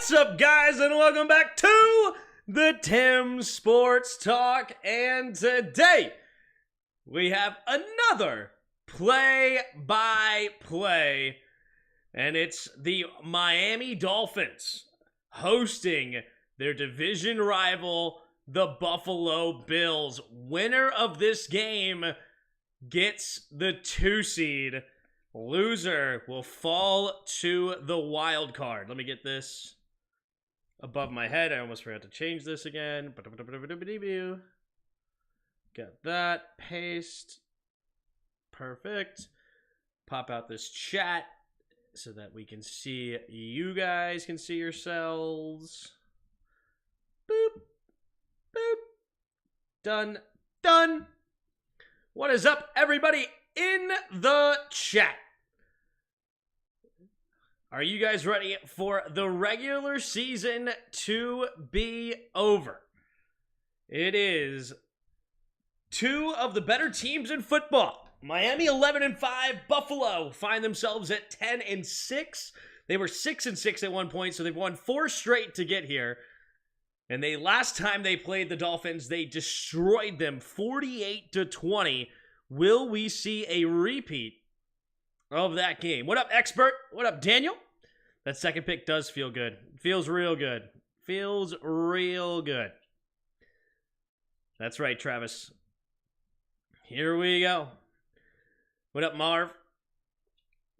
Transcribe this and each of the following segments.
What's up, guys, and welcome back to the Tim's Sports Talk. And today we have another play-by-play, and it's the Miami Dolphins hosting their division rival, the Buffalo Bills. Winner of this game gets the 2 seed. Loser will fall to the wild card. Let me get this above my head. I almost forgot to change this again. Got that. Paste. Perfect. Pop out this chat so that we can see, you guys can see yourselves. Boop. Boop. Done. Done. What is up, everybody in the chat? Are you guys ready for the regular season to be over? It is 2 of the better teams in football. Miami 11-5, Buffalo find themselves at 10-6. They were 6-6 at one point, so they've won 4 straight to get here. And last time they played the Dolphins, they destroyed them 48-20. Will we see a repeat of that game? What up, expert? What up, Daniel? That second pick does feel good. Feels real good. Feels real good. That's right, Travis. Here we go. What up, Marv?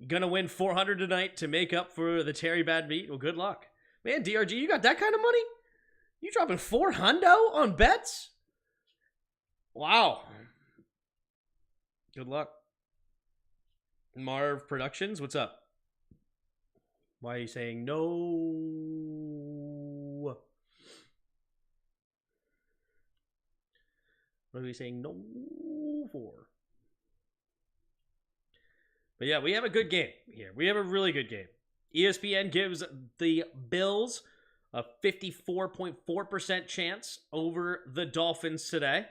Gonna win 400 tonight to make up for the Terry bad beat? Well, good luck. Man, DRG, you got that kind of money? You dropping 400 on bets? Wow. Good luck. Marv Productions, what's up? Why are you saying no? What are we saying no for? But yeah, we have a good game here. We have a really good game. ESPN gives the Bills a 54.4% chance over the Dolphins today.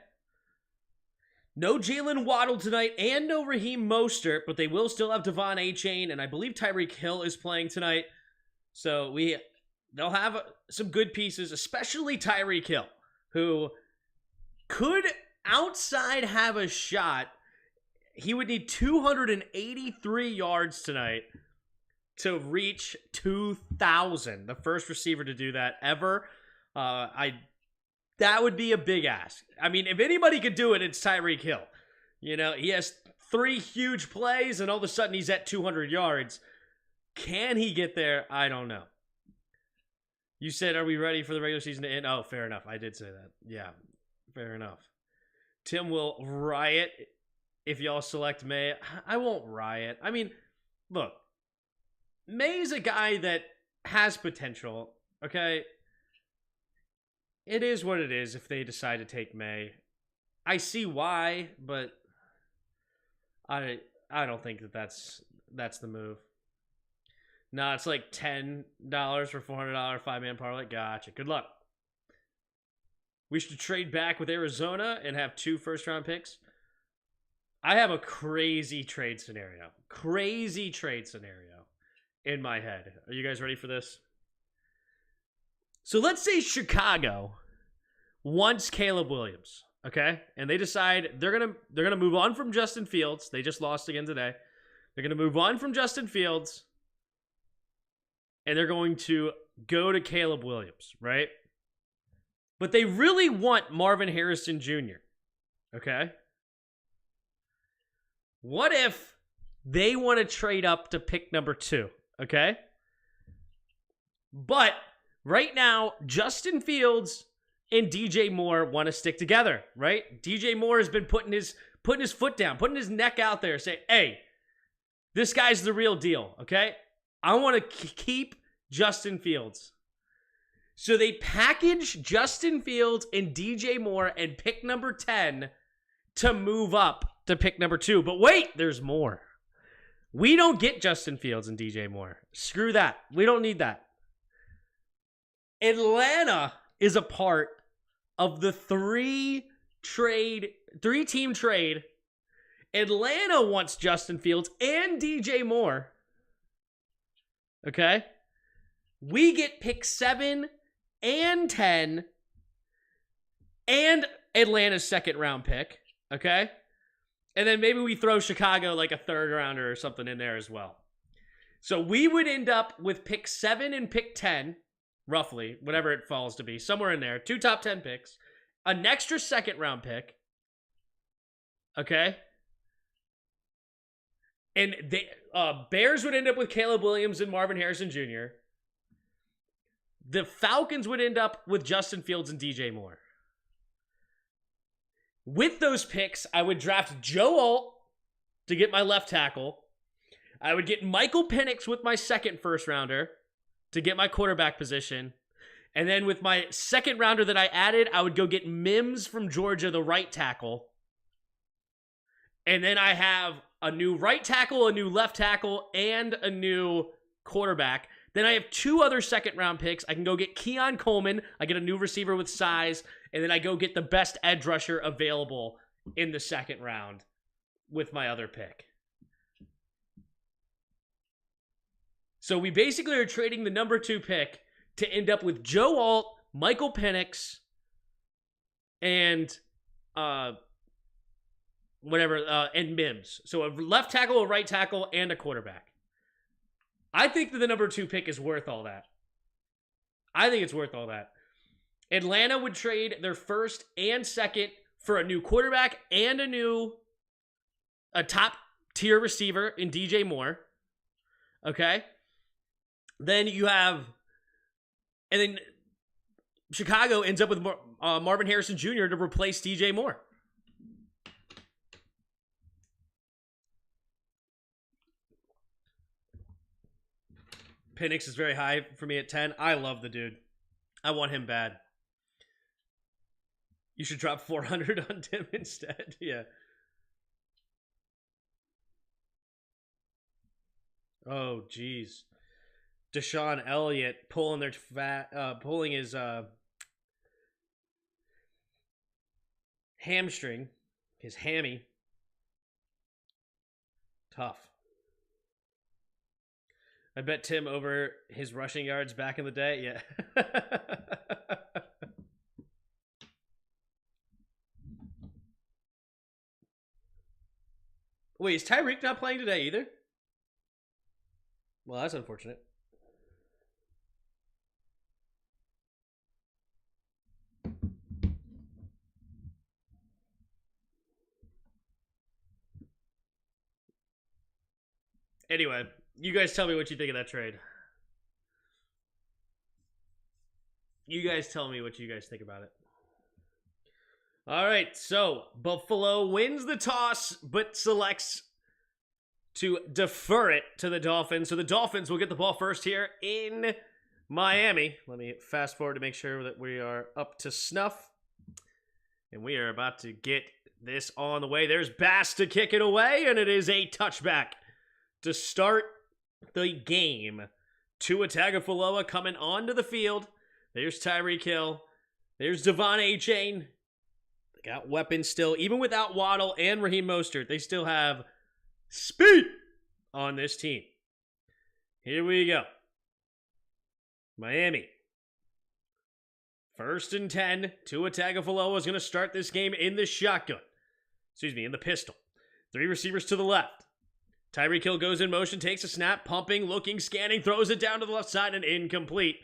No Jalen Waddle tonight and no Raheem Mostert, but they will still have Devon Achane, and I believe Tyreek Hill is playing tonight. So they'll have some good pieces, especially Tyreek Hill, who could outside have a shot. He would need 283 yards tonight to reach 2,000. The first receiver to do that ever. That would be a big ask. I mean, if anybody could do it, it's Tyreek Hill. You know, he has 3 huge plays, and all of a sudden he's at 200 yards. Can he get there? I don't know. You said, are we ready for the regular season to end? Oh, fair enough. I did say that. Yeah, fair enough. Tim will riot if y'all select May. I won't riot. I mean, look. May's a guy that has potential, okay? It is what it is if they decide to take May. I see why, but I don't think that's the move. No, it's like $10 for $400 5-man parlay. Gotcha. Good luck. We should trade back with Arizona and have 2 first-round picks. I have a crazy trade scenario. Crazy trade scenario in my head. Are you guys ready for this? So let's say Chicago wants Caleb Williams, okay? And they decide they're gonna move on from Justin Fields. They just lost again today. They're gonna move on from Justin Fields, and they're going to go to Caleb Williams, right? But they really want Marvin Harrison Jr., okay? What if they want to trade up to pick number 2, okay? But right now, Justin Fields and DJ Moore want to stick together, right? DJ Moore has been putting his foot down, putting his neck out there, saying, hey, this guy's the real deal, okay? I want to keep Justin Fields. So they package Justin Fields and DJ Moore and pick number 10 to move up to pick number 2. But wait, there's more. We don't get Justin Fields and DJ Moore. Screw that. We don't need that. Atlanta is a part of the 3-team trade. Atlanta wants Justin Fields and DJ Moore. Okay? we get pick 7 and 10 and Atlanta's second round pick, okay? And then maybe we throw Chicago like a third rounder or something in there as well. So we would end up with pick 7 and pick 10, roughly, whatever it falls to be, somewhere in there. 2 top 10 picks, an extra second round pick, okay? And the Bears would end up with Caleb Williams and Marvin Harrison Jr. The Falcons would end up with Justin Fields and DJ Moore. With those picks, I would draft Joe Alt to get my left tackle. I would get Michael Penix with my second first rounder to get my quarterback position. And then with my second rounder that I added, I would go get Mims from Georgia, the right tackle. And then I have a new right tackle, a new left tackle, and a new quarterback. Then I have 2 other second round picks. I can go get Keon Coleman. I get a new receiver with size. And then I go get the best edge rusher available in the second round with my other pick. So we basically are trading the number 2 pick to end up with Joe Alt, Michael Penix, and and Mims. So a left tackle, a right tackle, and a quarterback. I think that the number 2 pick is worth all that. I think it's worth all that. Atlanta would trade their first and second for a new quarterback and a top tier receiver in DJ Moore. Okay. Then and then Chicago ends up with Marvin Harrison Jr. to replace DJ Moore. Penix is very high for me at 10. I love the dude. I want him bad. You should drop 400 on Tim instead. Yeah. Oh, geez. Deshaun Elliott pulling his hamstring, his hammy. Tough. I bet Tim over his rushing yards back in the day. Yeah. Wait, is Tyreek not playing today either? Well, that's unfortunate. Anyway, you guys tell me what you think of that trade. You guys tell me what you guys think about it. All right, so Buffalo wins the toss, but selects to defer it to the Dolphins. So the Dolphins will get the ball first here in Miami. Let me fast forward to make sure that we are up to snuff. And we are about to get this on the way. There's Bass to kick it away, and it is a touchback to start the game. Tua Tagovailoa coming onto the field. There's Tyreek Hill. There's Devon Achane. They got weapons still. Even without Waddle and Raheem Mostert, they still have speed on this team. Here we go. Miami. 1st and 10. Tua Tagovailoa is going to start this game in the shotgun. In the pistol. 3 receivers to the left. Tyreek Hill goes in motion, takes a snap, pumping, looking, scanning, throws it down to the left side and incomplete.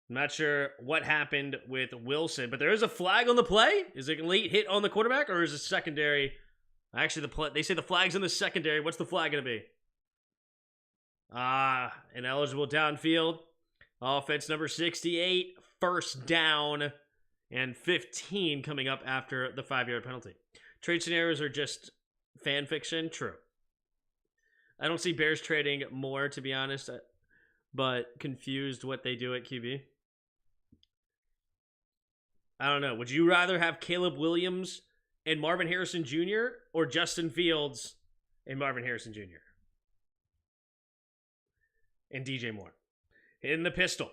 I'm not sure what happened with Wilson, but there is a flag on the play. Is it a late hit on the quarterback or is it secondary? Actually, they say the flag's in the secondary. What's the flag going to be? Ineligible downfield. Offense number 68, 1st down, and 15 coming up after the 5-yard penalty. Trade scenarios are just fan fiction. True. I don't see Bears trading more, to be honest, but confused what they do at QB. I don't know. Would you rather have Caleb Williams and Marvin Harrison Jr. or Justin Fields and Marvin Harrison Jr.? And DJ Moore. In the pistol.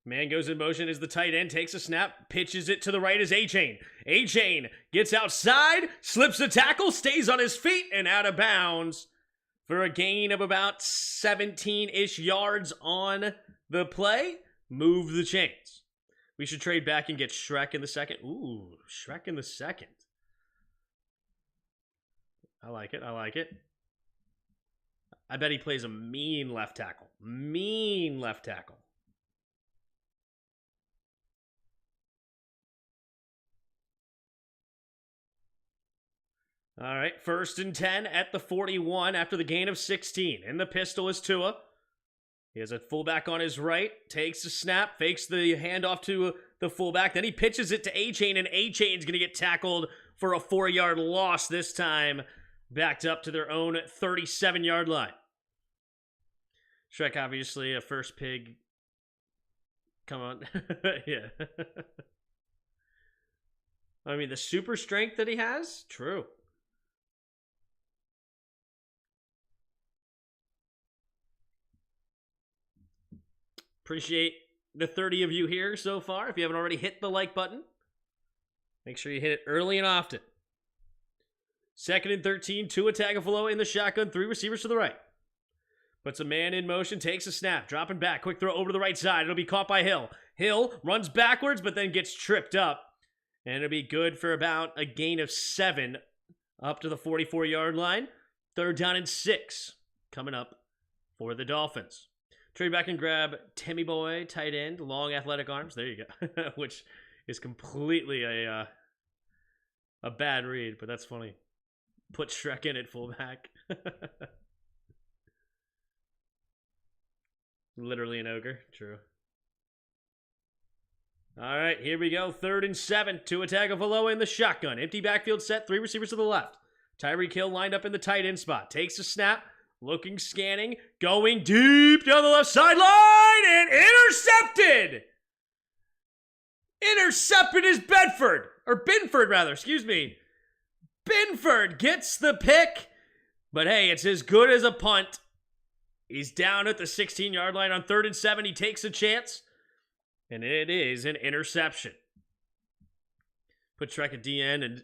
Man goes in motion as the tight end takes a snap, pitches it to the right as Achane. Achane gets outside, slips a tackle, stays on his feet, and out of bounds. for a gain of about 17-ish yards on the play. Move the chains. We should trade back and get Shrek in the second. Ooh, Shrek in the second. I like it. I like it. I bet he plays a mean left tackle. Mean left tackle. All right, 1st and 10 at the 41 after the gain of 16. In the pistol is Tua. He has a fullback on his right, takes a snap, fakes the handoff to the fullback. Then he pitches it to A-Chain, and A-Chain's going to get tackled for a 4-yard loss this time, backed up to their own 37-yard line. Shrek, obviously, a first pig. Come on. Yeah. I mean, the super strength that he has? True. Appreciate the 30 of you here so far. If you haven't already hit the like button, make sure you hit it early and often. 2nd and 13, Tua Tagovailoa in the shotgun, 3 receivers to the right. Puts a man in motion, takes a snap, dropping back, quick throw over to the right side. It'll be caught by Hill. Hill runs backwards, but then gets tripped up. And it'll be good for about a gain of 7 up to the 44-yard line. 3rd down and 6 coming up for the Dolphins. Trade back and grab Timmy Boy, tight end, long athletic arms. There you go. Which is completely a bad read, but that's funny. Put Shrek in at fullback. Literally an ogre. True. All right, here we go. 3rd and 7. Tua Tagovailoa in the shotgun. Empty backfield set. 3 receivers to the left. Tyreek Hill lined up in the tight end spot. Takes a snap. Looking, scanning, going deep down the left sideline, and intercepted! Intercepted is Bedford, or Binford rather, excuse me. Binford gets the pick, but hey, it's as good as a punt. He's down at the 16-yard line on 3rd and 7. He takes a chance, and it is an interception. Put Shrek at DN and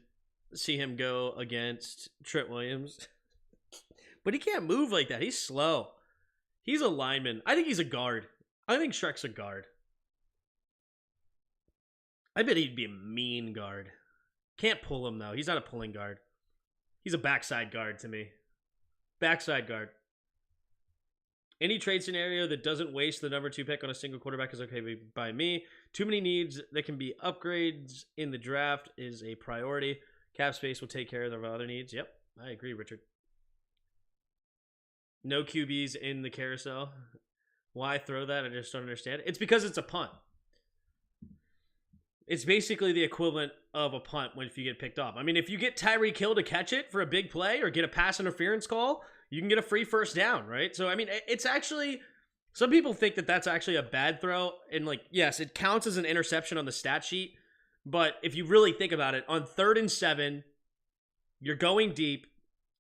see him go against Trent Williams. But he can't move like that. He's slow. He's a lineman. I think he's a guard. I think Shrek's a guard. I bet he'd be a mean guard. Can't pull him, though. He's not a pulling guard. He's a backside guard to me. Backside guard. Any trade scenario that doesn't waste the number 2 pick on a single quarterback is okay by me. Too many needs that can be upgrades in the draft is a priority. Cap space will take care of the other needs. Yep, I agree, Richard. No QBs in the carousel. Why throw that? I just don't understand. It's because it's a punt. It's basically the equivalent of a punt if you get picked off. I mean, if you get Tyreek Hill to catch it for a big play or get a pass interference call, you can get a free 1st down, right? So, I mean, it's actually... Some people think that that's actually a bad throw. And, like, yes, it counts as an interception on the stat sheet. But if you really think about it, on 3rd and 7, you're going deep.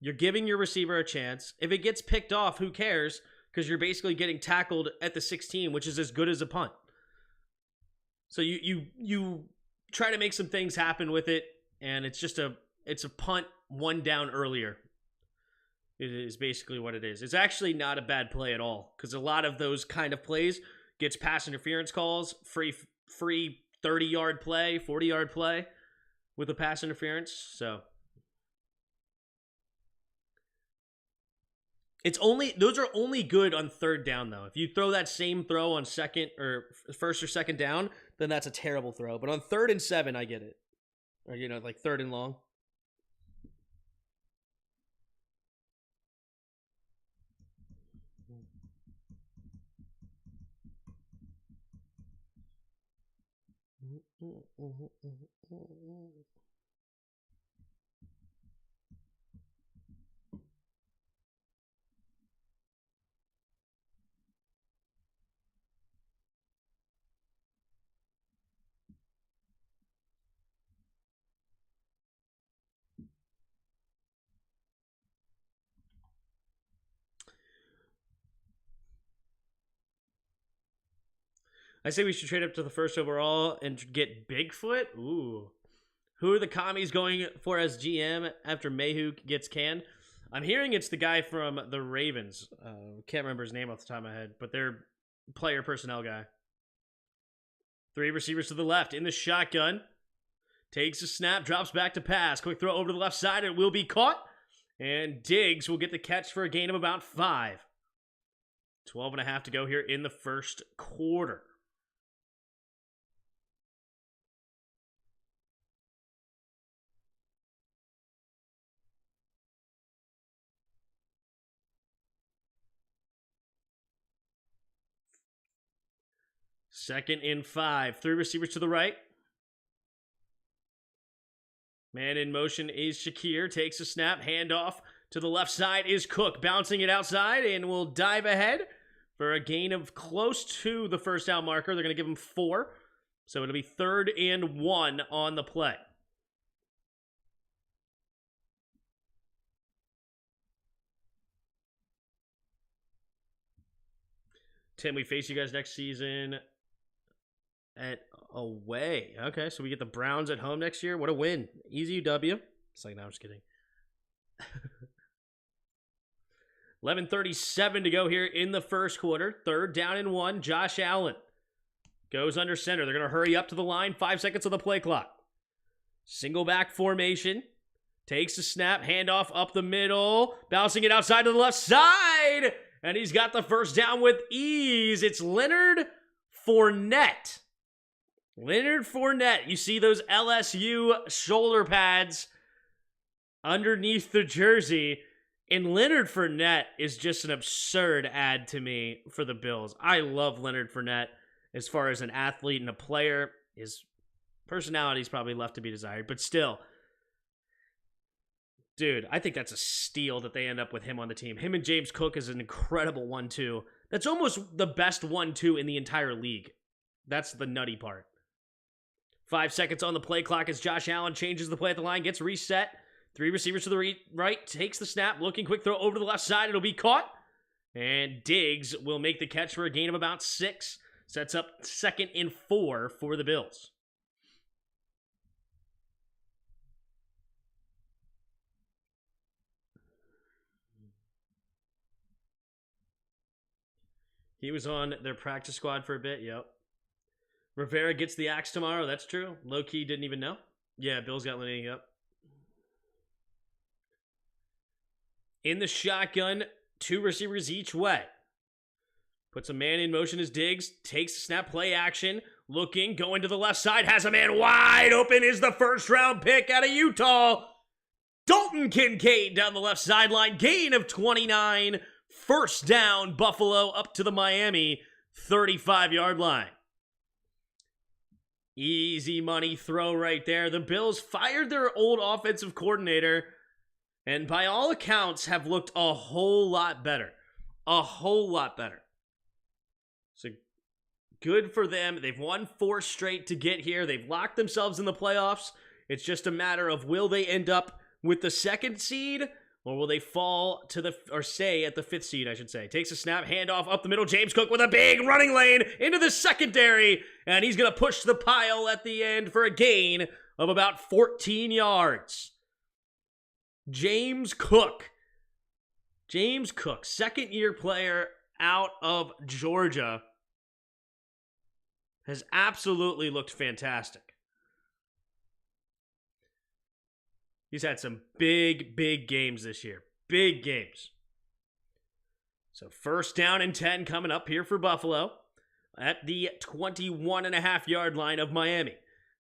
You're giving your receiver a chance. If it gets picked off, who cares? Because you're basically getting tackled at the 16, which is as good as a punt. So you try to make some things happen with it, and it's a punt 1 down earlier. It is basically what it is. It's actually not a bad play at all, because a lot of those kind of plays gets pass interference calls, free 30-yard play, 40-yard play with a pass interference. So those are only good on 3rd down, though. If you throw that same throw on 1st or 2nd down, then that's a terrible throw. But on 3rd and 7, I get it. Or, like 3rd and long. I say we should trade up to the 1st overall and get Bigfoot. Ooh. Who are the commies going for as GM after Mayhew gets canned? I'm hearing it's the guy from the Ravens. Can't remember his name off the top of my head, but they're player personnel guy. 3 receivers to the left in the shotgun. Takes a snap, drops back to pass. Quick throw over to the left side. It will be caught. And Diggs will get the catch for a gain of about 5. 12.5 to go here in the first quarter. Second and 5. 3 receivers to the right. Man in motion is Shakir. Takes a snap. Handoff to the left side is Cook. Bouncing it outside and will dive ahead for a gain of close to the first down marker. They're going to give him 4. So it'll be 3rd and 1 on the play. Tim, we face you guys next season at away. Okay, so we get the Browns at home next year. What a win. Easy W. It's like, no, I'm just kidding. 11:37 to go here in the first quarter. 3rd down and 1. Josh Allen goes under center. They're going to hurry up to the line. 5 seconds on the play clock. Single back formation. Takes a snap. Handoff up the middle. Bouncing it outside to the left side. And he's got the first down with ease. It's Leonard Fournette. Leonard Fournette. You see those LSU shoulder pads underneath the jersey. And Leonard Fournette is just an absurd ad to me for the Bills. I love Leonard Fournette as far as an athlete and a player. His personality is probably left to be desired, but still. Dude, I think that's a steal that they end up with him on the team. Him and James Cook is an incredible 1-2. That's almost the best 1-2 in the entire league. That's the nutty part. 5 seconds on the play clock as Josh Allen changes the play at the line, gets reset. 3 receivers to the right, takes the snap, looking quick throw over to the left side. It'll be caught. And Diggs will make the catch for a gain of about 6. Sets up 2nd and 4 for the Bills. He was on their practice squad for a bit, yep. Rivera gets the axe tomorrow, that's true. Low-key didn't even know. Yeah, Bills got Lenny, yep. In the shotgun, 2 receivers each way. Puts a man in motion as Diggs. Takes the snap, play action. Looking, going to the left side. Has a man wide open. Is the first round pick out of Utah. Dalton Kincaid down the left sideline. Gain of 29. First down, Buffalo up to the Miami 35-yard line. Easy money throw right there. The Bills fired their old offensive coordinator and by all accounts have looked a whole lot better. A whole lot better. So good for them. They've won 4 straight to get here. They've locked themselves in the playoffs. It's just a matter of will they end up with the 2nd seed or will they fall to or stay at the 5th seed, I should say. Takes a snap, handoff up the middle. James Cook with a big running lane into the secondary. And he's going to push the pile at the end for a gain of about 14 yards. James Cook, 2nd-year player out of Georgia, has absolutely looked fantastic. He's had some big games this year. Big games. So 1st down and 10 coming up here for Buffalo at the 21.5-yard line of Miami.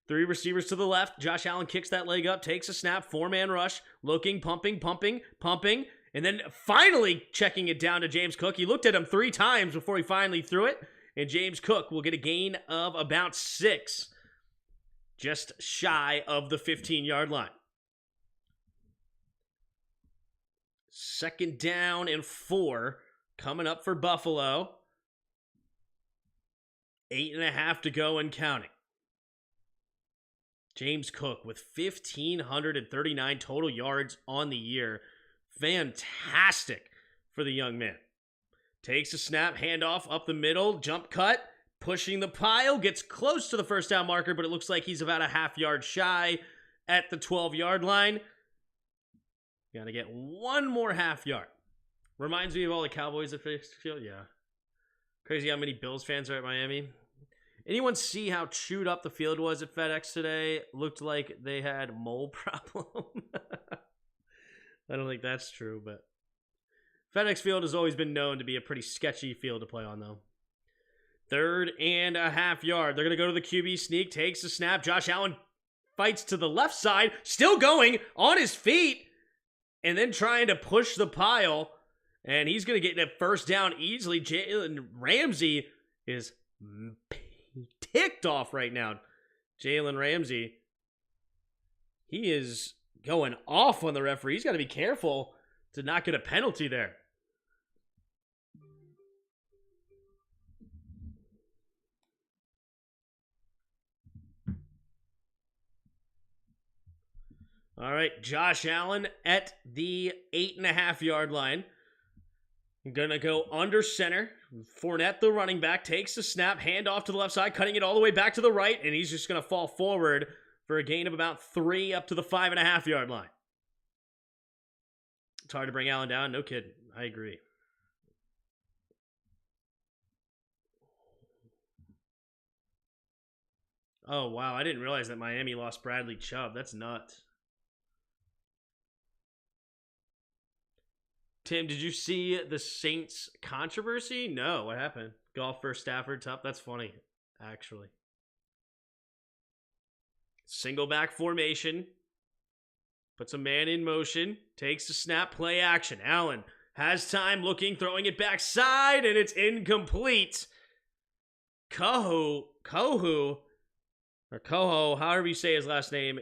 3 receivers to the left. Josh Allen kicks that leg up, takes a snap, 4-man rush, looking, pumping, and then finally checking it down to James Cook. He looked at him 3 times before he finally threw it, and James Cook will get a gain of about 6, just shy of the 15-yard line. 2nd down and 4 coming up for Buffalo. 8.5 to go and counting. James Cook with 1,539 total yards on the year. Fantastic for the young man. Takes a snap, handoff up the middle, jump cut, pushing the pile, gets close to the first down marker, but it looks like he's about a half yard shy at the 12-yard line. Got to get one more half yard. Reminds me of all the Cowboys at FedEx Field. Yeah. Crazy how many Bills fans are at Miami. Anyone see how chewed up the field was at FedEx today? Looked like they had mole problem. I don't think that's true, but FedEx Field has always been known to be a pretty sketchy field to play on, though. 3rd and a half yard. They're going to go to the QB sneak. Takes the snap. Josh Allen fights to the left side. Still going on his feet. And then trying to push the pile. And he's going to get that first down easily. Jalen Ramsey is ticked off right now. Jalen Ramsey. He is going off on the referee. He's got to be careful to not get a penalty there. All right, Josh Allen at the 8.5 yard line. Gonna go under center. Fournette, the running back, takes the snap, hand off to the left side, cutting it all the way back to the right, and he's just gonna fall forward for a gain of about 3 up to the 5.5 yard line. It's hard to bring Allen down, no kidding. I agree. Oh, wow, I didn't realize that Miami lost Bradley Chubb. That's nuts. Tim, did you see the Saints controversy? No, what happened? Golf for Stafford top. That's funny, actually. Single back formation. Puts a man in motion. Takes the snap, play action. Allen has time, looking, throwing it backside, and it's incomplete. Koho, however you say his last name,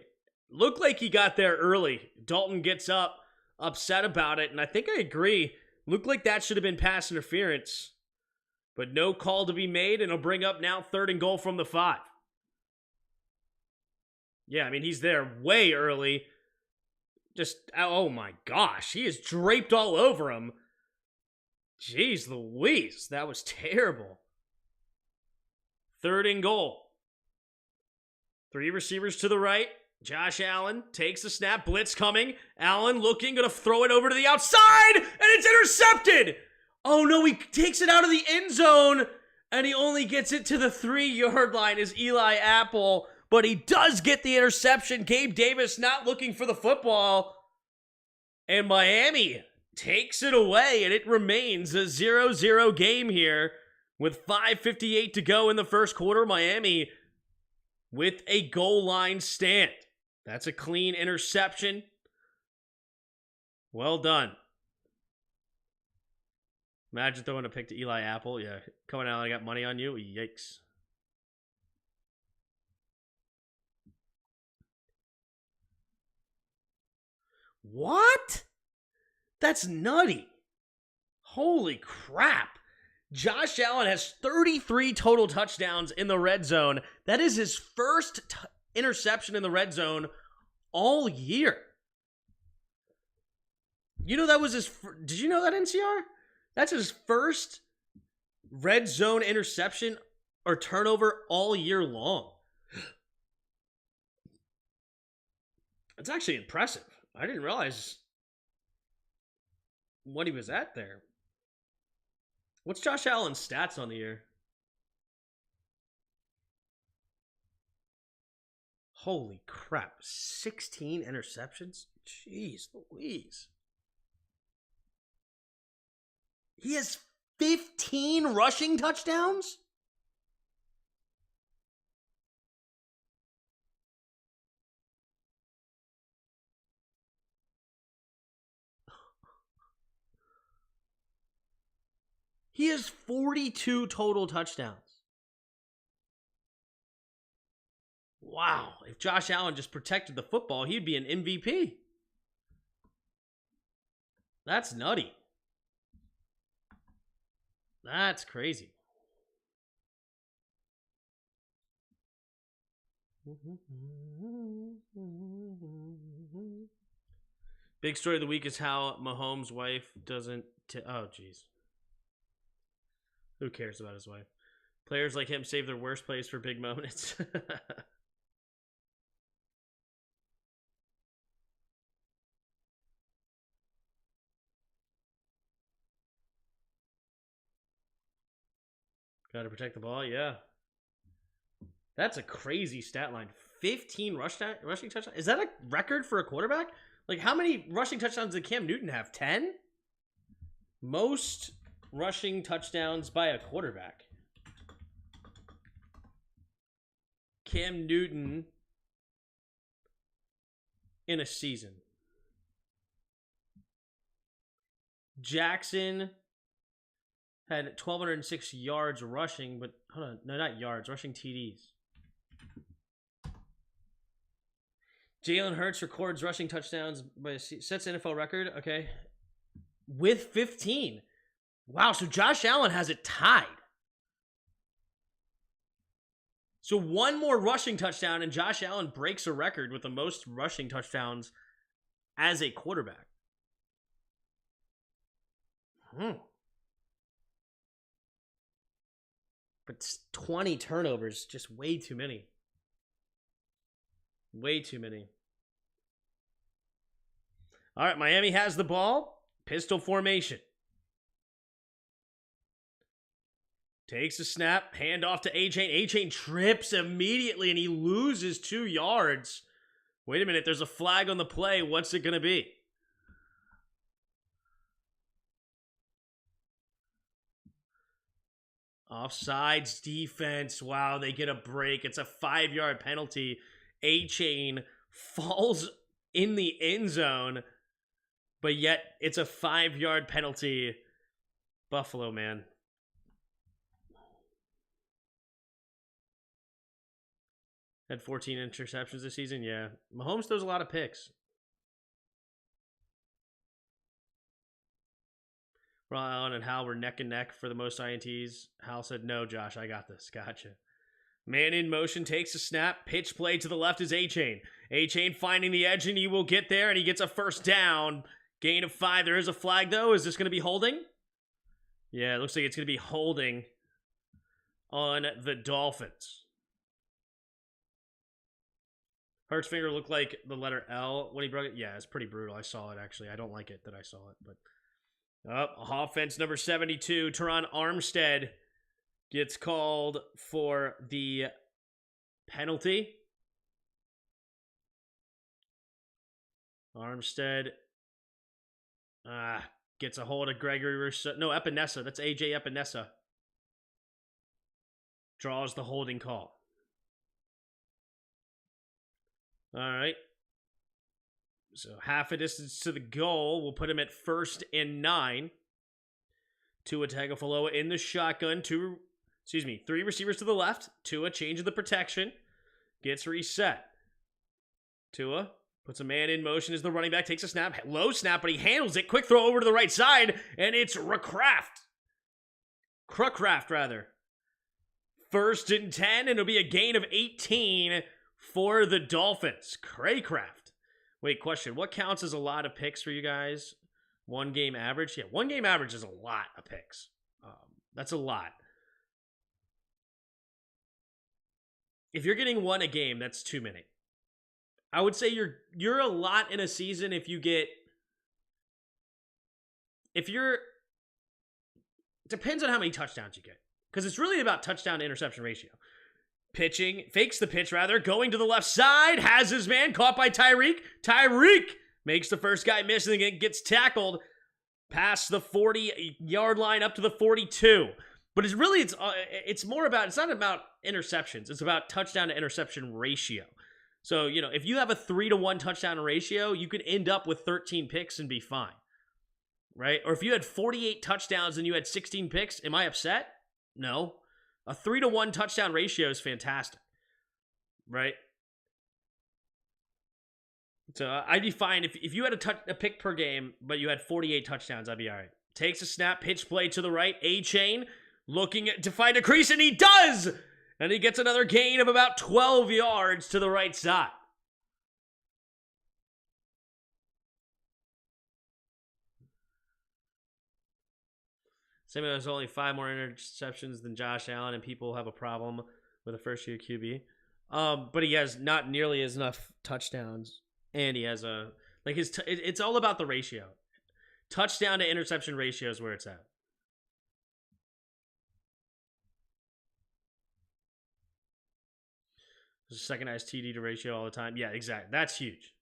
looked like he got there early. Dalton gets up, upset about it, and I think I agree. Looked like that should have been pass interference, but no call to be made, and it'll bring up now 3rd and goal from the 5. Yeah, I mean, he's there way early. Just, oh my gosh, he is draped all over him. Jeez Louise, that was terrible. 3rd and goal. 3 receivers to the right. Josh Allen takes the snap, blitz coming. Allen looking, gonna throw it over to the outside, and it's intercepted! Oh no, he takes it out of the end zone, and he only gets it to the 3 yard line as Eli Apple, but he does get the interception. Gabe Davis not looking for the football, and Miami takes it away, and it remains a 0-0 game here with 5:58 to go in the first quarter. Miami with a goal line stand. That's a clean interception. Well done. Imagine throwing a pick to Eli Apple. Yeah, coming out, I got money on you. Yikes. What? That's nutty. Holy crap. Josh Allen has 33 total touchdowns in the red zone. That is his first interception in the red zone all year. You know that was his... Did you know that, NCR? That's his first red zone interception or turnover all year long. It's actually impressive. I didn't realize what he was at there. What's Josh Allen's stats on the year? Holy crap. 16 interceptions? Jeez Louise. He has 15 rushing touchdowns? He has 42 total touchdowns. Wow. If Josh Allen just protected the football, he'd be an MVP. That's nutty. That's crazy. Big story of the week is how Mahomes' wife doesn't... oh, jeez. Who cares about his wife? Players like him save their worst plays for big moments. Got to protect the ball, yeah. That's a crazy stat line. 15 rushing touchdowns. Is that a record for a quarterback? Like, how many rushing touchdowns did Cam Newton have? 10? Most rushing touchdowns by a quarterback. Cam Newton in a season. Jackson had 1,206 yards rushing, but hold on, no, not yards, rushing TDs. Jalen Hurts records rushing touchdowns by sets NFL record. Okay, with 15. Wow, so Josh Allen has it tied. So one more rushing touchdown, and Josh Allen breaks a record with the most rushing touchdowns as a quarterback. But 20 turnovers, just way too many. Way too many. All right, Miami has the ball. Pistol formation. Takes a snap, hand off to A-Chain. A-Chain trips immediately, and he loses 2 yards. Wait a minute, there's a flag on the play. What's it going to be? Offsides defense. Wow, they get a break. It's a 5-yard penalty. A-Chain falls in the end zone, but yet it's a 5-yard penalty. Buffalo, man. Had 14 interceptions this season, yeah. Mahomes throws a lot of picks. Ron Allen and Hal were neck and neck for the most INTs. Hal said, no, Josh, I got this. Gotcha. Man in motion, takes a snap. Pitch play to the left is A-Chain. A-Chain finding the edge, and he will get there, and he gets a first down. Gain of 5. There is a flag, though. Is this going to be holding? Yeah, it looks like it's going to be holding on the Dolphins. Hurt's finger looked like the letter L when he broke it. Yeah, it's pretty brutal. I saw it, actually. I don't like it that I saw it, but... offense number 72, Teron Armstead gets called for the penalty. Armstead gets a hold of Gregory Rousseau. No, Epinesa. That's AJ Epinesa. Draws the holding call. All right. So half a distance to the goal. We'll put him at 1st and 9. Tua Tagovailoa in the shotgun. 3 receivers to the left. Tua changing the protection. Gets reset. Tua puts a man in motion as the running back takes a snap. Low snap, but he handles it. Quick throw over to the right side, and it's Cracraft, rather. 1st and 10, and it'll be a gain of 18 for the Dolphins. Craycraft. Wait, question. What counts as a lot of picks for you guys? 1 game average? Yeah, 1 game average is a lot of picks. That's a lot. If you're getting 1 a game, that's too many. I would say you're a lot in a season if depends on how many touchdowns you get. Because it's really about touchdown to interception ratio. Pitching, fakes the pitch rather, going to the left side, has his man, caught by Tyreek. Tyreek makes the first guy miss and then gets tackled past the 40-yard line up to the 42. But it's more about, it's not about interceptions, it's about touchdown to interception ratio. So, if you have a 3-to-1 touchdown ratio, you could end up with 13 picks and be fine. Right? Or if you had 48 touchdowns and you had 16 picks, am I upset? No. A 3-to-1 touchdown ratio is fantastic, right? So I'd be fine if you had a pick per game, but you had 48 touchdowns, I'd be all right. Takes a snap, pitch play to the right. A-Chain looking to find a crease, and he does! And he gets another gain of about 12 yards to the right side. Samuel has only 5 more interceptions than Josh Allen, and people have a problem with a first-year QB. But he has not nearly as enough touchdowns, and he has it's all about the ratio. Touchdown to interception ratio is where it's at. Second highest TD to ratio all the time. Yeah, exactly. That's huge.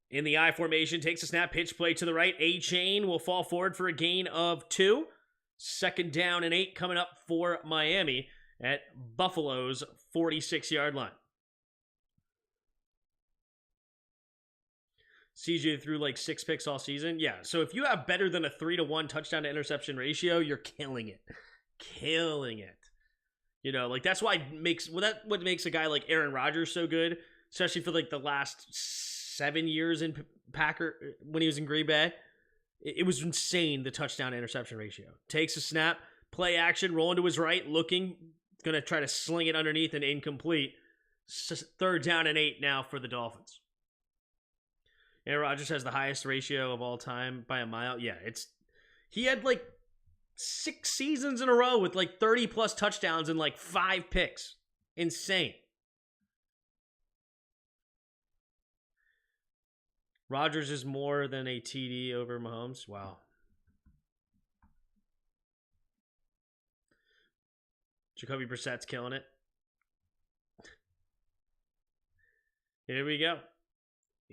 In the I formation, takes a snap, pitch play to the right. A-Chain will fall forward for a gain of 2. Second down and 8 coming up for Miami at Buffalo's 46-yard line. CJ threw like 6 picks all season. Yeah, so if you have better than a 3-to-1 touchdown to interception ratio, you're killing it. Killing it. You know, like that's why what makes a guy like Aaron Rodgers so good, especially for like the last 7 years in Packer when he was in Green Bay. It was insane, the touchdown to interception ratio. Takes a snap, play action, rolling to his right, looking, gonna try to sling it underneath and incomplete. Third down and 8 now for the Dolphins. Aaron Rodgers has the highest ratio of all time by a mile. Yeah, he had like 6 seasons in a row with like 30 plus touchdowns and like 5 picks. Insane. Rodgers is more than a TD over Mahomes. Wow. Jacoby Brissett's killing it. Here we go.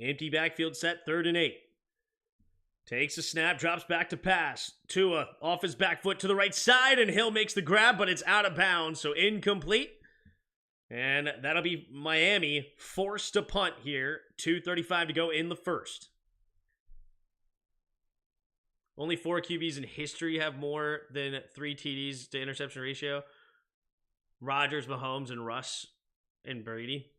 Empty backfield set, 3rd and 8. Takes a snap, drops back to pass. Tua off his back foot to the right side, and Hill makes the grab, but it's out of bounds, so incomplete. And that'll be Miami forced to punt here. 2:35 to go in the first. Only 4 QBs in history have more than 3 TDs to interception ratio. Rodgers, Mahomes, and Russ and Brady.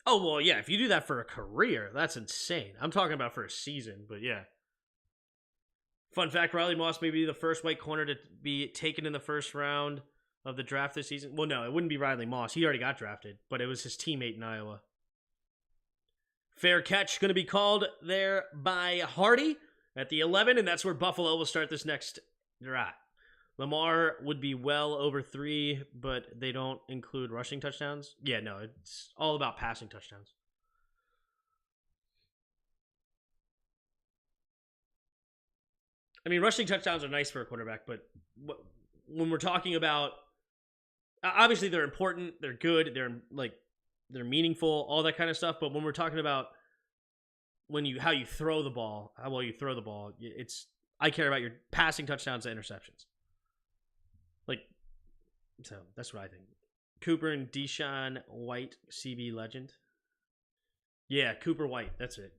Oh, well, yeah, if you do that for a career, that's insane. I'm talking about for a season, but yeah. Fun fact, Riley Moss may be the first white corner to be taken in the first round of the draft this season. Well, no, it wouldn't be Riley Moss. He already got drafted, but it was his teammate in Iowa. Fair catch going to be called there by Hardy at the 11, and that's where Buffalo will start this next drive. Lamar would be well over 3, but they don't include rushing touchdowns. Yeah, no, it's all about passing touchdowns. I mean, rushing touchdowns are nice for a quarterback, but when we're talking about, obviously they're important, they're good, they're meaningful, all that kind of stuff. But when we're talking about how you throw the ball, how well you throw the ball, I care about your passing touchdowns to interceptions. So that's what I think. Cooper and Deshaun White, CB legend. Yeah, Cooper White. That's it.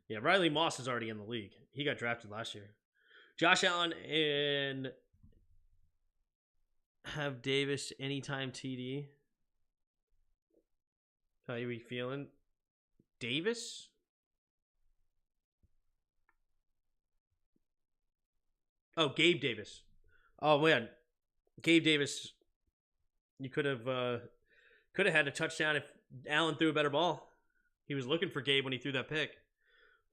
Yeah, Riley Moss is already in the league. He got drafted last year. Josh Allen and have Davis anytime TD. How are we feeling? Davis? Oh, Gabe Davis. Oh man, Gabe Davis. You could have had a touchdown if Allen threw a better ball. He was looking for Gabe when he threw that pick.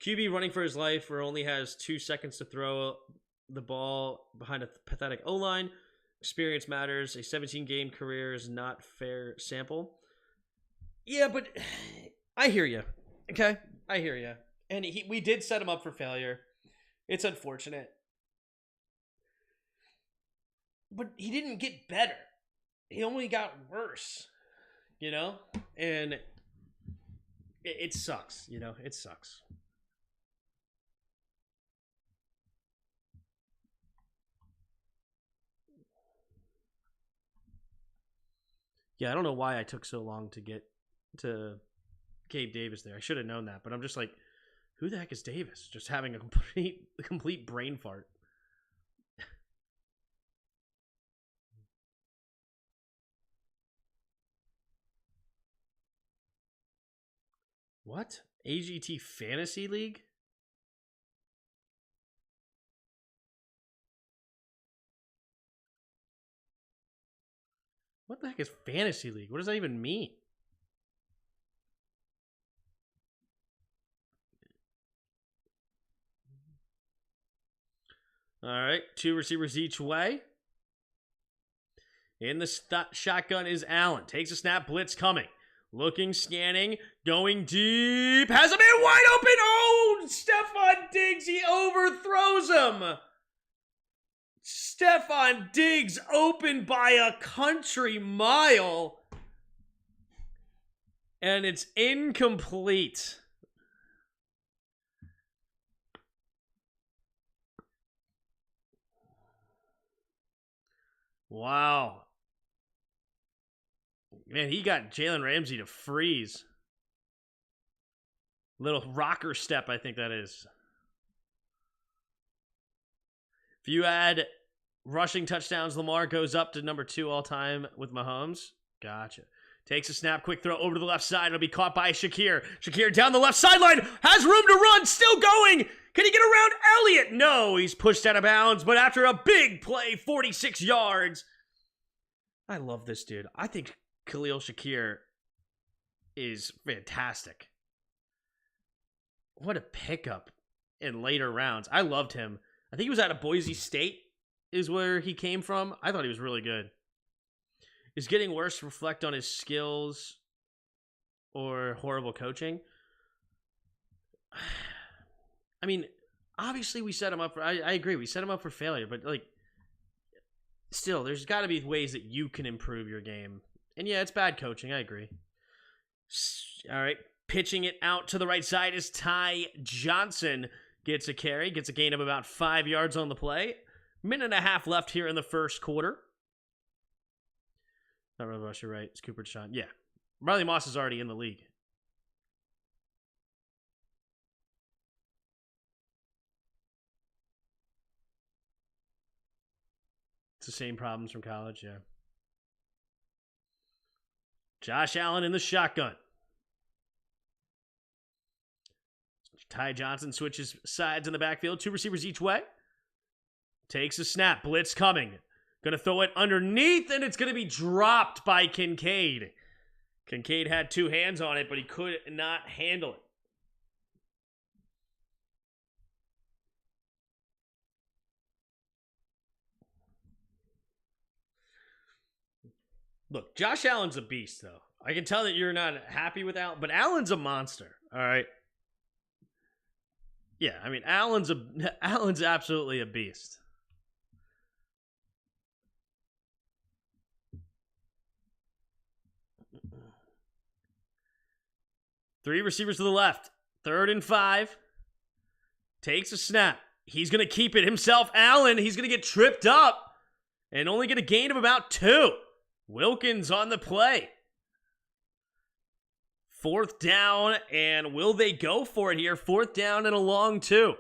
QB running for his life, or only has 2 seconds to throw the ball behind a pathetic O-line. Experience matters. A 17-game career is not fair sample. Yeah, but I hear you. Okay, I hear you. And we did set him up for failure. It's unfortunate. But he didn't get better. He only got worse, And it sucks, It sucks. Yeah, I don't know why I took so long to get to Gabe Davis there. I should have known that, but I'm just like, who the heck is Davis? Just having a complete brain fart. What? AGT Fantasy League? What the heck is Fantasy League? What does that even mean? All right, 2 receivers each way. In the shotgun is Allen. Takes a snap, blitz coming. Looking, scanning, going deep. Has a man wide open. Oh, Stephon Diggs, he overthrows him. Stephon Diggs open by a country mile. And it's incomplete. Wow. Man, he got Jalen Ramsey to freeze. Little rocker step, I think that is. If you add rushing touchdowns, Lamar goes up to number 2 all time with Mahomes. Gotcha. Takes a snap, quick throw over to the left side. It'll be caught by Shakir. Shakir down the left sideline. Has room to run. Still going. Can he get around Elliott? No, he's pushed out of bounds. But after a big play, 46 yards. I love this dude. I think Khalil Shakir is fantastic. What a pickup in later rounds. I loved him. I think he was out of Boise State is where he came from. I thought he was really good. Is getting worse reflect on his skills or horrible coaching? I mean, obviously we set him up for, I agree, we set him up for failure, but like, still, there's got to be ways that you can improve your game. And yeah, it's bad coaching, I agree. All right, pitching it out to the right side is Ty Johnson. Gets a carry, gets a gain of about 5 yards on the play. Minute and a half left here in the first quarter. Not really rush, you're right. It's Cooper DeShawn. Yeah. Riley Moss is already in the league. It's the same problems from college, yeah. Josh Allen in the shotgun. Ty Johnson switches sides in the backfield. 2 receivers each way. Takes a snap. Blitz coming. Going to throw it underneath, and it's going to be dropped by Kincaid. Kincaid had 2 hands on it, but he could not handle it. Look, Josh Allen's a beast, though. I can tell that you're not happy with Allen, but Allen's a monster, all right? Yeah, I mean, Allen's absolutely a beast. Three receivers to the left. 3rd and 5. Takes a snap. He's going to keep it himself. Allen, he's going to get tripped up and only get a gain of about 2. Wilkins on the play. 4th down, and will they go for it here? 4th down and a long 2.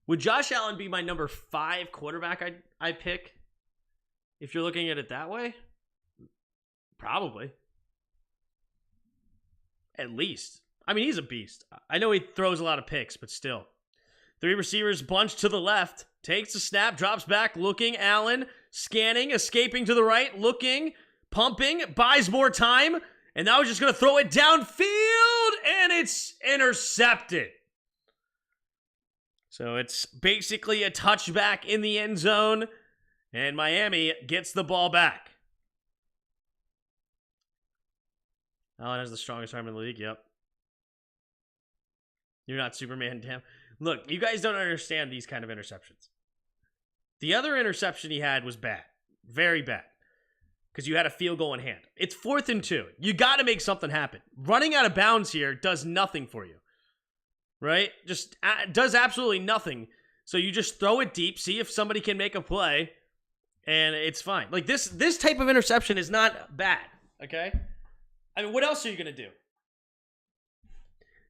Would Josh Allen be my number 5 quarterback I pick? If you're looking at it that way? Probably. At least. I mean, he's a beast. I know he throws a lot of picks, but still. 3 receivers bunched to the left. Takes a snap, drops back, looking. Allen, scanning, escaping to the right, looking, pumping, buys more time. And now he's just going to throw it downfield, and it's intercepted. So it's basically a touchback in the end zone, and Miami gets the ball back. Allen has the strongest arm in the league, yep. You're not Superman, damn. Look, you guys don't understand these kind of interceptions. The other interception he had was bad. Very bad. Because you had a field goal in hand. It's 4th and 2. You got to make something happen. Running out of bounds here does nothing for you. Right? Just does absolutely nothing. So you just throw it deep, see if somebody can make a play, and it's fine. Like, this type of interception is not bad. Okay? I mean, what else are you going to do?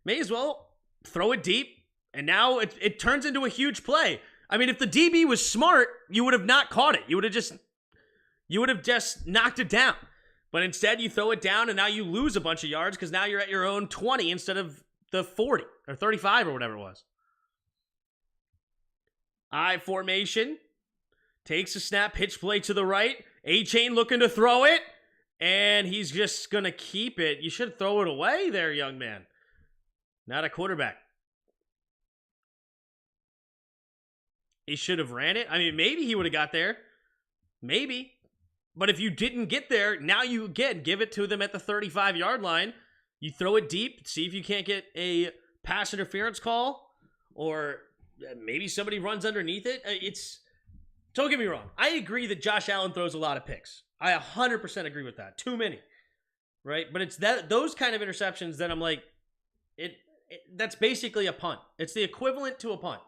May as well throw it deep. And now it turns into a huge play. I mean, if the DB was smart, you would have not caught it. You would have just knocked it down. But instead, you throw it down, and now you lose a bunch of yards because now you're at your own 20 instead of the 40 or 35 or whatever it was. I formation. Takes a snap, pitch play to the right. A-Chain looking to throw it, and he's just going to keep it. You should throw it away there, young man. Not a quarterback. he should have ran it. I mean, maybe he would have got there. Maybe. But if you didn't get there, now you, again, give it to them at the 35-yard line. You throw it deep, see if you can't get a pass interference call, or maybe somebody runs underneath it. Don't get me wrong. I agree that Josh Allen throws a lot of picks. I 100% agree with that. Too many, right? But it's those kind of interceptions that I'm like, that's basically a punt. It's the equivalent to a punt.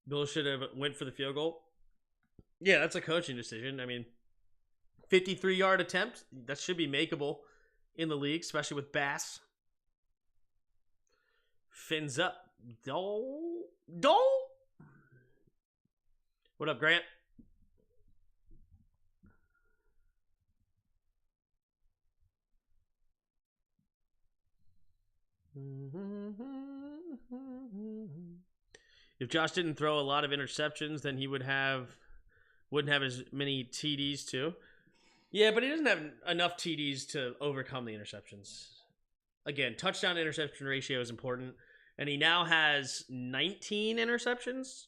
Bill should have went for the field goal. Yeah, that's a coaching decision. I mean, 53-yard attempt, that should be makeable in the league, especially with Bass. Fins up. Dole. What up, Grant? If Josh didn't throw a lot of interceptions, then he wouldn't have as many TDs too. Yeah, but he doesn't have enough TDs to overcome the interceptions. Again, touchdown interception ratio is important, and he now has 19 interceptions.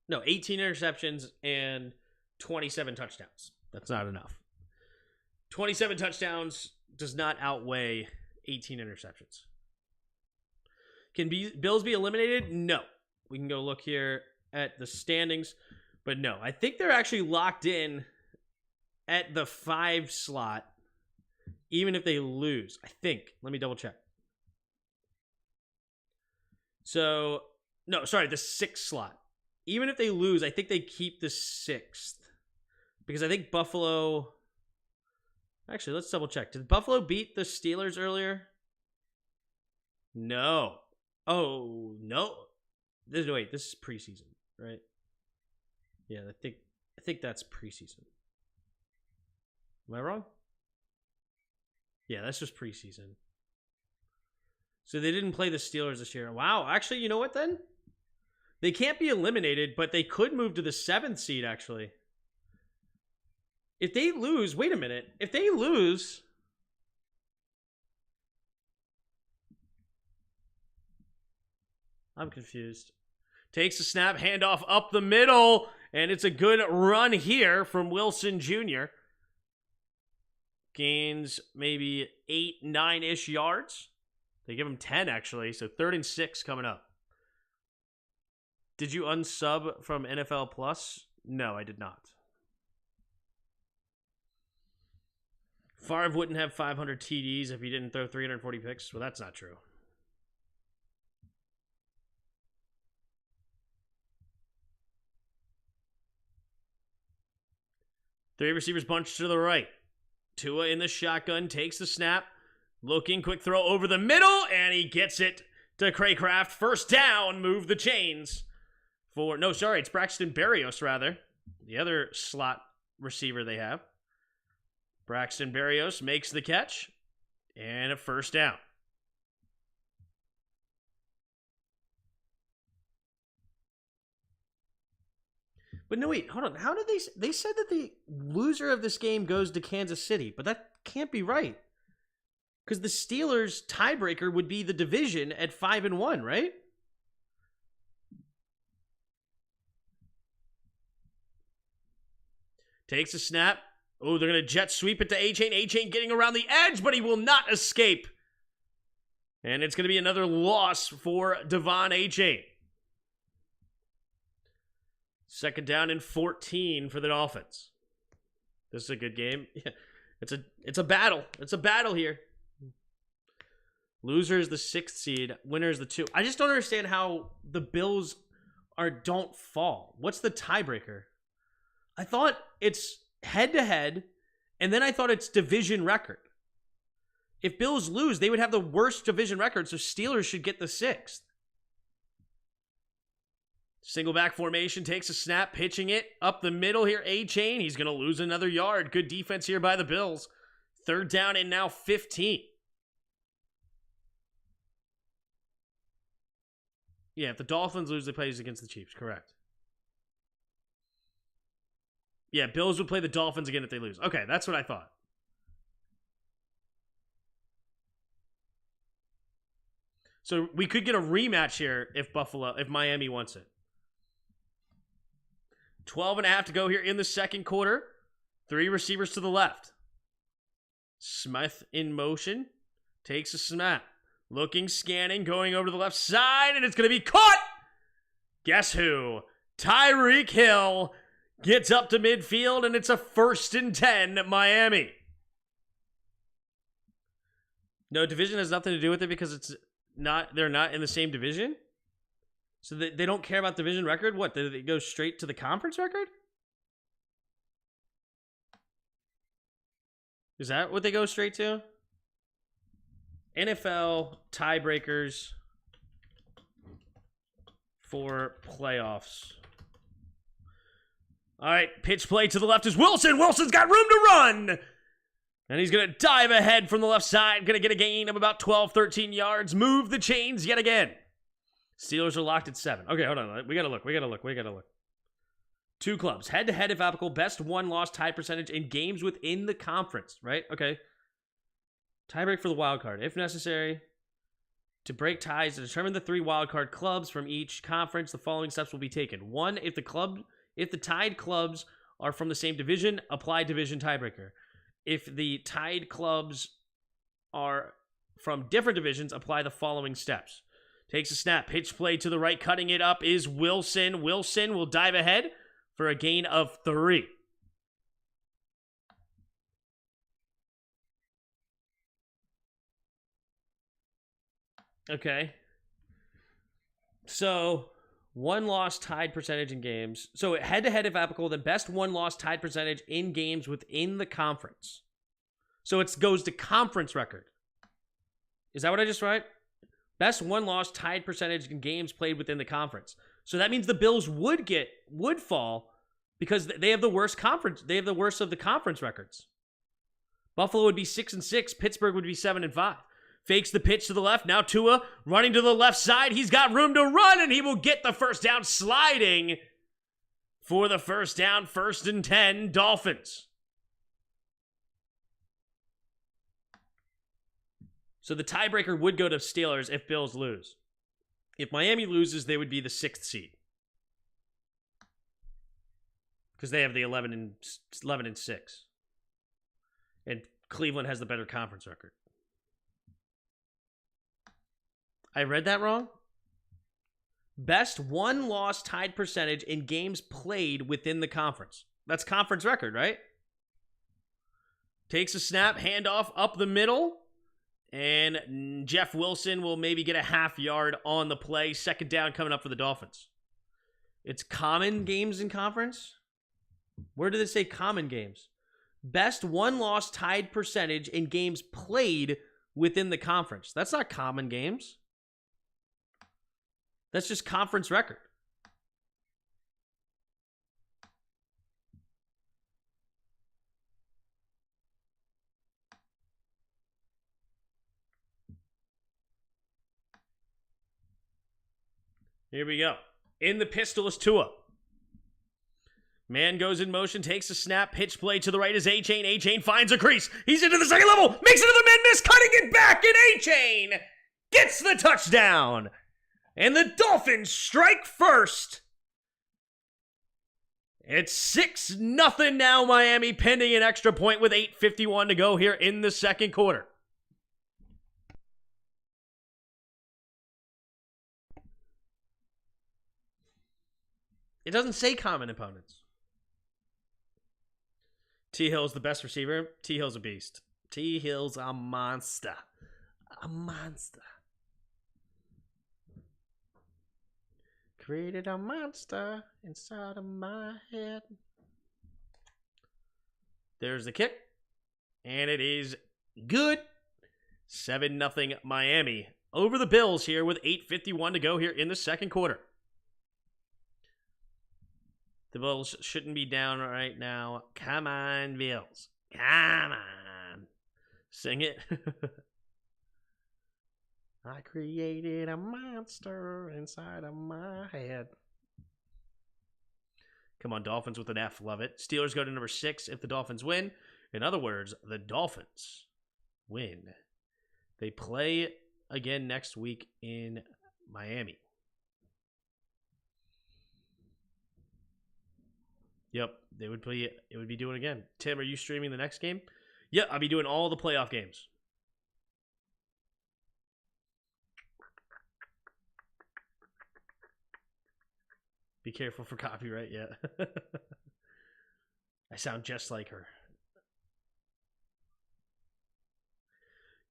No, 18 interceptions and 27 touchdowns. That's not enough. 27 touchdowns does not outweigh 18 interceptions. Can Bills be eliminated? No. We can go look here at the standings, but no. I think they're actually locked in at the 5 slot, even if they lose. I think. Let me double check. So, no, sorry, the 6th slot. Even if they lose, I think they keep the 6th. Because I think Buffalo... Actually, let's double check. Did Buffalo beat the Steelers earlier? No. Oh, no. This is preseason, right? Yeah, I think that's preseason. Am I wrong? Yeah, that's just preseason. So they didn't play the Steelers this year. Wow, actually, you know what then? They can't be eliminated, but they could move to the 7th seed, actually. If they lose, wait a minute. If they lose... I'm confused. Takes a snap, handoff up the middle, and it's a good run here from Wilson Jr. Gains maybe 8, 9-ish yards. They give him 10, actually, so 3rd and 6 coming up. Did you unsub from NFL Plus? No, I did not. Favre wouldn't have 500 TDs if he didn't throw 340 picks. Well, that's not true. Three receivers bunch to the right. Tua in the shotgun, takes the snap. Looking, quick throw over the middle, and he gets it to Craycraft. First down, move the chains. It's Braxton Berrios, rather. The other slot receiver they have. Braxton Berrios makes the catch, and a first down. But no, wait, hold on. How did they said that the loser of this game goes to Kansas City, but that can't be right. Because the Steelers' tiebreaker would be the division at 5-1, right? Takes a snap. Oh, they're going to jet sweep it to A-Chain. A-Chain getting around the edge, but he will not escape. And it's going to be another loss for Devon A-Chain. 2nd down and 14 for the Dolphins. This is a good game. Yeah, it's a battle. It's a battle here. Loser is the 6th seed. Winner is the 2. I just don't understand how the Bills don't fall. What's the tiebreaker? I thought it's head-to-head, and then I thought it's division record. If Bills lose, they would have the worst division record, so Steelers should get the 6th. Single back formation, takes a snap, pitching it up the middle here. A-Chain, he's going to lose another yard. Good defense here by the Bills. 3rd down and now 15. Yeah, if the Dolphins lose, they play against the Chiefs, correct. Yeah, Bills would play the Dolphins again if they lose. Okay, that's what I thought. So we could get a rematch here if Miami wants it. 12.5 to go here in the second quarter. 3 receivers to the left. Smith in motion. Takes a snap. Looking, scanning, going over to the left side, and it's going to be caught! Guess who? Tyreek Hill gets up to midfield, and it's a 1st and 10 Miami. No, division has nothing to do with it because they're not in the same division? So they don't care about division record? What, did they go straight to the conference record? Is that what they go straight to? NFL tiebreakers for playoffs. All right, pitch play to the left is Wilson. Wilson's got room to run. And he's going to dive ahead from the left side. Going to get a gain of about 12, 13 yards. Move the chains yet again. Steelers are locked at 7. Okay, hold on. We got to look. 2 clubs. Head-to-head if applicable. Best won-loss tie percentage in games within the conference. Right? Okay. Tiebreak for the wild card. If necessary, to break ties to determine the 3 wild card clubs from each conference, the following steps will be taken. 1, if the tied clubs are from the same division, apply division tiebreaker. If the tied clubs are from different divisions, apply the following steps. Takes a snap, pitch play to the right, cutting it up is Wilson. Wilson will dive ahead for a gain of 3. Okay. So, won-loss tied percentage in games. So, head-to-head if applicable, the best won-loss tied percentage in games within the conference. So, it goes to conference record. Is that what I just wrote? Best won-loss tied percentage in games played within the conference. So, that means the Bills would fall because they have the worst conference. They have the worst of the conference records. Buffalo would be 6-6. Pittsburgh would be 7-5. Fakes the pitch to the left. Now Tua running to the left side. He's got room to run, and he will get the first down sliding for the first down. 1st and 10, Dolphins. So the tiebreaker would go to Steelers if Bills lose. If Miami loses, they would be the 6th seed. Because they have the 11 and 6. And Cleveland has the better conference record. I read that wrong? Best won-loss tied percentage in games played within the conference. That's conference record, right? Takes a snap, handoff up the middle. And Jeff Wilson will maybe get a half yard on the play. 2nd down coming up for the Dolphins. It's common games in conference? Where did it say common games? Best won-loss tied percentage in games played within the conference. That's not common games. That's just conference record. Here we go. In the pistol is Tua. Man goes in motion, takes a snap, pitch play to the right is A-Chain. A-Chain finds a crease. He's into the second level, makes it to the mid-miss, cutting it back, and A-Chain gets the touchdown. And the Dolphins strike first. It's 6-0 now, Miami, pending an extra point with 8:51 to go here in the second quarter. It doesn't say common opponents. T. Hill's the best receiver. T. Hill's a beast. T. Hill's a monster. A monster. Created a monster inside of my head. There's the kick. And it is good. 7-0 Miami over the Bills here with 8:51 to go here in the second quarter. The Bills shouldn't be down right now. Come on, Bills. Come on. Sing it. I created a monster inside of my head. Come on, Dolphins with an F. Love it. Steelers go to number 6 if the Dolphins win. In other words, the Dolphins win. They play again next week in Miami. Yep, they would play. It would be doing again. Tim, are you streaming the next game? Yep, I'll be doing all the playoff games. Be careful for copyright. Yeah, I sound just like her.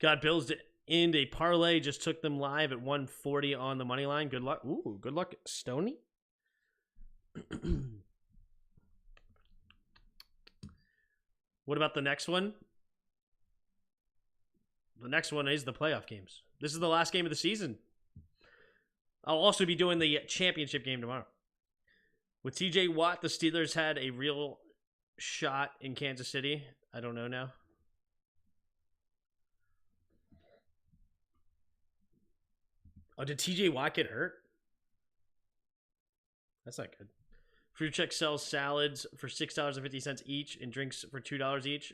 Got Bills to end a parlay. Just took them live at 140 on the money line. Good luck. Ooh, good luck, Stoney. What about the next one? The next one is the playoff games. This is the last game of the season. I'll also be doing the championship game tomorrow. With TJ Watt, the Steelers had a real shot in Kansas City. I don't know now. Oh, did TJ Watt get hurt? That's not good. Food Truck sells salads for $6.50 each and drinks for $2 each.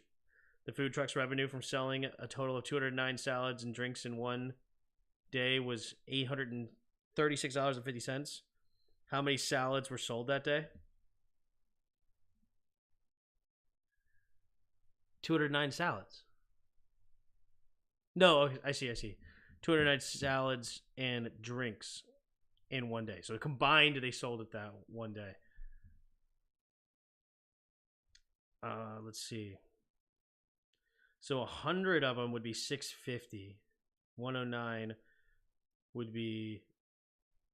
The food truck's revenue from selling a total of 209 salads and drinks in one day was $836.50. How many salads were sold that day? 209 salads. No, I see. 209 salads and drinks in one day. So combined, they sold it that one day. Let's see. So 100 of them would be $6.50. 109 would be,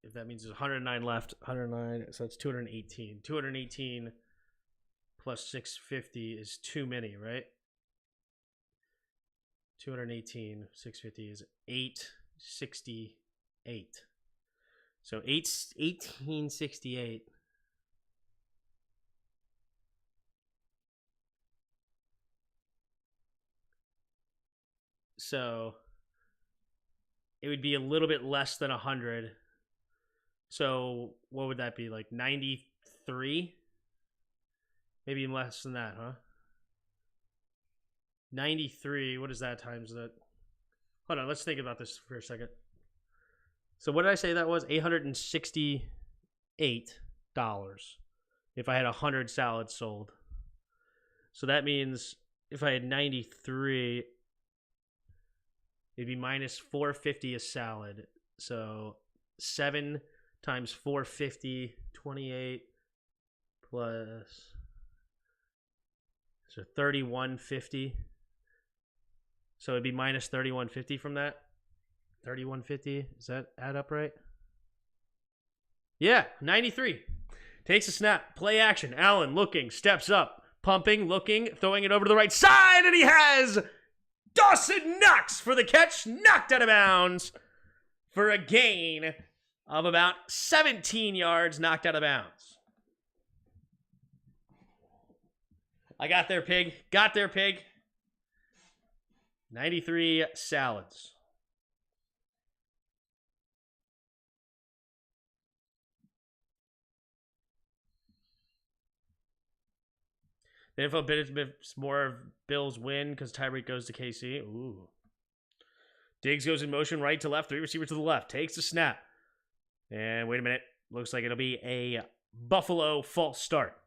if that means there's 109 left, 109, so it's 218. 218 plus $6.50 is too many, right? 218, $6.50 is $8.68. So $18.68. So it would be a little bit less than 100. So what would that be? Like 93? Maybe less than that, huh? 93. What is that times that? Hold on, let's think about this for a second. So what did I say that was? $868 if I had 100 salads sold. So that means if I had 93, it'd be minus $4.50 a salad. So 7 times $4.50, 28 plus, so $31.50. So it'd be minus $31.50 from that. $31.50. Does that add up right? Yeah, 93. Takes a snap. Play action. Allen looking, steps up, pumping, looking, throwing it over to the right side, and he has Dawson Knox for the catch, knocked out of bounds for a gain of about 17 yards, knocked out of bounds. I got there, pig. Got there, pig. 93 salads. The info bit more of Bills win because Tyreek goes to KC. Ooh. Diggs goes in motion right to left. 3 receivers to the left. Takes the snap. And wait a minute. Looks like it'll be a Buffalo false start.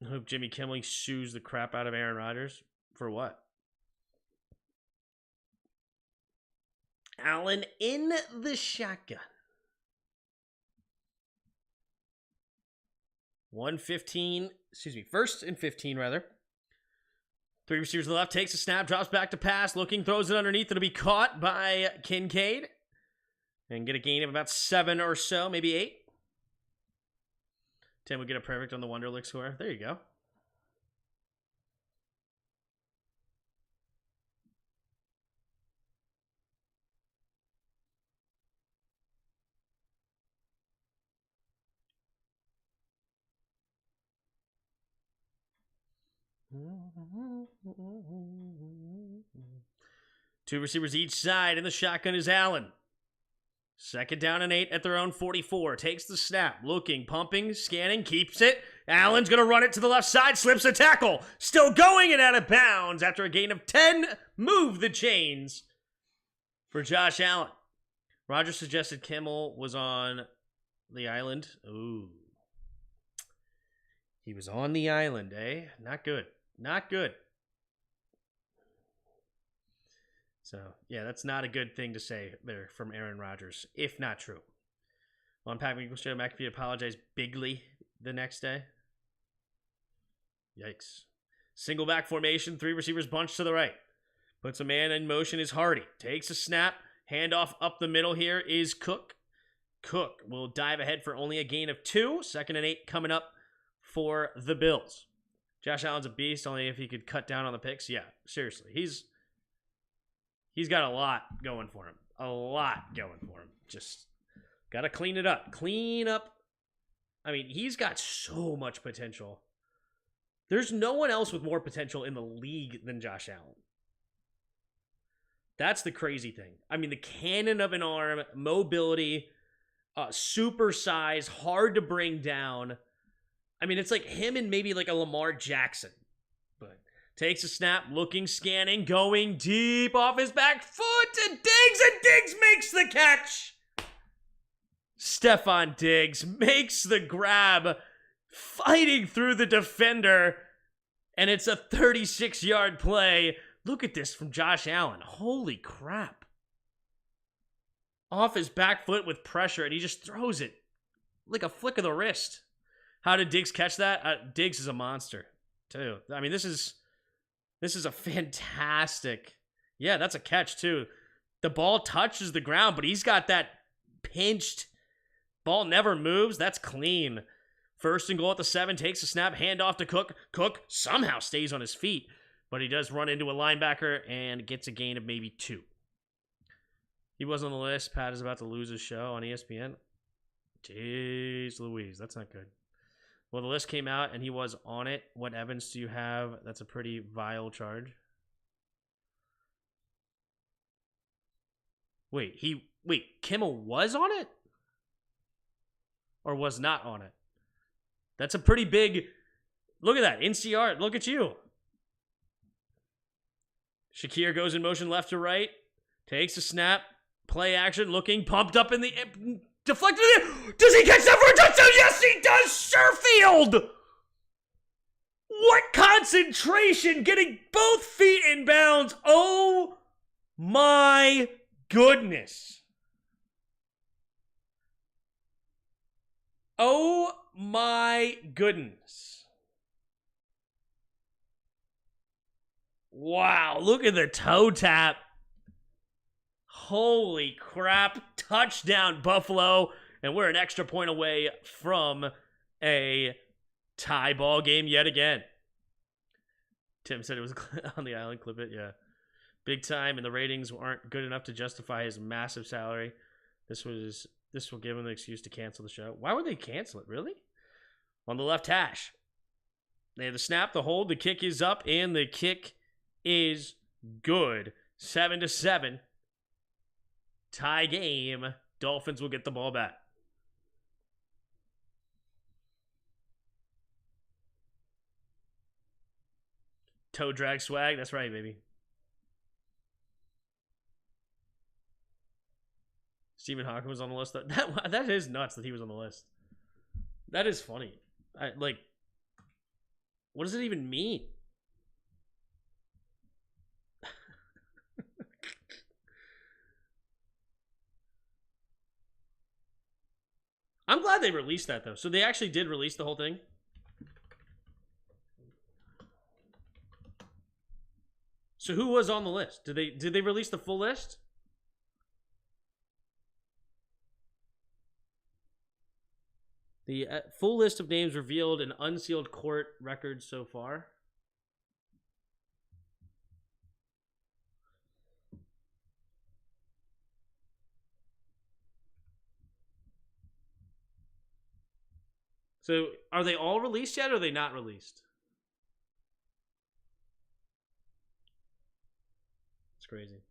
I hope Jimmy Kimmel sues the crap out of Aaron Rodgers. For what? Allen in the shotgun. 1st and 15 rather. 3 receivers to the left, takes a snap, drops back to pass, looking, throws it underneath. It'll be caught by Kincaid. and get a gain of about 7 or so, maybe 8. Tim would get a perfect on the Wonderlic score. There you go. Two receivers each side, and the shotgun is Allen. Second down and 8 at their own 44. Takes the snap, looking, pumping, scanning, keeps it. Allen's going to run it to the left side, slips a tackle. Still going and out of bounds after a gain of 10. Move the chains for Josh Allen. Roger suggested Kimmel was on the island. Ooh. He was on the island, eh? Not good. Not good. So, yeah, that's not a good thing to say there from Aaron Rodgers, if not true. On Pat McAfee apologized bigly the next day. Yikes. Single back formation, 3 receivers bunched to the right. Puts a man in motion is Hardy. Takes a snap. Handoff up the middle here is Cook. Cook will dive ahead for only a gain of 2. Second and 8 coming up for the Bills. Josh Allen's a beast, only if he could cut down on the picks. Yeah, seriously. He's got a lot going for him. A lot going for him. Just got to clean it up. Clean up. I mean, he's got so much potential. There's no one else with more potential in the league than Josh Allen. That's the crazy thing. I mean, the cannon of an arm, mobility, super size, hard to bring down. I mean, it's like him and maybe like a Lamar Jackson. But takes a snap, looking, scanning, going deep off his back foot, and Diggs makes the catch. Stephon Diggs makes the grab, fighting through the defender, and it's a 36-yard play. Look at this from Josh Allen. Holy crap. Off his back foot with pressure, and he just throws it like a flick of the wrist. How did Diggs catch that? Diggs is a monster, too. I mean, this is a fantastic... Yeah, that's a catch, too. The ball touches the ground, but he's got that pinched... Ball never moves. That's clean. First and goal at the 7. Takes a snap. Hand off to Cook. Cook somehow stays on his feet, but he does run into a linebacker and gets a gain of maybe 2. He was on the list. Pat is about to lose his show on ESPN. Jeez Louise. That's not good. Well, the list came out and he was on it. What evidence do you have? That's a pretty vile charge. Wait, Kimmel was on it? Or was not on it? That's a pretty big... Look at that. NCR, look at you. Shakir goes in motion left to right. Takes a snap. Play action. Looking. Pumped up in the... Deflected in. Does he catch that for a touchdown? Yes, he does. Sherfield. What concentration. Getting both feet in bounds. Oh my goodness. Oh my goodness. Wow, look at the toe tap. Holy crap. Touchdown, Buffalo. And we're an extra point away from a tie ball game yet again. Tim said it was on the island. Clip it, yeah. Big time, and the ratings aren't good enough to justify his massive salary. This will give him an excuse to cancel the show. Why would they cancel it, really? On the left hash. They have the snap, the hold, the kick is up, and the kick is good. 7-7. Tie game. Dolphins will get the ball back. Toe drag swag. That's right, baby. Stephen Hawking was on the list. That is nuts that he was on the list. That is funny. What does it even mean? I'm glad they released that, though. So they actually did release the whole thing? So who was on the list? Did they release the full list? The full list of names revealed in unsealed court records so far. So, are they all released yet, or are they not released? It's crazy.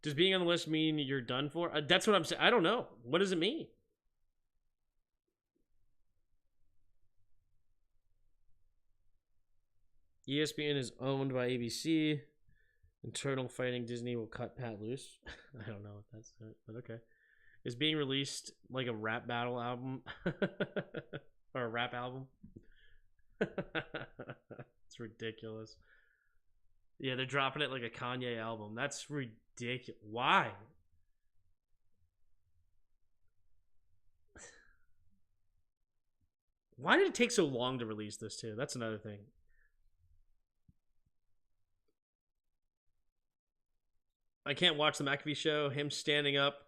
Does being on the list mean you're done for? That's what I'm saying. I don't know. What does it mean? ESPN is owned by ABC. Internal fighting, Disney will cut Pat loose. I don't know if that's it, but okay. Is being released like a rap battle album? Or a rap album? It's ridiculous. Yeah, they're dropping it like a Kanye album. That's ridiculous. Why? Why did it take so long to release this too? That's another thing. I can't watch the McAfee show. Him standing up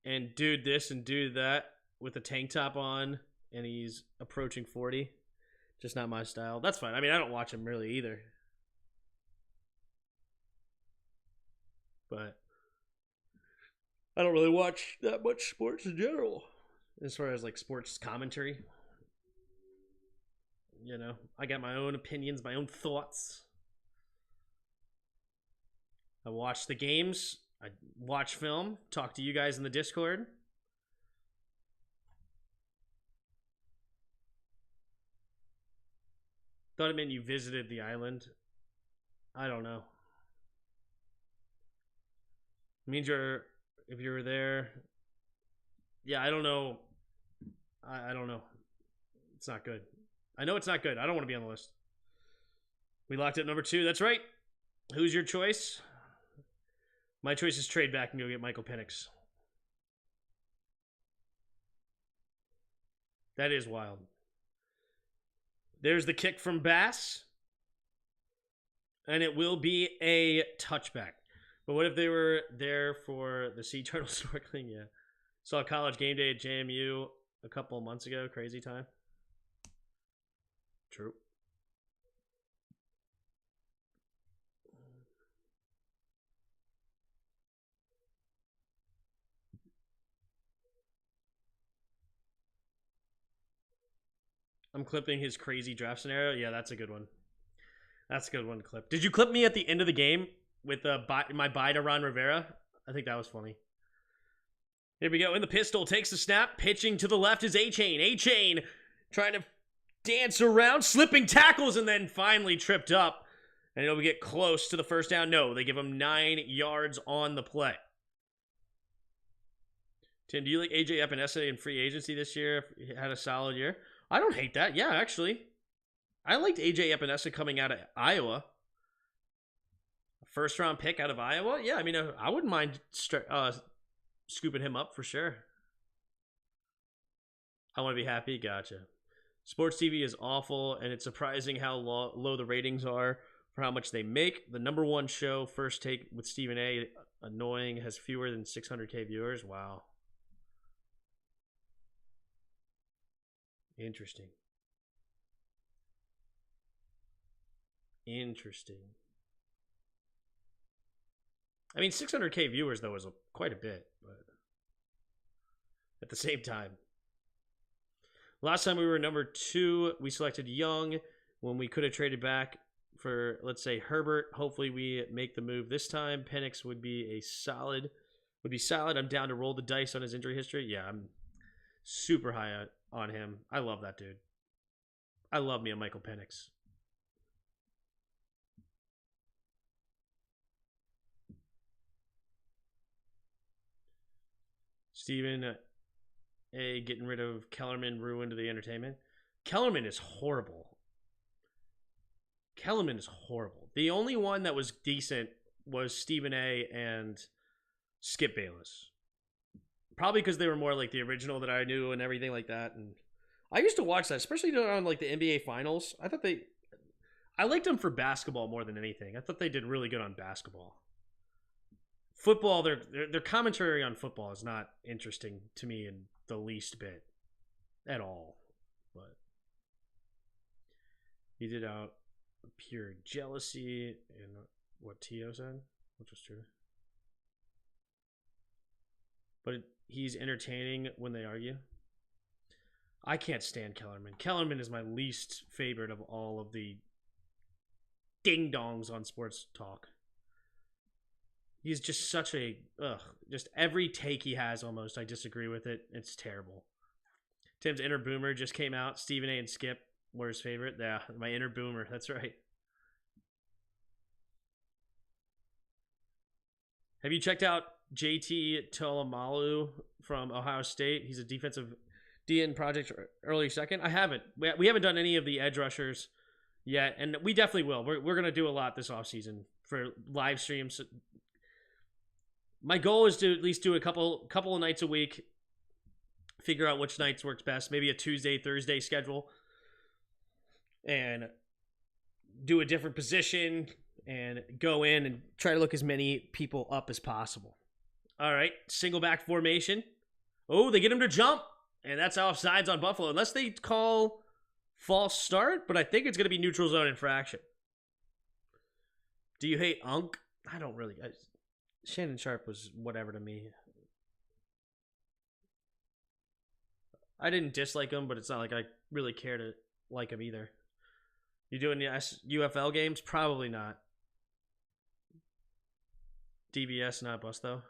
and do this and do that with a tank top on, and he's approaching 40. Just not my style. That's fine. I mean, I don't watch him really either. But I don't really watch that much sports in general. As far as like sports commentary. You know, I got my own opinions, my own thoughts. I watch the games. I watch film. Talk to you guys in the Discord. Thought it meant you visited the island. I don't know. It means if you were there. Yeah, I don't know. I don't know. It's not good. I know it's not good. I don't want to be on the list. We locked up number 2. That's right. Who's your choice? My choice is trade back and go get Michael Penix. That is wild. There's the kick from Bass. And it will be a touchback. But what if they were there for the sea turtle snorkeling? Yeah. Saw College Game Day at JMU a couple of months ago. Crazy time. True. I'm clipping his crazy draft scenario. Yeah, that's a good one. That's a good one to clip. Did you clip me at the end of the game with my bye to Ron Rivera? I think that was funny. Here we go. In the pistol, takes the snap. Pitching to the left is A-Chain. A-Chain trying to dance around, slipping tackles, and then finally tripped up. And it'll get close to the first down. No, they give him 9 yards on the play. Tim, do you like AJ Epinesa in free agency this year? He had a solid year. I don't hate that. Yeah, actually. I liked AJ Epinesa coming out of Iowa. First round pick out of Iowa? Yeah, I mean, I wouldn't mind scooping him up for sure. I want to be happy. Gotcha. Sports TV is awful, and it's surprising how low the ratings are for how much they make. The number 1 show, First Take with Stephen A., annoying, has fewer than 600K viewers. Wow. Interesting. I mean, 600K viewers, though, is quite a bit, but at the same time. Last time we were number 2, we selected Young when we could have traded back for, let's say, Herbert. Hopefully we make the move this time. Penix would be solid. I'm down to roll the dice on his injury history. Yeah, I'm super high on him. I love that dude. I love me a Michael Penix. Steven A. getting rid of Kellerman ruined the entertainment. Kellerman is horrible. The only one that was decent was Stephen A. and Skip Bayless. Probably because they were more like the original that I knew and everything like that. And I used to watch that, especially on like the NBA Finals. I liked them for basketball more than anything. I thought they did really good on basketball. football, their commentary on football is not interesting to me in the least bit at all. But he did out pure jealousy in what Tio said, which was true. But he's entertaining when they argue. I can't stand Kellerman. Kellerman is my least favorite of all of the ding-dongs on sports talk. He's just such a... just every take he has almost, I disagree with it. It's terrible. Tim's inner boomer just came out. Stephen A. and Skip were his favorite. Yeah, my inner boomer. That's right. Have you checked out JT Tuilamola from Ohio State? He's a defensive DN project early second. I haven't. We haven't done any of the edge rushers yet, and we definitely will. We're going to do a lot this offseason for live streams. My goal is to at least do a couple of nights a week, figure out which nights works best, maybe a Tuesday, Thursday schedule, and do a different position and go in and try to look as many people up as possible. All right, single back formation. Oh, they get him to jump, and that's offsides on Buffalo, unless they call false start, but I think it's going to be neutral zone infraction. Do you hate Unk? I don't really. Shannon Sharp was whatever to me. I didn't dislike him, but it's not like I really care to like him either. You doing the UFL games? Probably not. DBS not bust, though.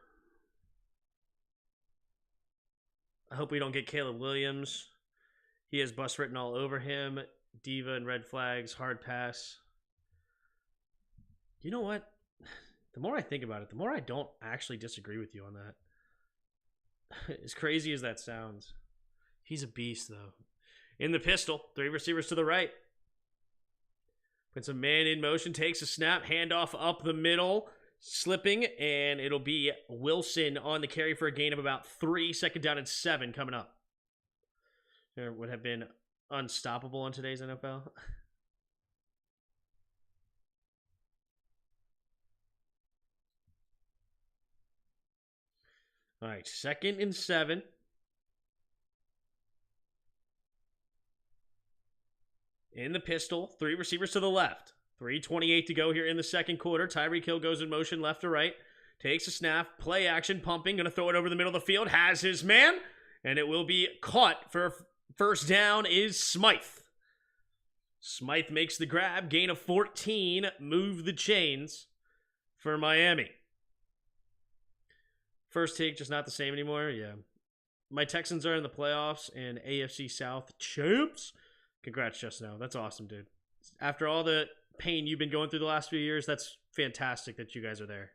I hope we don't get Caleb Williams. He has bust written all over him. Diva and red flags, hard pass. You know what? The more I think about it, the more I don't actually disagree with you on that. As crazy as that sounds. He's a beast, though. In the pistol, 3 receivers to the right. Puts a man in motion, takes a snap, handoff up the middle, slipping, and it'll be Wilson on the carry for a gain of about 3, 2nd down and 7 coming up. There would have been unstoppable in today's NFL. All right, 2nd and 7. In the pistol, 3 receivers to the left. 3:28 to go here in the second quarter. Tyreek Hill goes in motion left to right. Takes a snap, play action, pumping. Going to throw it over the middle of the field. Has his man. And it will be caught for first down is Smythe. Smythe makes the grab. Gain of 14. Move the chains for Miami. First take, just not the same anymore. Yeah. My Texans are in the playoffs and AFC South champs. Congrats, Just Now. That's awesome, dude. After all the pain you've been going through the last few years, that's fantastic that you guys are there.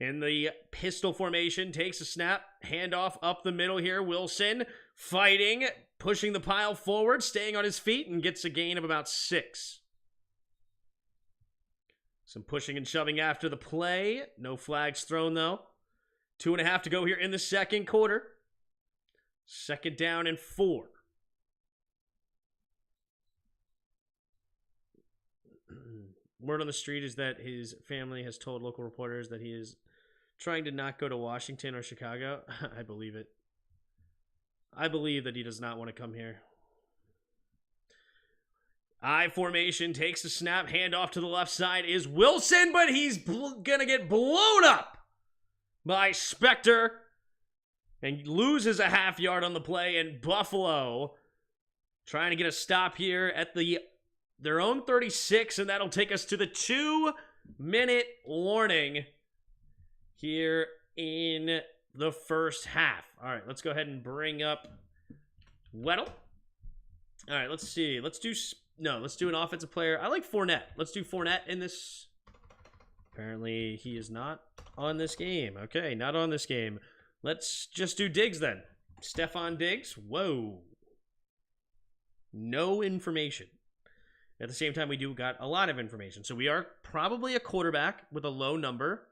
In the pistol formation, takes a snap, handoff up the middle here. Wilson fighting, pushing the pile forward, staying on his feet, and gets a gain of about 6. Some pushing and shoving after the play. No flags thrown, though. 2.5 to go here in the second quarter. 2nd down and 4. Word on the street is that his family has told local reporters that he is trying to not go to Washington or Chicago. I believe it. I believe that he does not want to come here. I formation, takes a snap, handoff to the left side is Wilson, but he's going to get blown up by Spector and loses a half yard on the play, and Buffalo trying to get a stop here at their own 36, and that'll take us to the 2-minute warning here in the first half. All right, let's go ahead and bring up Weddle. All right, let's see. Let's do an offensive player. I like Fournette. Let's do Fournette in this. Apparently, he is not on this game. Okay, not on this game. Let's just do Diggs then. Stephon Diggs. Whoa. No information. At the same time, we do got a lot of information. So we are probably a quarterback with a low number.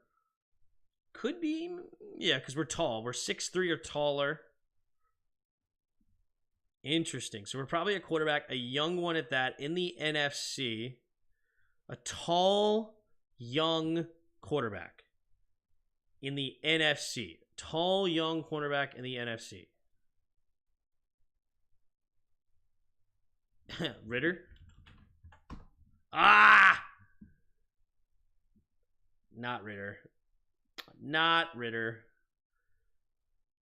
Could be, yeah, because we're tall. We're 6'3" or taller. Interesting. So we're probably a quarterback, a young one at that, in the NFC. A tall, young quarterback. in the NFC. Tall, young cornerback in the NFC. Ritter? Ah! Not Ritter. Not Ritter.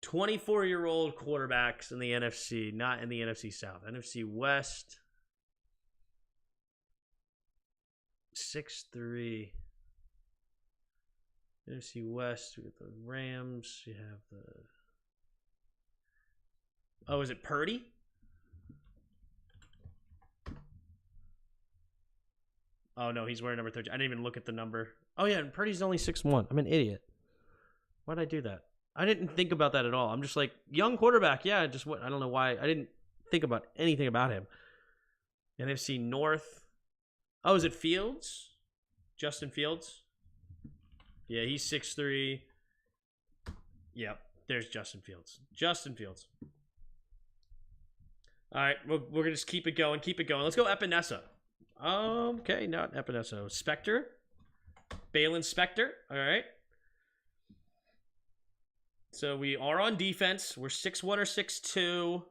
24-year-old quarterbacks in the NFC, not in the NFC South. NFC West. 6'3". NFC West, we have the Rams. You have the... Oh, is it Purdy? Oh, no, he's wearing number 13. I didn't even look at the number. Oh, yeah, and Purdy's only 6'1". I'm an idiot. Why'd I do that? I didn't think about that at all. I'm just like, young quarterback. Yeah, just what? I don't know why. I didn't think about anything about him. NFC North. Oh, is it Fields? Justin Fields? Yeah, he's 6'3". Yep, there's Justin Fields. Justin Fields. All right, we're going to just keep it going. Keep it going. Let's go Epinesa. Okay, not Epinesa. Spectre. Balin Spectre. All right. So we are on defense. We're 6'1" or 6'2".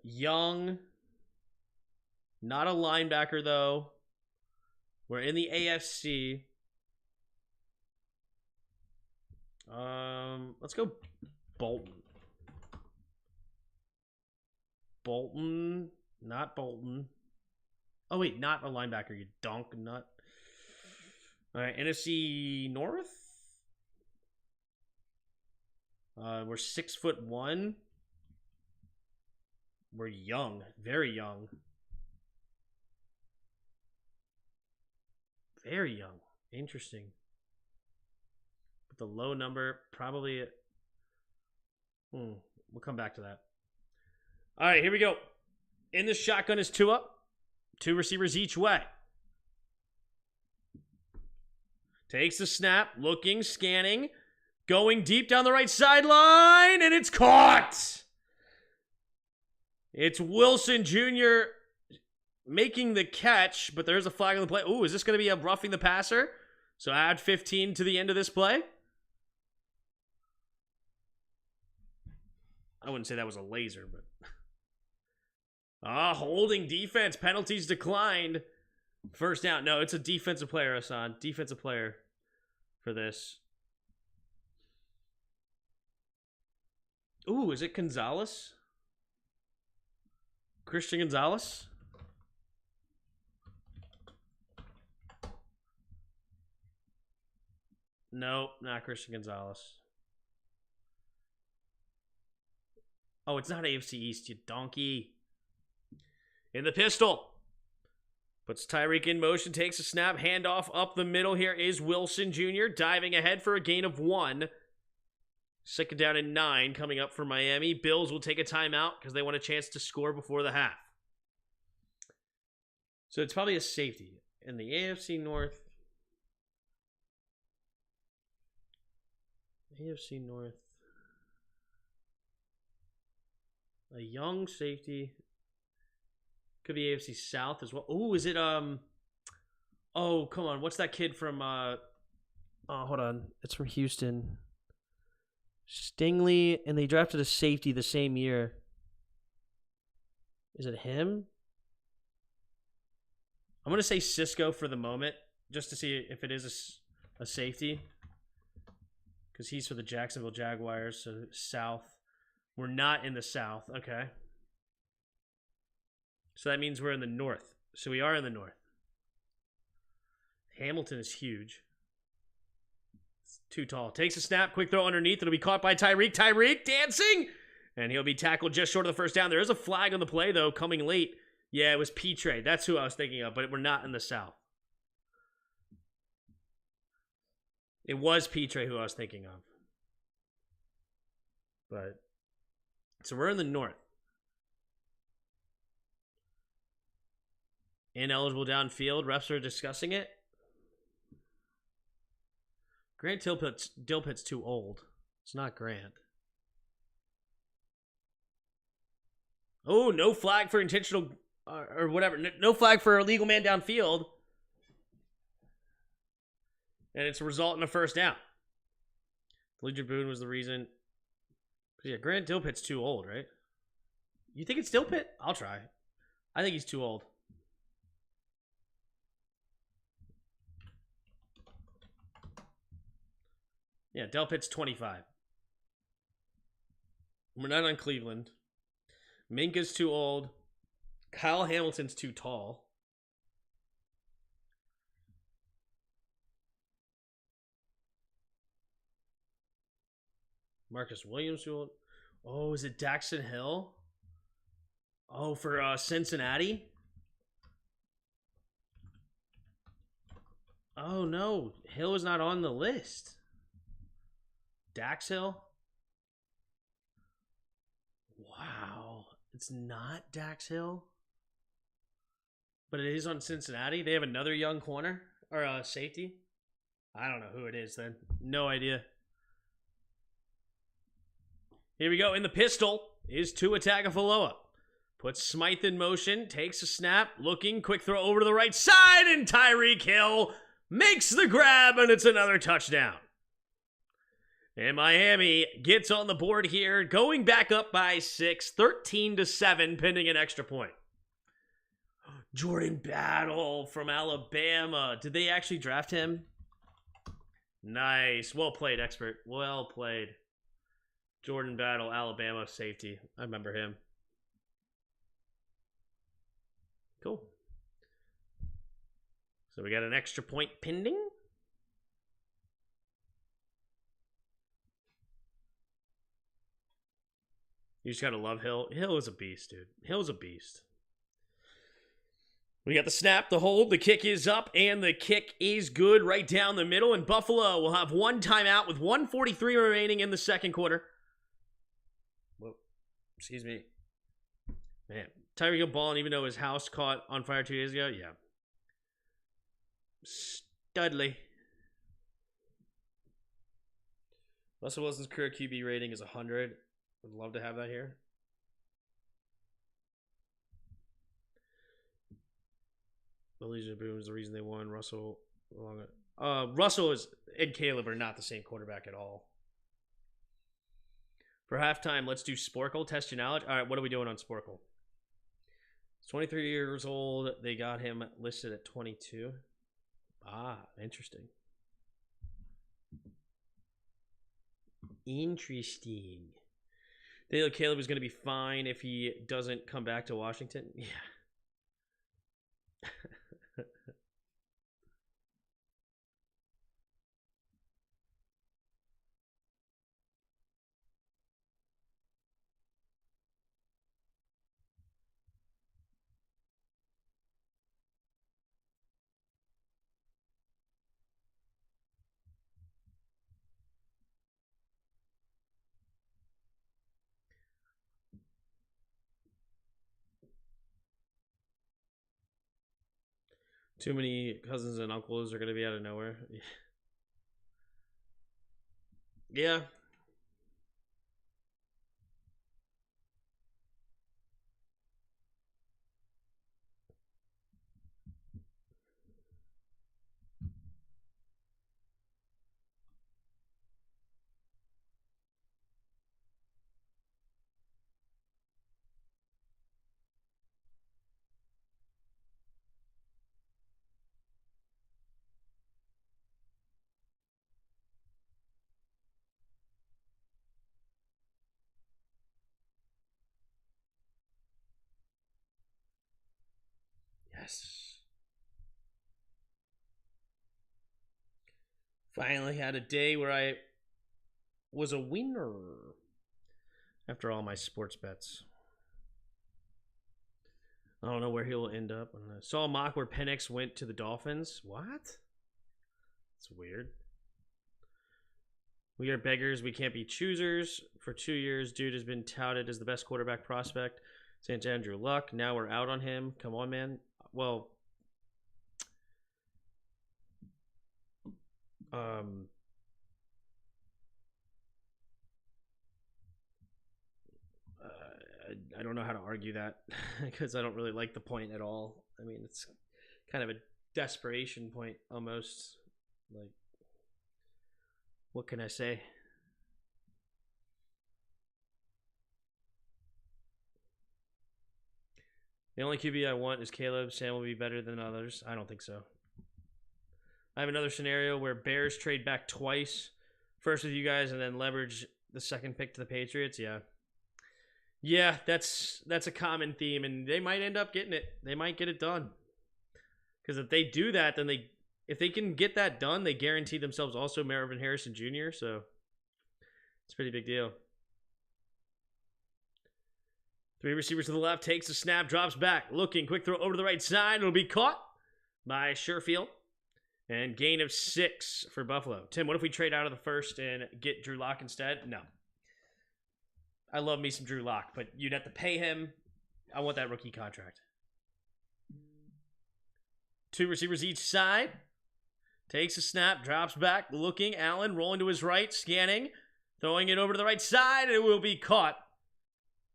Young. Not a linebacker, though. We're in the AFC. Let's go Bolton. Bolton. Not Bolton. Oh, wait. Not a linebacker, you donk nut. All right. NFC North. We're 6'1". We're young. Very young. Very young. Interesting. But the low number, probably... we'll come back to that. All right, here we go. In the shotgun is Tua. 2 receivers each way. Takes the snap. Looking, scanning. Going deep down the right sideline. And it's caught. It's Wilson Jr. making the catch, but there's a flag on the play. Ooh, is this going to be a roughing the passer? So add 15 to the end of this play. I wouldn't say that was a laser, but... holding defense. Penalties declined. First down. No, it's a defensive player, Hassan. Defensive player for this. Ooh, is it Gonzalez? Christian Gonzalez? No, not Christian Gonzalez. Oh, it's not AFC East, you donkey. In the pistol. Puts Tyreek in motion, takes a snap, handoff up the middle. Here is Wilson Jr. diving ahead for a gain of 1. Second down and 9 coming up for Miami. Bills will take a timeout because they want a chance to score before the half. So it's probably a safety. In the AFC North. AFC North. A young safety. Could be AFC South as well. Oh, is it oh, come on. What's that kid from oh, hold on. It's from Houston. Stingley, and they drafted a safety the same year. Is it him? I'm going to say Cisco for the moment, just to see if it is a safety. Because he's for the Jacksonville Jaguars, so South. We're not in the South. Okay. So that means we're in the North. So we are in the North. Hamilton is huge. It's too tall. Takes a snap. Quick throw underneath. It'll be caught by Tyreek. Tyreek dancing. And he'll be tackled just short of the first down. There is a flag on the play, though, coming late. Yeah, it was P-Trade. That's who I was thinking of, but we're not in the South. It was P-Trade who I was thinking of. But, so we're in the North. Ineligible downfield. Refs are discussing it. Grant Dilpitt's too old. It's not Grant. Oh, no flag for intentional or whatever. No flag for a legal man downfield. And it's a result in a first down. Legion Boone was the reason. Yeah, Grant Dilpitt's too old, right? You think it's Dilpitt? I'll try. I think he's too old. Yeah, Delpitt's 25. We're not on Cleveland. Minka's too old. Kyle Hamilton's too tall. Marcus Williams too old. Oh, is it Daxton Hill? Oh, for Cincinnati? Oh, no. Hill is not on the list. Dax Hill? Wow. It's not Dax Hill? But it is on Cincinnati? They have another young corner? Or safety? I don't know who it is then. No idea. Here we go. In the pistol is Tua Tagovailoa. Puts Smythe in motion. Takes a snap. Looking. Quick throw over to the right side. And Tyreek Hill makes the grab. And it's another touchdown. And Miami gets on the board here. Going back up by 6. 13-7. Pending an extra point. Jordan Battle from Alabama. Did they actually draft him? Nice. Well played, expert. Well played. Jordan Battle, Alabama safety. I remember him. Cool. So we got an extra point pending. You just gotta love Hill. Hill is a beast, dude. Hill's a beast. We got the snap, the hold, the kick is up, and the kick is good right down the middle. And Buffalo will have one timeout with 1:43 remaining in the second quarter. Whoa, excuse me. Man, Tyreek Hill balling even though his house caught on fire 2 days ago? Yeah. Studley. Russell Wilson's career QB rating is 100. Would love to have that here. The Legion of Boom is the reason they won. Russell is and Caleb are not the same quarterback at all. For halftime, let's do Sporkle. Test your knowledge. All right, what are we doing on Sporkle? He's 23 years old. They got him listed at 22. Ah, interesting. Interesting. Daniel Caleb is going to be fine if he doesn't come back to Washington. Yeah. Too many cousins and uncles are going to be out of nowhere. Yeah. Yes. Finally had a day where I was a winner after all my sports bets. I don't know where he'll end up. I saw a mock where Penix went to the Dolphins. What? It's weird. We are beggars. We can't be choosers. For 2 years, dude has been touted as the best quarterback prospect. St. Andrew Luck. Now we're out on him. Come on, man. Well, I don't know how to argue that because I don't really like the point at all. I mean, it's kind of a desperation point almost. Like, what can I say? The only QB I want is Caleb. Sam will be better than others. I don't think so. I have another scenario where Bears trade back twice. First with you guys and then leverage the second pick to the Patriots. Yeah. Yeah, that's a common theme, and they might end up getting it. They might get it done. Because if they do that, then if they can get that done, they guarantee themselves also Marvin Harrison Jr., so it's a pretty big deal. 3 receivers to the left, takes a snap, drops back, looking, quick throw over to the right side. It'll be caught by Sherfield. And gain of 6 for Buffalo. Tim, what if we trade out of the first and get Drew Lock instead? No. I love me some Drew Lock, but you'd have to pay him. I want that rookie contract. 2 receivers each side. Takes a snap, drops back, looking. Allen rolling to his right, scanning. Throwing it over to the right side. It will be caught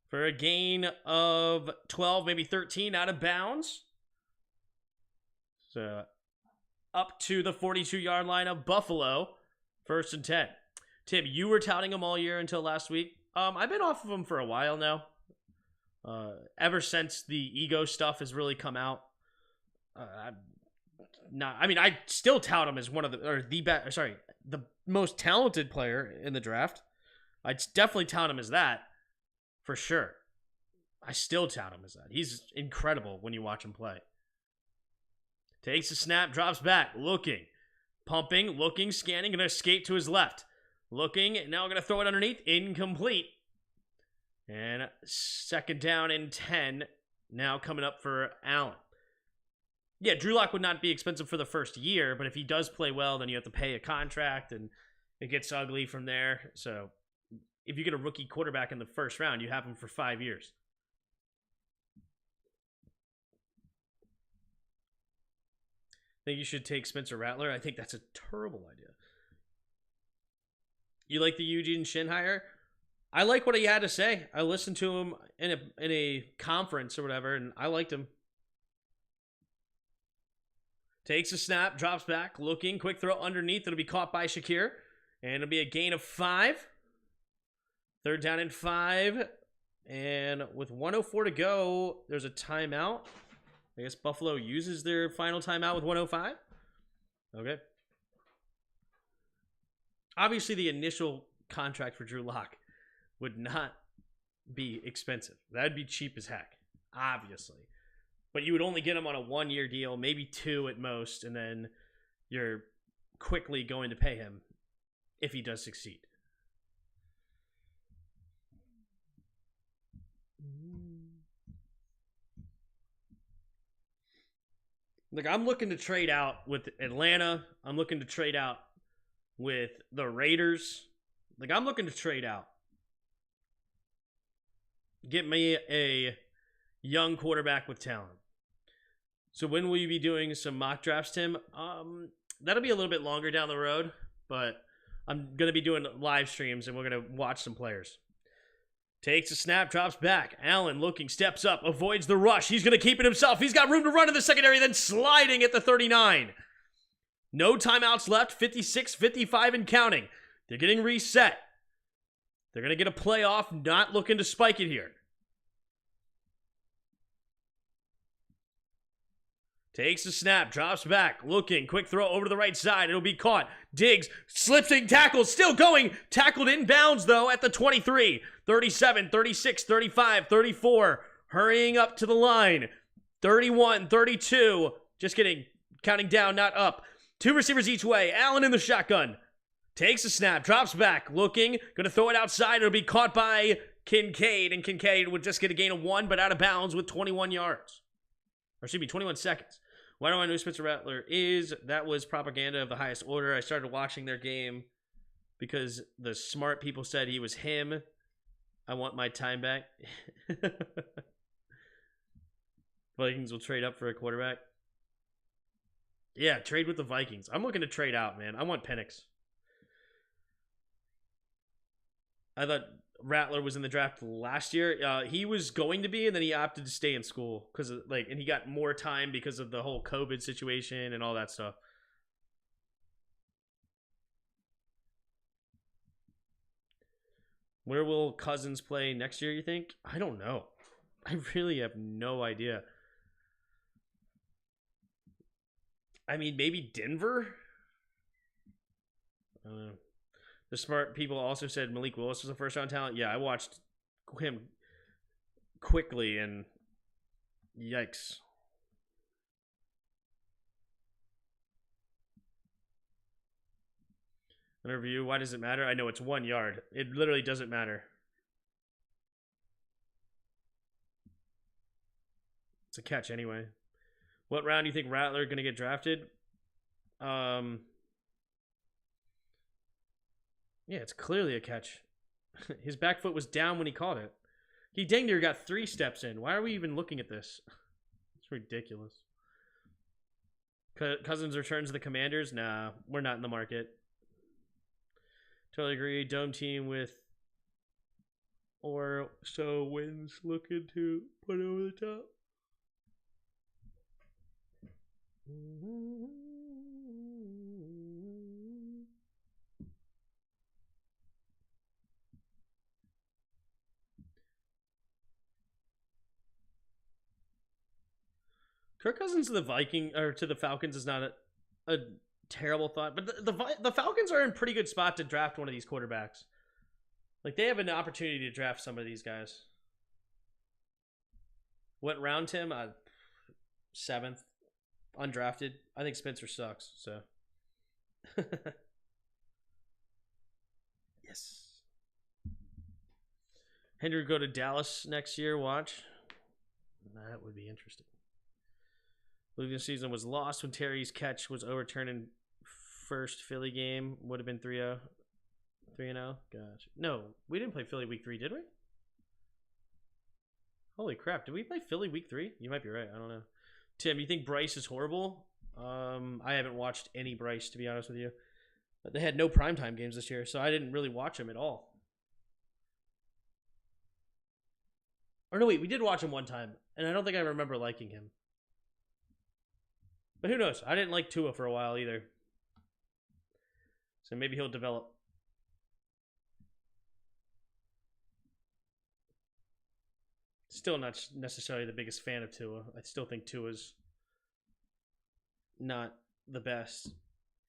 for a gain of 12, maybe 13 out of bounds. So up to the 42-yard line of Buffalo. 1st and 10. Tim, you were touting him all year until last week. I've been off of him for a while now. Ever since the ego stuff has really come out. I still tout him as one of the most talented player in the draft. I'd definitely tout him as that, for sure. I still tout him as that. He's incredible when you watch him play. Takes a snap, drops back, looking, pumping, looking, scanning, going to escape to his left. Looking, now going to throw it underneath, incomplete. And 2nd down and 10, now coming up for Allen. Yeah, Drew Lock would not be expensive for the first year, but if he does play well, then you have to pay a contract, and it gets ugly from there. So if you get a rookie quarterback in the first round, you have him for 5 years. I think you should take Spencer Rattler. I think that's a terrible idea. You like the Eugene Shin hire? I like what he had to say. I listened to him in a conference or whatever, and I liked him. Takes a snap, drops back, looking, quick throw underneath. It'll be caught by Shakir, and it'll be a gain of 5. 3rd down and 5, and with 1:04 to go, there's a timeout. I guess Buffalo uses their final timeout with 1:05. Okay. Obviously, the initial contract for Drew Lock would not be expensive. That'd be cheap as heck, obviously. But you would only get him on a 1-year deal, maybe 2 at most, and then you're quickly going to pay him if he does succeed. Like, I'm looking to trade out with Atlanta. I'm looking to trade out with the Raiders. Like, I'm looking to trade out. Get me a young quarterback with talent. So when will you be doing some mock drafts, Tim? That'll be a little bit longer down the road, but I'm going to be doing live streams, and we're going to watch some players. Takes a snap, drops back. Allen looking, steps up, avoids the rush. He's going to keep it himself. He's got room to run in the secondary, then sliding at the 39. No timeouts left, 56, 55 and counting. They're getting reset. They're going to get a playoff, not looking to spike it here. Takes a snap, drops back, looking, quick throw over to the right side. It'll be caught. Diggs, slipping tackle, still going. Tackled in bounds, though, at the 23, 37, 36, 35, 34. Hurrying up to the line. 31, 32. Just kidding. Counting down, not up. 2 receivers each way. Allen in the shotgun. Takes a snap, drops back, looking. Going to throw it outside. It'll be caught by Kincaid, and Kincaid would just get a gain of 1, but out of bounds with 21 yards. Or excuse me, 21 seconds. Why do I know who Spencer Rattler is? That was propaganda of the highest order. I started watching their game because the smart people said he was him. I want my time back. Vikings will trade up for a quarterback. Yeah, trade with the Vikings. I'm looking to trade out, man. I want Penix. I thought Rattler was in the draft last year. He was going to be, and then he opted to stay in school because and he got more time because of the whole COVID situation and all that stuff. Where will Cousins play next year, you think? I don't know. I really have no idea. I mean, maybe Denver? I don't know. The smart people also said Malik Willis was a first-round talent. Yeah, I watched him quickly, and yikes. Interview, why does it matter? I know it's 1 yard. It literally doesn't matter. It's a catch anyway. What round do you think Rattler going to get drafted? Yeah, it's clearly a catch. His back foot was down when he caught it. He dang near got 3 steps in. Why are we even looking at this? It's ridiculous. Cousins returns to the Commanders? Nah, we're not in the market. Totally agree. Dome team with or so wins looking to put over the top. Kirk Cousins to the Falcons is not a terrible thought, but the Falcons are in pretty good spot to draft one of these quarterbacks. Like, they have an opportunity to draft some of these guys. What round, Tim? 7th. Undrafted. I think Spencer sucks, so. Yes. Henry go to Dallas next year, watch. That would be interesting. Losing season was lost when Terry's catch was overturned in first Philly game. Would have been 3-0. 3-0? Gotcha. No, we didn't play Philly week 3, did we? Holy crap, did we play Philly week 3? You might be right, I don't know. Tim, you think Bryce is horrible? I haven't watched any Bryce, to be honest with you. But they had no primetime games this year, so I didn't really watch him at all. Or no, wait, we did watch him one time, and I don't think I remember liking him. But who knows? I didn't like Tua for a while either. So maybe he'll develop. Still not necessarily the biggest fan of Tua. I still think Tua's not the best.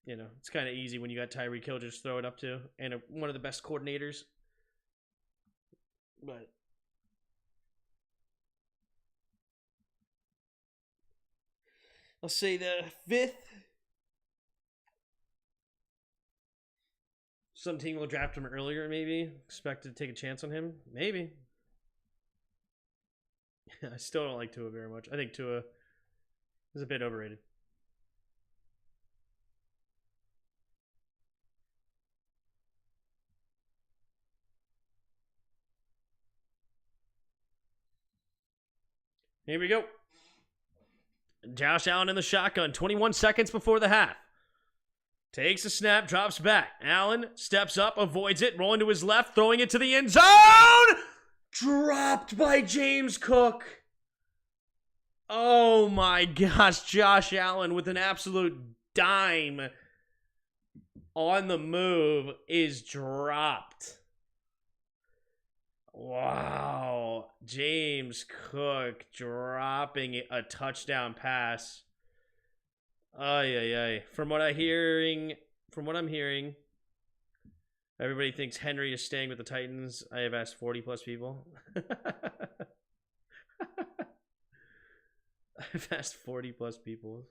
You know, it's kind of easy when you got Tyreek Hill just throw it up to, and one of the best coordinators. But I'll say the 5th. Some team will draft him earlier, maybe. Expect to take a chance on him. Maybe. I still don't like Tua very much. I think Tua is a bit overrated. Here we go. Josh Allen in the shotgun, 21 seconds before the half. Takes a snap, drops back. Allen steps up, avoids it, rolling to his left, throwing it to the end zone! Dropped by James Cook. Oh my gosh, Josh Allen with an absolute dime on the move is dropped. Wow. James Cook dropping a touchdown pass. Ay. From what I'm hearing, everybody thinks Henry is staying with the Titans. I have asked 40 plus people. I've asked 40 plus people.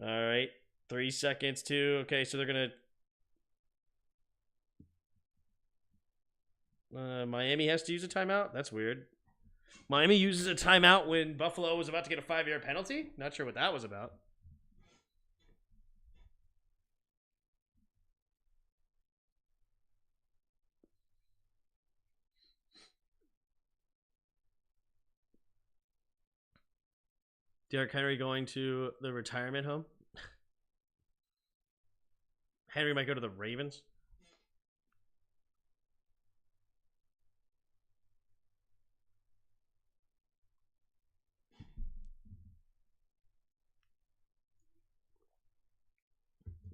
All right. 3 seconds too. Okay, so they're going to Miami has to use a timeout? That's weird. Miami uses a timeout when Buffalo was about to get a 5-yard penalty? Not sure what that was about. Derrick Henry going to the retirement home? Henry might go to the Ravens.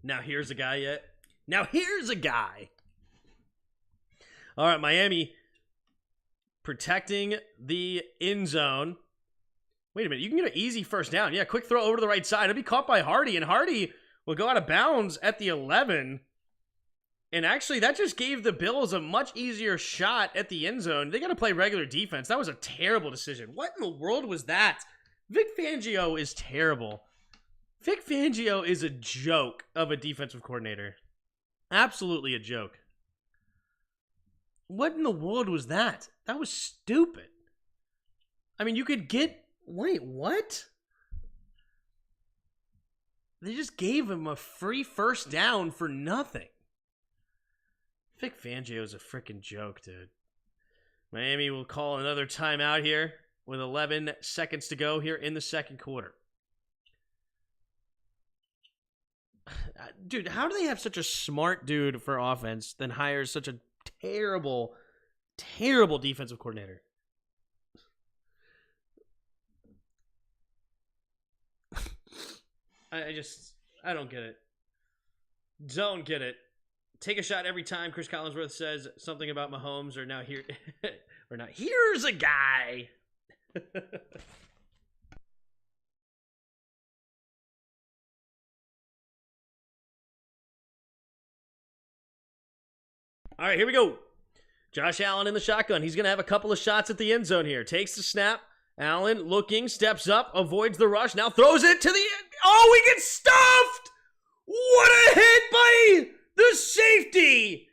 Now here's a guy yet. Now here's a guy. All right, Miami protecting the end zone. Wait a minute, you can get an easy first down. Yeah, quick throw over to the right side. It'll be caught by Hardy, and Hardy will go out of bounds at the 11. And actually, that just gave the Bills a much easier shot at the end zone. They got to play regular defense. That was a terrible decision. What in the world was that? Vic Fangio is terrible. Vic Fangio is a joke of a defensive coordinator. Absolutely a joke. What in the world was that? That was stupid. I mean, you could get... Wait, what? They just gave him a free first down for nothing. Vic Fangio is a freaking joke, dude. Miami will call another timeout here with 11 seconds to go here in the second quarter. Dude, how do they have such a smart dude for offense then hires such a terrible, terrible defensive coordinator? I don't get it. Don't get it. Take a shot every time Chris Collinsworth says something about Mahomes or now here or not. Here's a guy. All right, here we go. Josh Allen in the shotgun. He's going to have a couple of shots at the end zone here. Takes the snap. Allen looking, steps up, avoids the rush. Now throws it to the end. Oh, he gets stuffed! What a hit by the safety!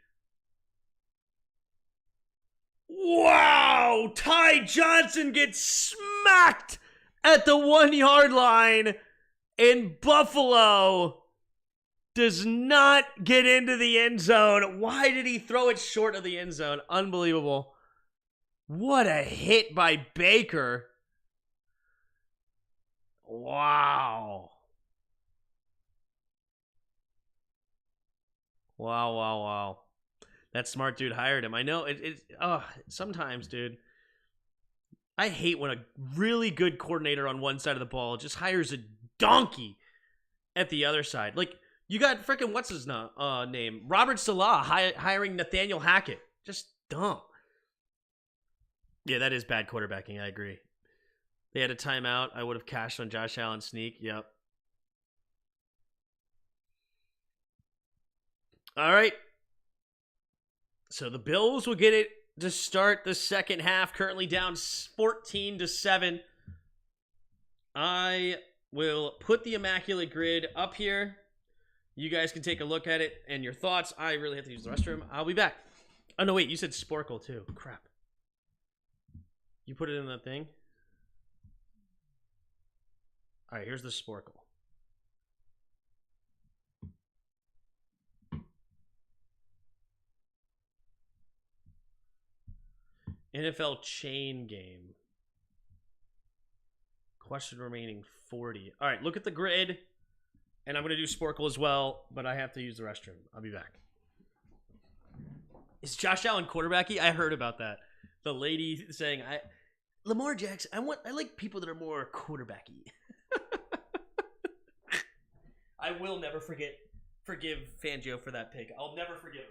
Wow! Ty Johnson gets smacked at the 1 yard line, and Buffalo does not get into the end zone. Why did he throw it short of the end zone? Unbelievable. What a hit by Baker. Wow. Wow. That smart dude hired him. I know sometimes, dude. I hate when a really good coordinator on one side of the ball just hires a donkey at the other side. Like, you got freaking, what's his name? Robert Salah hiring Nathaniel Hackett. Just dumb. Yeah, that is bad quarterbacking. I agree. They had a timeout. I would have cashed on Josh Allen sneak. Yep. All right. So the Bills will get it to start the second half. Currently down 14-7. I will put the Immaculate Grid up here. You guys can take a look at it and your thoughts. I really have to use the restroom. I'll be back. Oh, no, wait. You said Sporkle, too. Crap. You put it in that thing? All right, here's the Sporkle. NFL chain game. Question remaining 40. All right, look at the grid. And I'm going to do Sporkle as well, but I have to use the restroom. I'll be back. Is Josh Allen quarterbacky? I heard about that. The lady saying, Lamar Jackson, I like people that are more quarterbacky. I will never forgive Fangio for that pick. I'll never forgive him.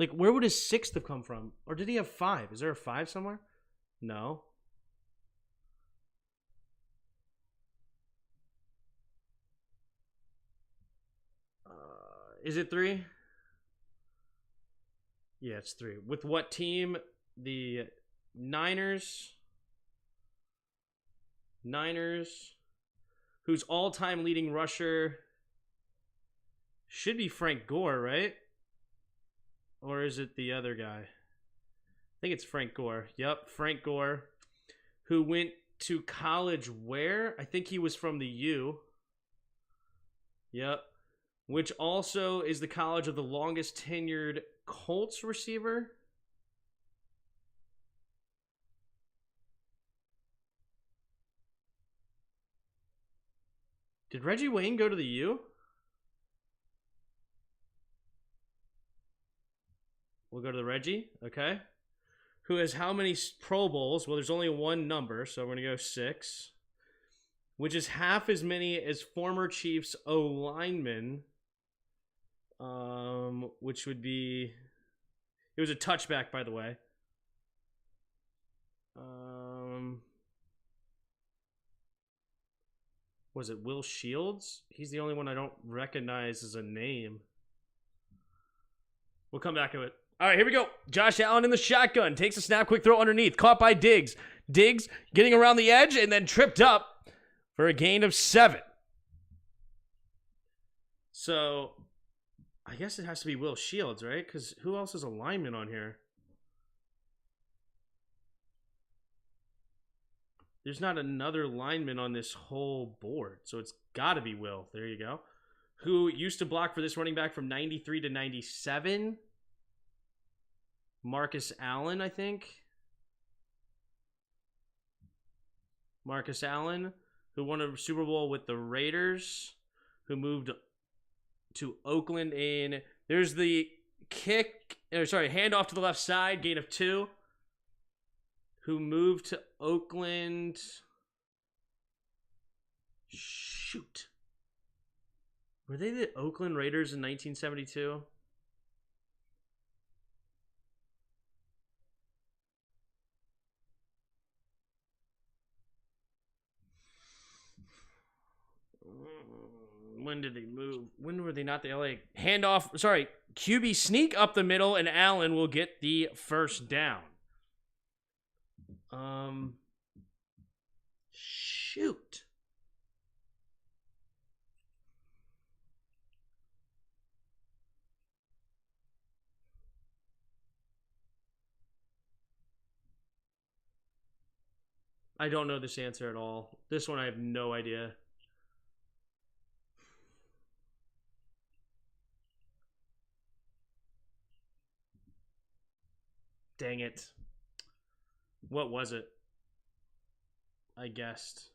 Like, where would his 6th have come from? Or did he have 5? Is there a 5 somewhere? No. Is it 3? Yeah, it's 3. With what team? The Niners. Whose all-time leading rusher should be Frank Gore, right? Or is it the other guy? I think it's Frank Gore. Yep, Frank Gore, who went to college where? I think he was from the U. Yep. Which also is the college of the longest tenured Colts receiver. Did Reggie Wayne go to the U? We'll go to the Reggie, okay. Who has how many Pro Bowls? Well, there's only one number, so we're going to go 6. Which is half as many as former Chiefs O-lineman. Which would be... It was a touchback, by the way. Was it Will Shields? He's the only one I don't recognize as a name. We'll come back to it. All right, here we go. Josh Allen in the shotgun. Takes a snap, quick throw underneath. Caught by Diggs. Diggs getting around the edge and then tripped up for a gain of 7. So, I guess it has to be Will Shields, right? Because who else is a lineman on here? There's not another lineman on this whole board. So it's got to be Will. There you go. Who used to block for this running back from 93 to 97. Marcus Allen, I think. Marcus Allen, who won a Super Bowl with the Raiders, who moved to Oakland in... There's the handoff to the left side, gain of 2. Who moved to Oakland... Shoot. Were they the Oakland Raiders in 1972? When did they move? When were they not the LA? Handoff, sorry, QB sneak up the middle, and Allen will get the first down. Shoot. I don't know this answer at all. This one I have no idea. Dang it. What was it? I guessed.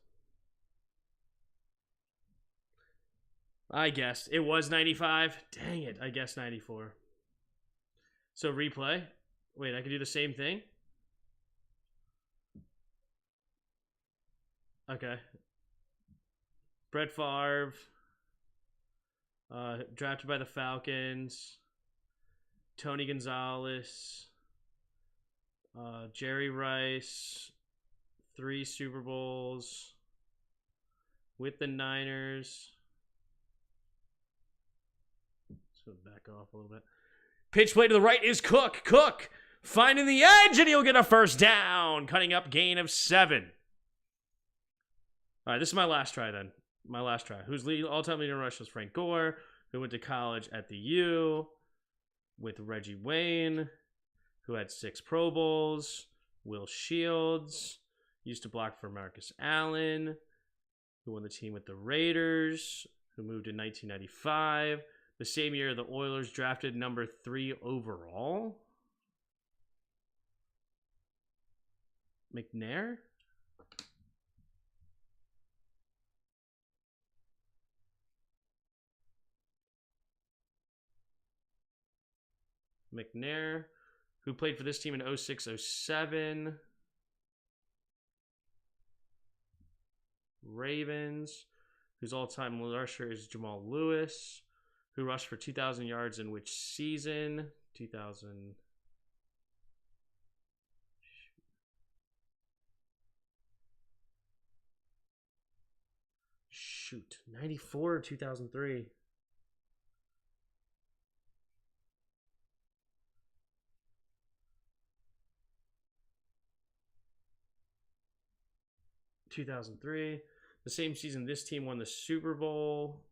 It was 95. Dang it. I guessed 94. So replay. Wait, I can do the same thing? Okay. Brett Favre. Drafted by the Falcons. Tony Gonzalez. Jerry Rice. 3 Super Bowls. With the Niners. Let's go back off a little bit. Pitch play to the right is Cook. Cook finding the edge, and he'll get a first down. Cutting up, gain of 7. All right, this is my last try then. My last try. Whose all-time leading rush was Frank Gore, who went to college at the U with Reggie Wayne, who had 6 Pro Bowls. Will Shields used to block for Marcus Allen, who won the team with the Raiders, who moved in 1995. The same year, the Oilers drafted number 3 overall. McNair? McNair, who played for this team in 06-07. Ravens, whose all-time rusher is Jamal Lewis, who rushed for 2,000 yards in which season? 2000. Shoot. 94 or 2003. The same season this team won the Super Bowl.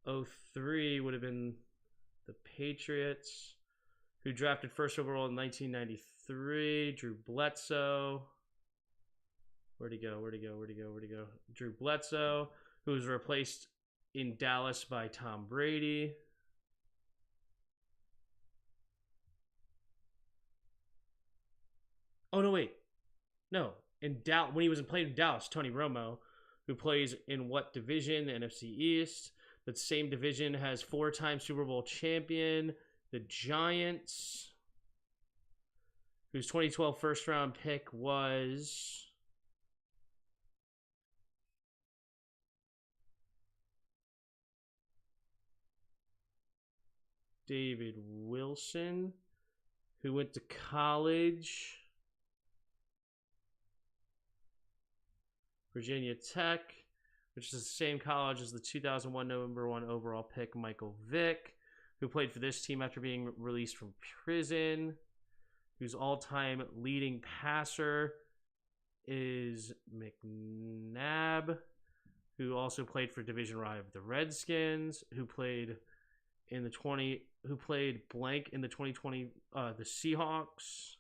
03 would have been the Patriots, who drafted first overall in 1993. Drew Bledsoe. Where'd he go? Drew Bledsoe, who was replaced in Dallas by Tom Brady. Oh, no, wait. No. When he was playing in Dallas, Tony Romo, who plays in what division? The NFC East. That same division has 4-time Super Bowl champion, the Giants, whose 2012 first-round pick was David Wilson, who went to college, Virginia Tech, which is the same college as the 2001 number 1 overall pick, Michael Vick, who played for this team after being released from prison, whose all-time leading passer is McNabb, who also played for division rival of the Redskins, who played blank in the 2020 the Seahawks,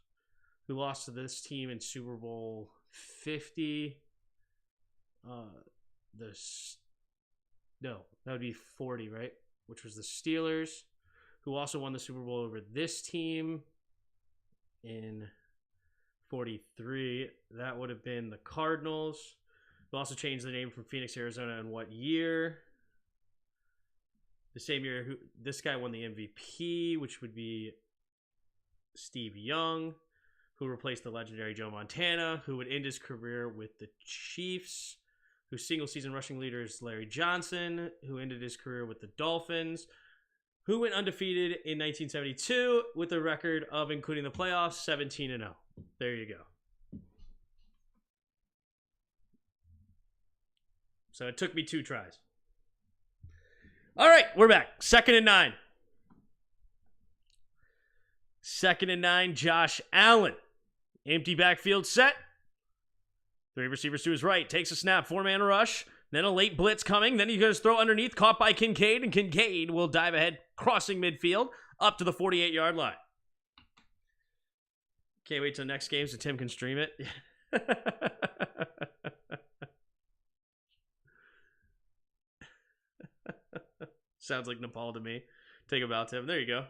who lost to this team in Super Bowl 50. That would be 40, right? Which was the Steelers, who also won the Super Bowl over this team in 43. That would have been the Cardinals, who also changed the name from Phoenix, Arizona in what year? The same year this guy won the MVP, which would be Steve Young, who replaced the legendary Joe Montana, who would end his career with the Chiefs, whose single-season rushing leader is Larry Johnson, who ended his career with the Dolphins, who went undefeated in 1972 with a record of, including the playoffs, 17-0. There you go. So it took me 2 tries. All right, we're back. 2nd and 9. 2nd and 9, Josh Allen. Empty backfield set. 3 receivers to his right. Takes a snap. 4-man rush. Then a late blitz coming. Then he goes throw underneath. Caught by Kincaid. And Kincaid will dive ahead, crossing midfield up to the 48-yard line. Can't wait till next game so Tim can stream it. Sounds like Nepal to me. Take him out, Tim. There you go.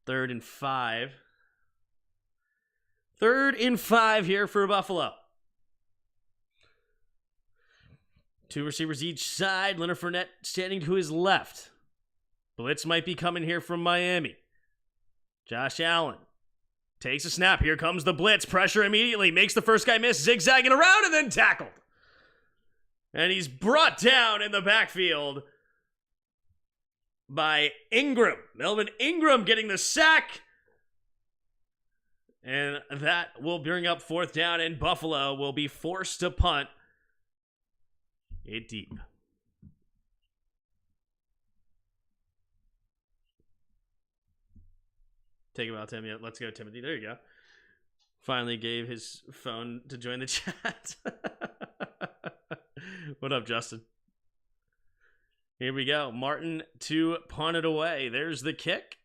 3rd and 5. 3rd and 5 here for Buffalo. 2 receivers each side. Leonard Fournette standing to his left. Blitz might be coming here from Miami. Josh Allen takes a snap. Here comes the blitz. Pressure immediately. Makes the first guy miss. Zigzagging around and then tackled. And he's brought down in the backfield by Ingram. Melvin Ingram getting the sack. And that will bring up 4th down, and Buffalo will be forced to punt it deep. Take him out, Tim. Yeah, let's go, Timothy. There you go. Finally gave his phone to join the chat. What up, Justin? Here we go. Martin to punt it away. There's the kick.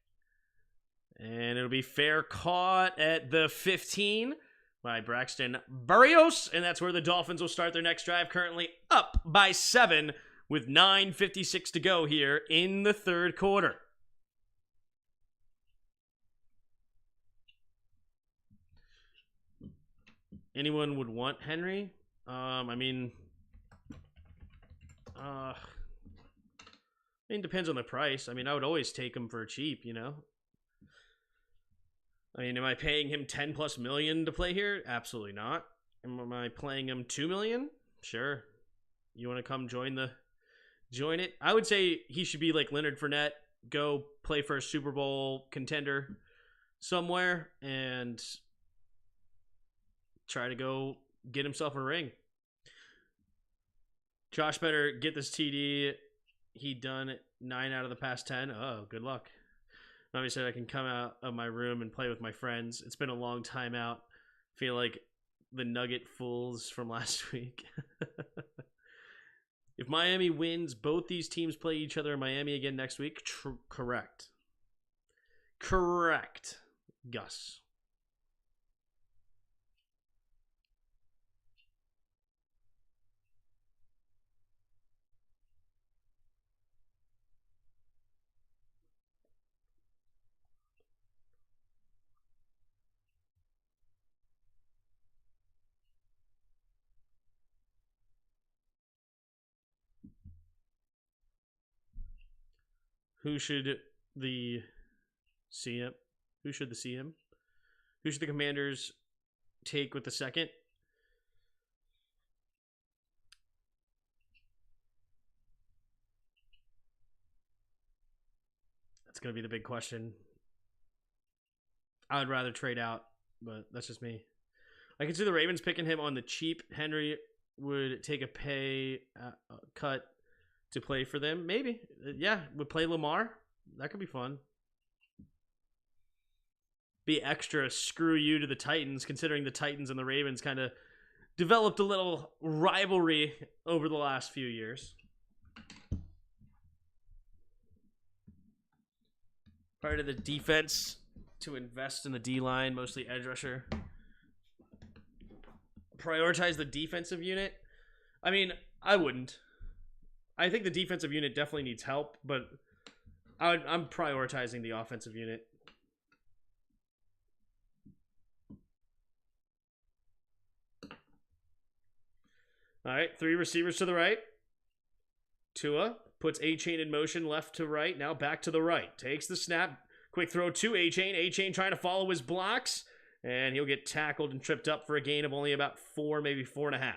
And it'll be fair caught at the 15 by Braxton Berrios. And that's where the Dolphins will start their next drive. Currently up by 7 with 9:56 to go here in the 3rd quarter. Anyone would want Henry? It depends on the price. I mean, I would always take him for cheap, you know? I mean, am I paying him 10 plus million to play here? Absolutely not. Am I playing him 2 million? Sure. You want to come join it? I would say he should be like Leonard Fournette go play for a Super Bowl contender somewhere and try to go get himself a ring. Josh better get this TD. He done 9 out of the past 10. Oh, good luck. Mommy said I can come out of my room and play with my friends. It's been a long time out. Feel like the Nugget fools from last week. If Miami wins, both these teams play each other in Miami again next week. Correct. Correct, Gus. Who should the CM? Who should the CM? Who should the Commanders take with the second? That's going to be the big question. I would rather trade out, but that's just me. I can see the Ravens picking him on the cheap. Henry would take a pay cut to play for them. Maybe. Yeah, would play Lamar. That could be fun. Be extra screw you to the Titans, considering the Titans and the Ravens kind of developed a little rivalry over the last few years. Part of the defense to invest in the D-line, mostly edge rusher. Prioritize the defensive unit. I mean, I wouldn't. I think the defensive unit definitely needs help, but I'm prioritizing the offensive unit. All right, 3 receivers to the right. Tua puts A-Chain in motion left to right. Now back to the right. Takes the snap. Quick throw to A-Chain. A-Chain trying to follow his blocks. And he'll get tackled and tripped up for a gain of only about 4, maybe 4.5.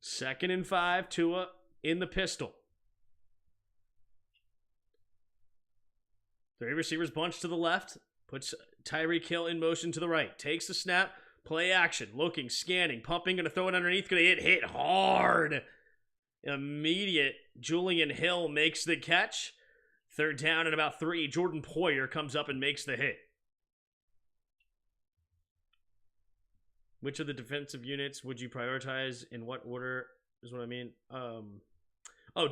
Second and 5, Tua in the pistol. 3 receivers bunch to the left. Puts Tyreek Hill in motion to the right. Takes the snap. Play action. Looking, scanning, pumping. Going to throw it underneath. Going to hit hard. Immediate. Julian Hill makes the catch. 3rd down and about 3. Jordan Poyer comes up and makes the hit. Which of the defensive units would you prioritize? In what order is what I mean?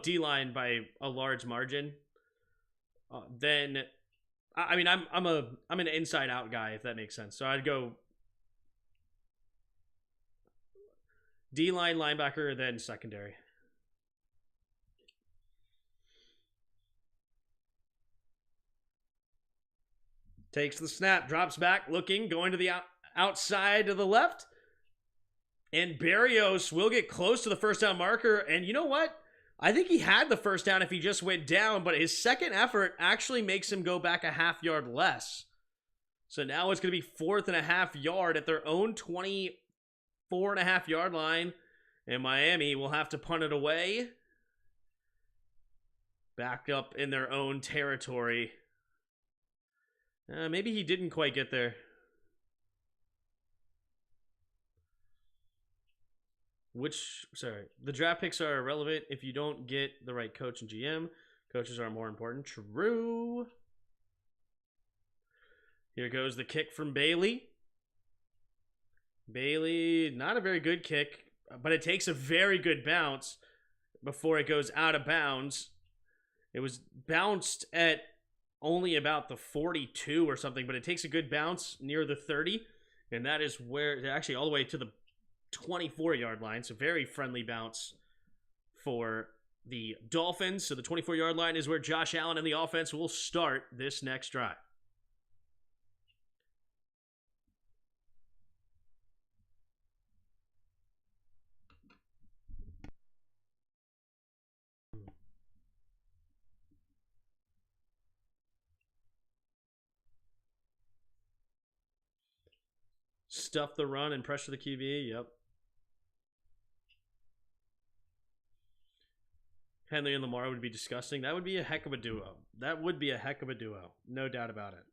D-line by a large margin. Then, I mean, I'm an inside out guy, if that makes sense. So I'd go D-line, linebacker, then secondary. Takes the snap, drops back, looking, going to the outside to the left. And Berrios will get close to the first down marker. And you know what? I think he had the first down if he just went down, but his second effort actually makes him go back a half yard less. So now it's going to be 4th and a half yard at their own 24.5 yard line. And Miami will have to punt it away. Back up in their own territory. Maybe he didn't quite get there. The draft picks are irrelevant if you don't get the right coach and GM. Coaches are more important. True. Here goes the kick from Bailey. Bailey, not a very good kick, but it takes a very good bounce before it goes out of bounds. It was bounced at only about the 42 or something, but it takes a good bounce near the 30, and that is where, actually all the way to the 24-yard line, so very friendly bounce for the Dolphins. So the 24-yard line is where Josh Allen and the offense will start this next drive. Stuff the run and pressure the QB. Yep. Henley and Lamar would be disgusting. That would be a heck of a duo. That would be a heck of a duo. No doubt about it.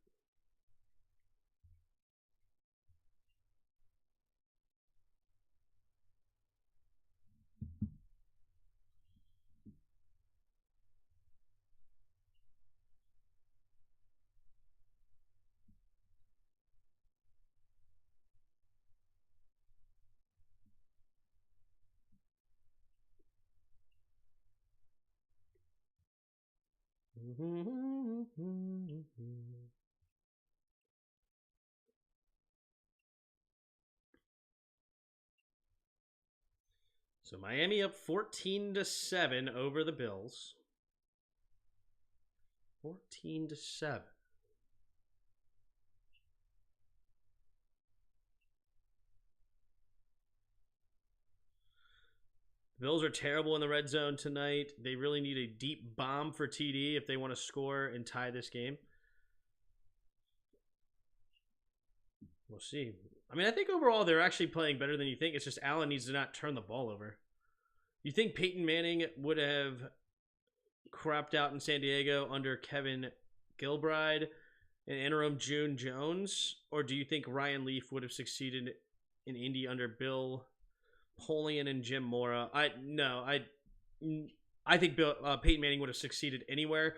So Miami up 14-7 over the Bills. 14-7. The Bills are terrible in the red zone tonight. They really need a deep bomb for TD if they want to score and tie this game. We'll see. I mean, I think overall they're actually playing better than you think. It's just Allen needs to not turn the ball over. You think Peyton Manning would have crapped out in San Diego under Kevin Gilbride and interim June Jones? Or do you think Ryan Leaf would have succeeded in Indy under Bill Polian and Jim Mora? I think Peyton Manning would have succeeded anywhere.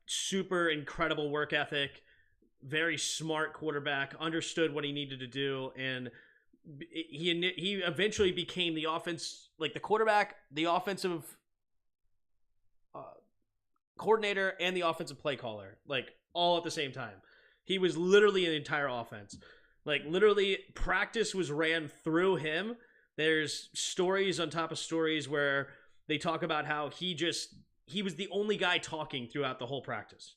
Super incredible work ethic, very smart quarterback, understood what he needed to do, and he eventually became the offense, like the quarterback, the offensive coordinator, and the offensive play caller, like all at the same time. He was literally an entire offense. Like literally, practice was ran through him. There's stories on top of stories where they talk about how he was the only guy talking throughout the whole practice.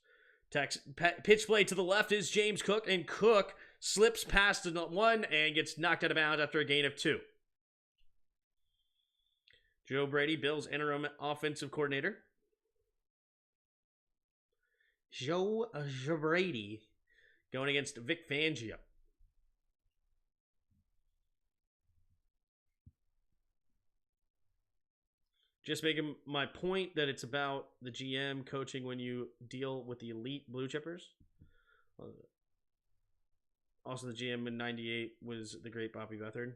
Pitch play to the left is James Cook, and Cook slips past the one and gets knocked out of bounds after a gain of 2. Joe Brady, Bills interim offensive coordinator. Joe Brady going against Vic Fangio. Just making my point that it's about the GM coaching when you deal with the elite blue chippers. Also, the GM in '98 was the great Bobby Beathard.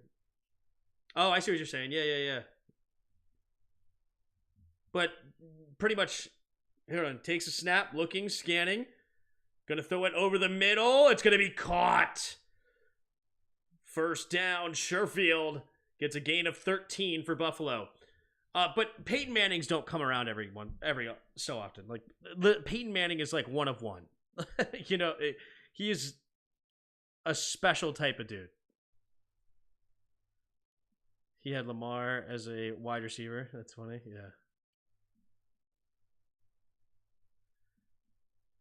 Oh, I see what you're saying. Yeah. But pretty much, here on, takes a snap, looking, scanning. Gonna throw it over the middle. It's gonna be caught. First down, Sherfield gets a gain of 13 for Buffalo. But Peyton Mannings don't come around every so often. Like Peyton Manning is like one of one. You know, he is a special type of dude. He had Lamar as a wide receiver. That's funny. Yeah.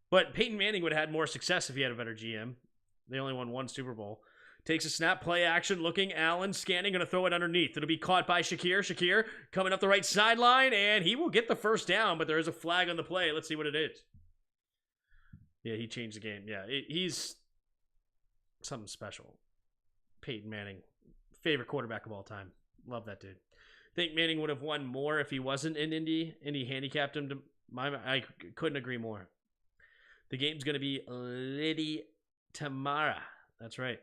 But Peyton Manning would have had more success if he had a better GM. They only won 1 Super Bowl. Takes a snap, play action, looking, Allen scanning, going to throw it underneath. It'll be caught by Shakir. Shakir coming up the right sideline, and he will get the first down, but there is a flag on the play. Let's see what it is. Yeah, he changed the game. Yeah, he's something special. Peyton Manning, favorite quarterback of all time. Love that dude. Think Manning would have won more if he wasn't in Indy. Indy handicapped him to I couldn't agree more. The game's going to be Liddy tomorrow. That's right.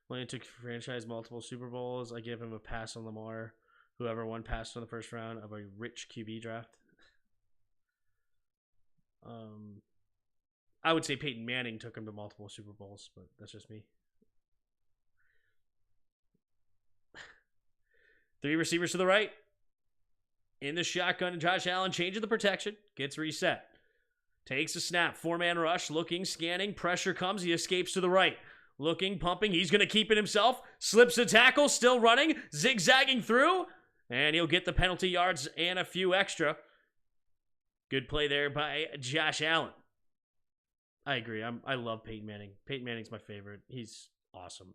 Lane took franchise multiple Super Bowls. I give him a pass on Lamar. Whoever won passed on the first round of a rich QB draft. I would say Peyton Manning took him to multiple Super Bowls, but that's just me. 3 receivers to the right. In the shotgun, Josh Allen changes the protection. Gets reset. Takes a snap. 4-man rush. Looking, scanning. Pressure comes. He escapes to the right. Looking, pumping. He's going to keep it himself. Slips a tackle. Still running. Zigzagging through. And he'll get the penalty yards and a few extra. Good play there by Josh Allen. I agree. I love Peyton Manning. Peyton Manning's my favorite. He's awesome.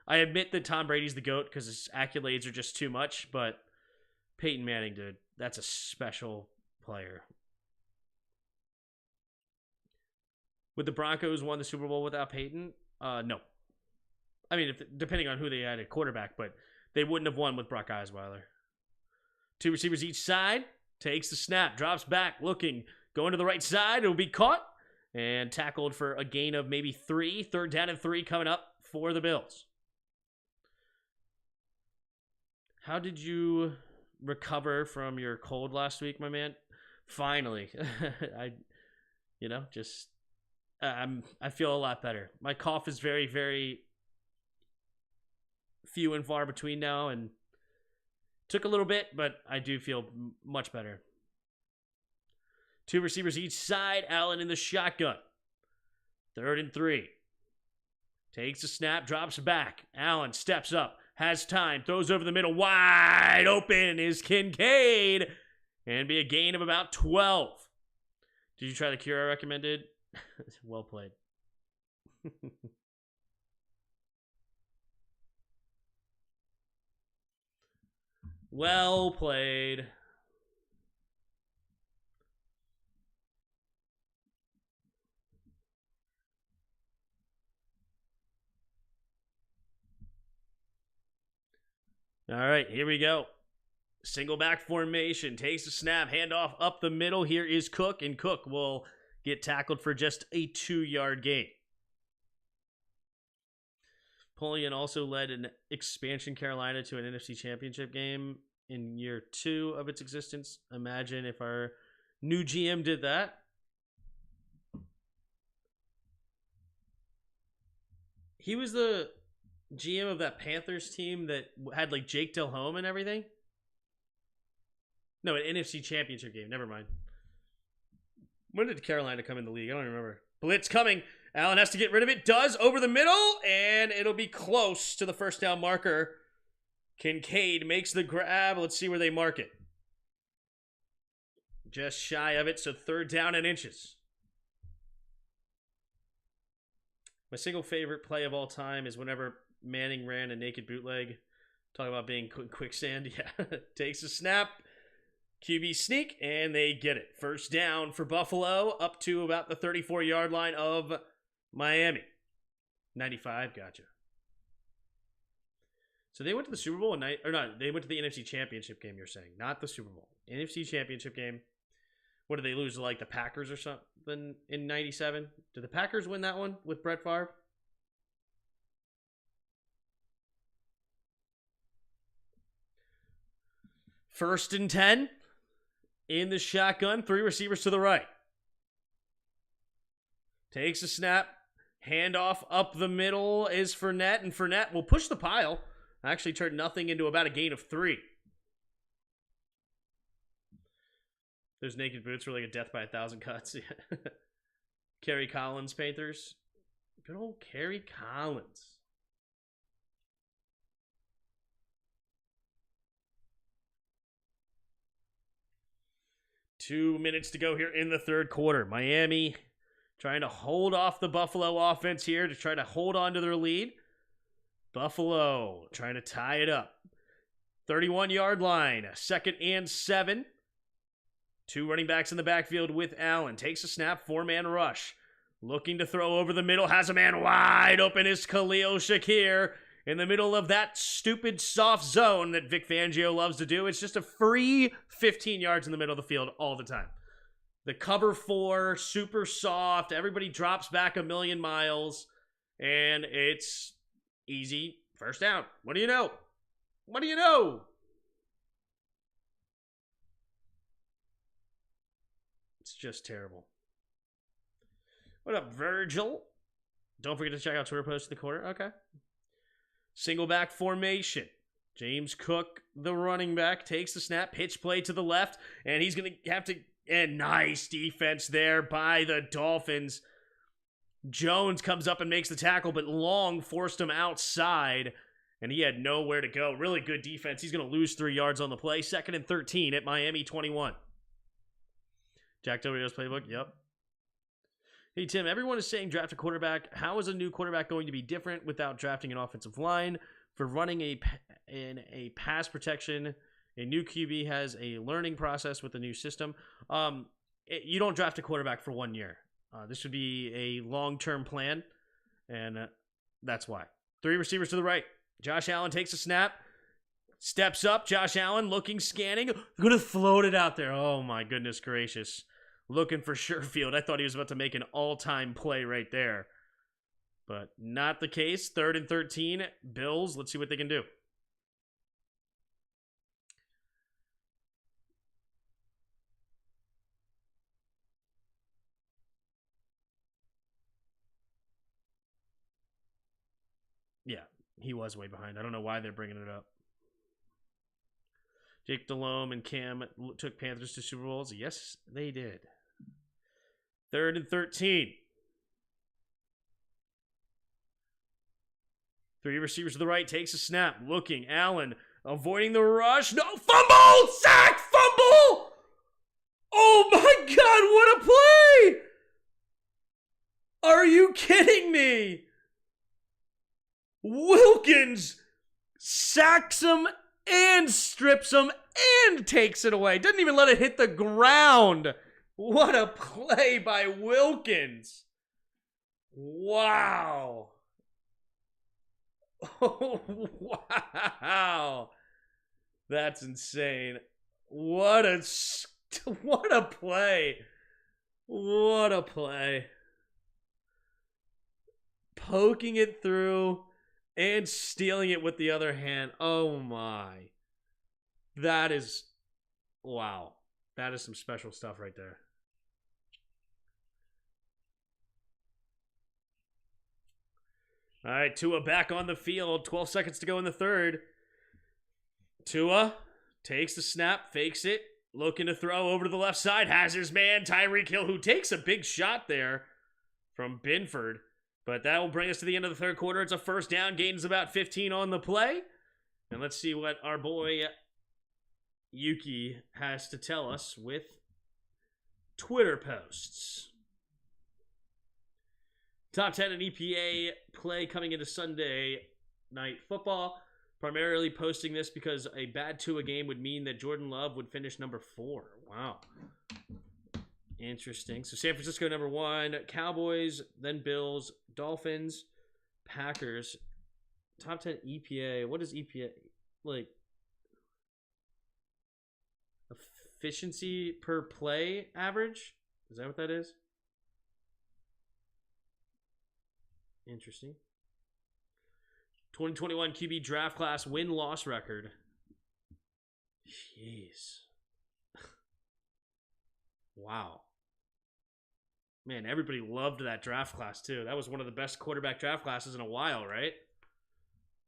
I admit that Tom Brady's the GOAT because his accolades are just too much, but Peyton Manning, dude, that's a special player. Would the Broncos won the Super Bowl without Peyton? No. I mean, depending on who they had at quarterback, but they wouldn't have won with Brock Osweiler. 2 receivers each side. Takes the snap. Drops back. Looking. Going to the right side. It'll be caught. And tackled for a gain of maybe 3. 3rd down and 3 coming up for the Bills. How did you recover from your cold last week, my man? Finally. I feel a lot better. My cough is very, very few and far between now, and took a little bit, but I do feel much better. 2 receivers each side. Allen in the shotgun. 3rd and 3. Takes a snap, drops back. Allen steps up, has time, throws over the middle. Wide open is Kincaid, and be a gain of about 12. Did you try the cure I recommended? Well played. Well played. All right, here we go. Single back formation. Takes a snap. Handoff up the middle. Here is Cook, and Cook will get tackled for just a 2-yard gain. Napoleon also led an expansion Carolina to an NFC Championship game in year 2 of its existence. Imagine if our new GM did that. He was the GM of that Panthers team that had like Jake Delhomme and everything. No, an NFC Championship game. Never mind. When did Carolina come in the league? I don't remember. Blitz coming. Allen has to get rid of it. Does over the middle, and it'll be close to the first down marker. Kincaid makes the grab. Let's see where they mark it. Just shy of it, so 3rd down and inches. My single favorite play of all time is whenever Manning ran a naked bootleg. Talk about being quicksand. Yeah. Takes a snap. QB sneak, and they get it. 1st down for Buffalo, up to about the 34-yard line of Miami. 95, gotcha. So they went to the Super Bowl, they went to the NFC Championship game, you're saying. Not the Super Bowl. NFC Championship game. What did they lose to, like, the Packers or something in 97? Did the Packers win that one with Brett Favre? First and 10. In the shotgun, 3 receivers to the right. Takes a snap. Handoff up the middle is Fournette, and Fournette will push the pile. Actually turned nothing into about a gain of 3. Those naked boots were like a death by 1,000 cuts. Kerry Collins Panthers. Good old Kerry Collins. Two minutes to go here in the 3rd quarter. Miami trying to hold off the Buffalo offense here to try to hold on to their lead. Buffalo trying to tie it up. 31-yard line. 2nd and 7. 2 running backs in the backfield with Allen. Takes a snap. 4-man rush. Looking to throw over the middle. Has a man wide open is Khalil Shakir. In the middle of that stupid soft zone that Vic Fangio loves to do. It's just a free 15 yards in the middle of the field all the time. The cover 4, super soft. Everybody drops back a million miles. And it's easy 1st down. What do you know? What do you know? It's just terrible. What up, Virgil? Don't forget to check out Twitter post in the corner. Okay. Single back formation. James Cook, the running back, takes the snap, pitch play to the left, and he's going to have to... And nice defense there by the Dolphins. Jones comes up and makes the tackle, but Long forced him outside, and he had nowhere to go. Really good defense. He's going to lose 3 yards on the play. 2nd and 13 at Miami 21. Jack Del Rio's playbook, yep. Hey, Tim, everyone is saying draft a quarterback. How is a new quarterback going to be different without drafting an offensive line? For running a pass protection, a new QB has a learning process with the new system. You don't draft a quarterback for 1 year. This would be a long-term plan, and that's why. 3 receivers to the right. Josh Allen takes a snap, steps up. Josh Allen looking, scanning, going to float it out there. Oh my goodness gracious. Looking for Sherfield. I thought he was about to make an all-time play right there. But not the case. 3rd and 13. Bills, let's see what they can do. Yeah, he was way behind. I don't know why they're bringing it up. Jake Delhomme and Cam took Panthers to Super Bowls. Yes, they did. 3rd and 13. 3 receivers to the right. Takes a snap. Looking. Allen avoiding the rush. No. Fumble! Sack! Fumble! Oh my God, what a play! Are you kidding me? Wilkins sacks him and strips him and takes it away. Doesn't even let it hit the ground. What a play by Wilkins. Wow. Oh, wow. That's insane. What a play. What a play. Poking it through and stealing it with the other hand. Oh my. That is, wow. That is some special stuff right there. All right, Tua back on the field. 12 seconds to go in the 3rd. Tua takes the snap, fakes it, looking to throw over to the left side. Has his man, Tyreek Hill, who takes a big shot there from Binford. But that will bring us to the end of the 3rd quarter. It's a 1st down. Gains about 15 on the play. And let's see what our boy Yuki has to tell us with Twitter posts. Top 10 and EPA play coming into Sunday Night Football. Primarily posting this because a bad Tua game would mean that Jordan Love would finish number 4. Wow. Interesting. So San Francisco number 1, Cowboys, then Bills, Dolphins, Packers. Top 10 EPA. What is EPA? Like, efficiency per play average? Is that what that is? Interesting. 2021 QB draft class win-loss record. Jeez. Wow. Man, everybody loved that draft class too. That was one of the best quarterback draft classes in a while, right?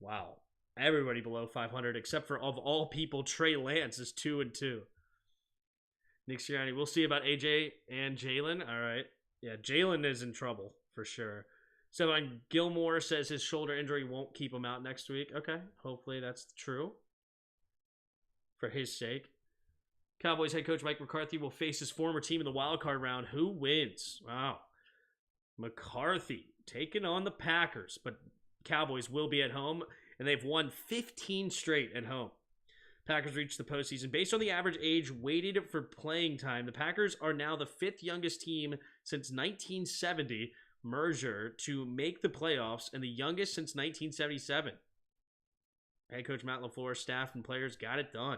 Wow. Everybody below 500 except for, of all people, Trey Lance is 2-2. Nick Sirianni, we'll see about AJ and Jalen. All right. Yeah, Jalen is in trouble for sure. So Gilmore says his shoulder injury won't keep him out next week. Okay, hopefully that's true for his sake. Cowboys head coach Mike McCarthy will face his former team in the wild card round. Who wins? Wow. McCarthy taking on the Packers, but Cowboys will be at home, and they've won 15 straight at home. Packers reached the postseason. Based on the average age weighted for playing time, the Packers are now the 5th youngest team since 1970 merger to make the playoffs and the youngest since 1977. Head coach Matt LaFleur, staff, and players got it done.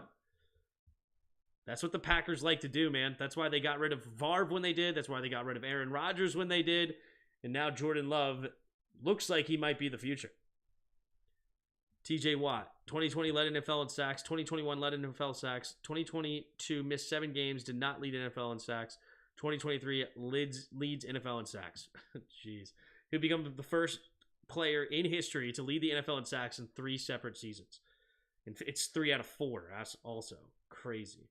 That's what the Packers like to do, man. That's why they got rid of Favre when they did. That's why they got rid of Aaron Rodgers when they did. And now Jordan Love looks like he might be the future. TJ Watt, 2020 led NFL in sacks. 2021 led NFL sacks. 2022 missed 7 games, did not lead NFL in sacks. 2023 leads NFL in sacks. Jeez. He'll become the first player in history to lead the NFL in sacks in 3 separate seasons. And it's 3 out of 4. That's also crazy.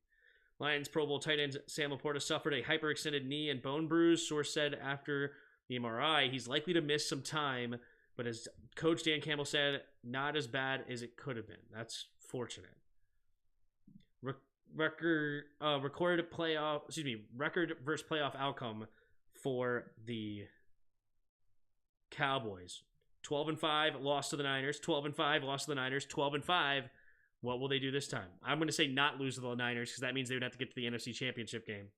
Lions Pro Bowl tight end Sam Laporta suffered a hyperextended knee and bone bruise. Source said after the MRI, he's likely to miss some time, but as Coach Dan Campbell said, not as bad as it could have been. That's fortunate. Record versus playoff outcome for the Cowboys. 12-5, lost to the Niners. 12-5, lost to the Niners. 12-5. What will they do this time? I'm going to say not lose to the Niners because that means they would have to get to the NFC Championship game.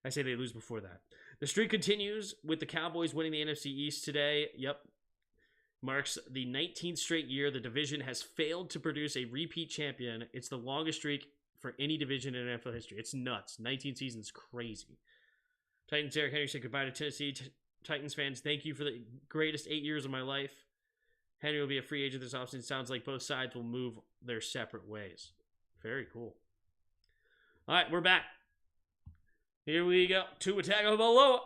I say they lose before that. The streak continues with the Cowboys winning the NFC East today. Yep. Marks the 19th straight year the division has failed to produce a repeat champion. It's the longest streak for any division in NFL history. It's nuts. 19 seasons, crazy. Titans Derrick Henry said goodbye to Tennessee. Titans fans, thank you for the greatest 8 years of my life. Henry will be a free agent this offseason. Sounds like both sides will move their separate ways. Very cool. All right, we're back. Here we go. Tua Tagovailoa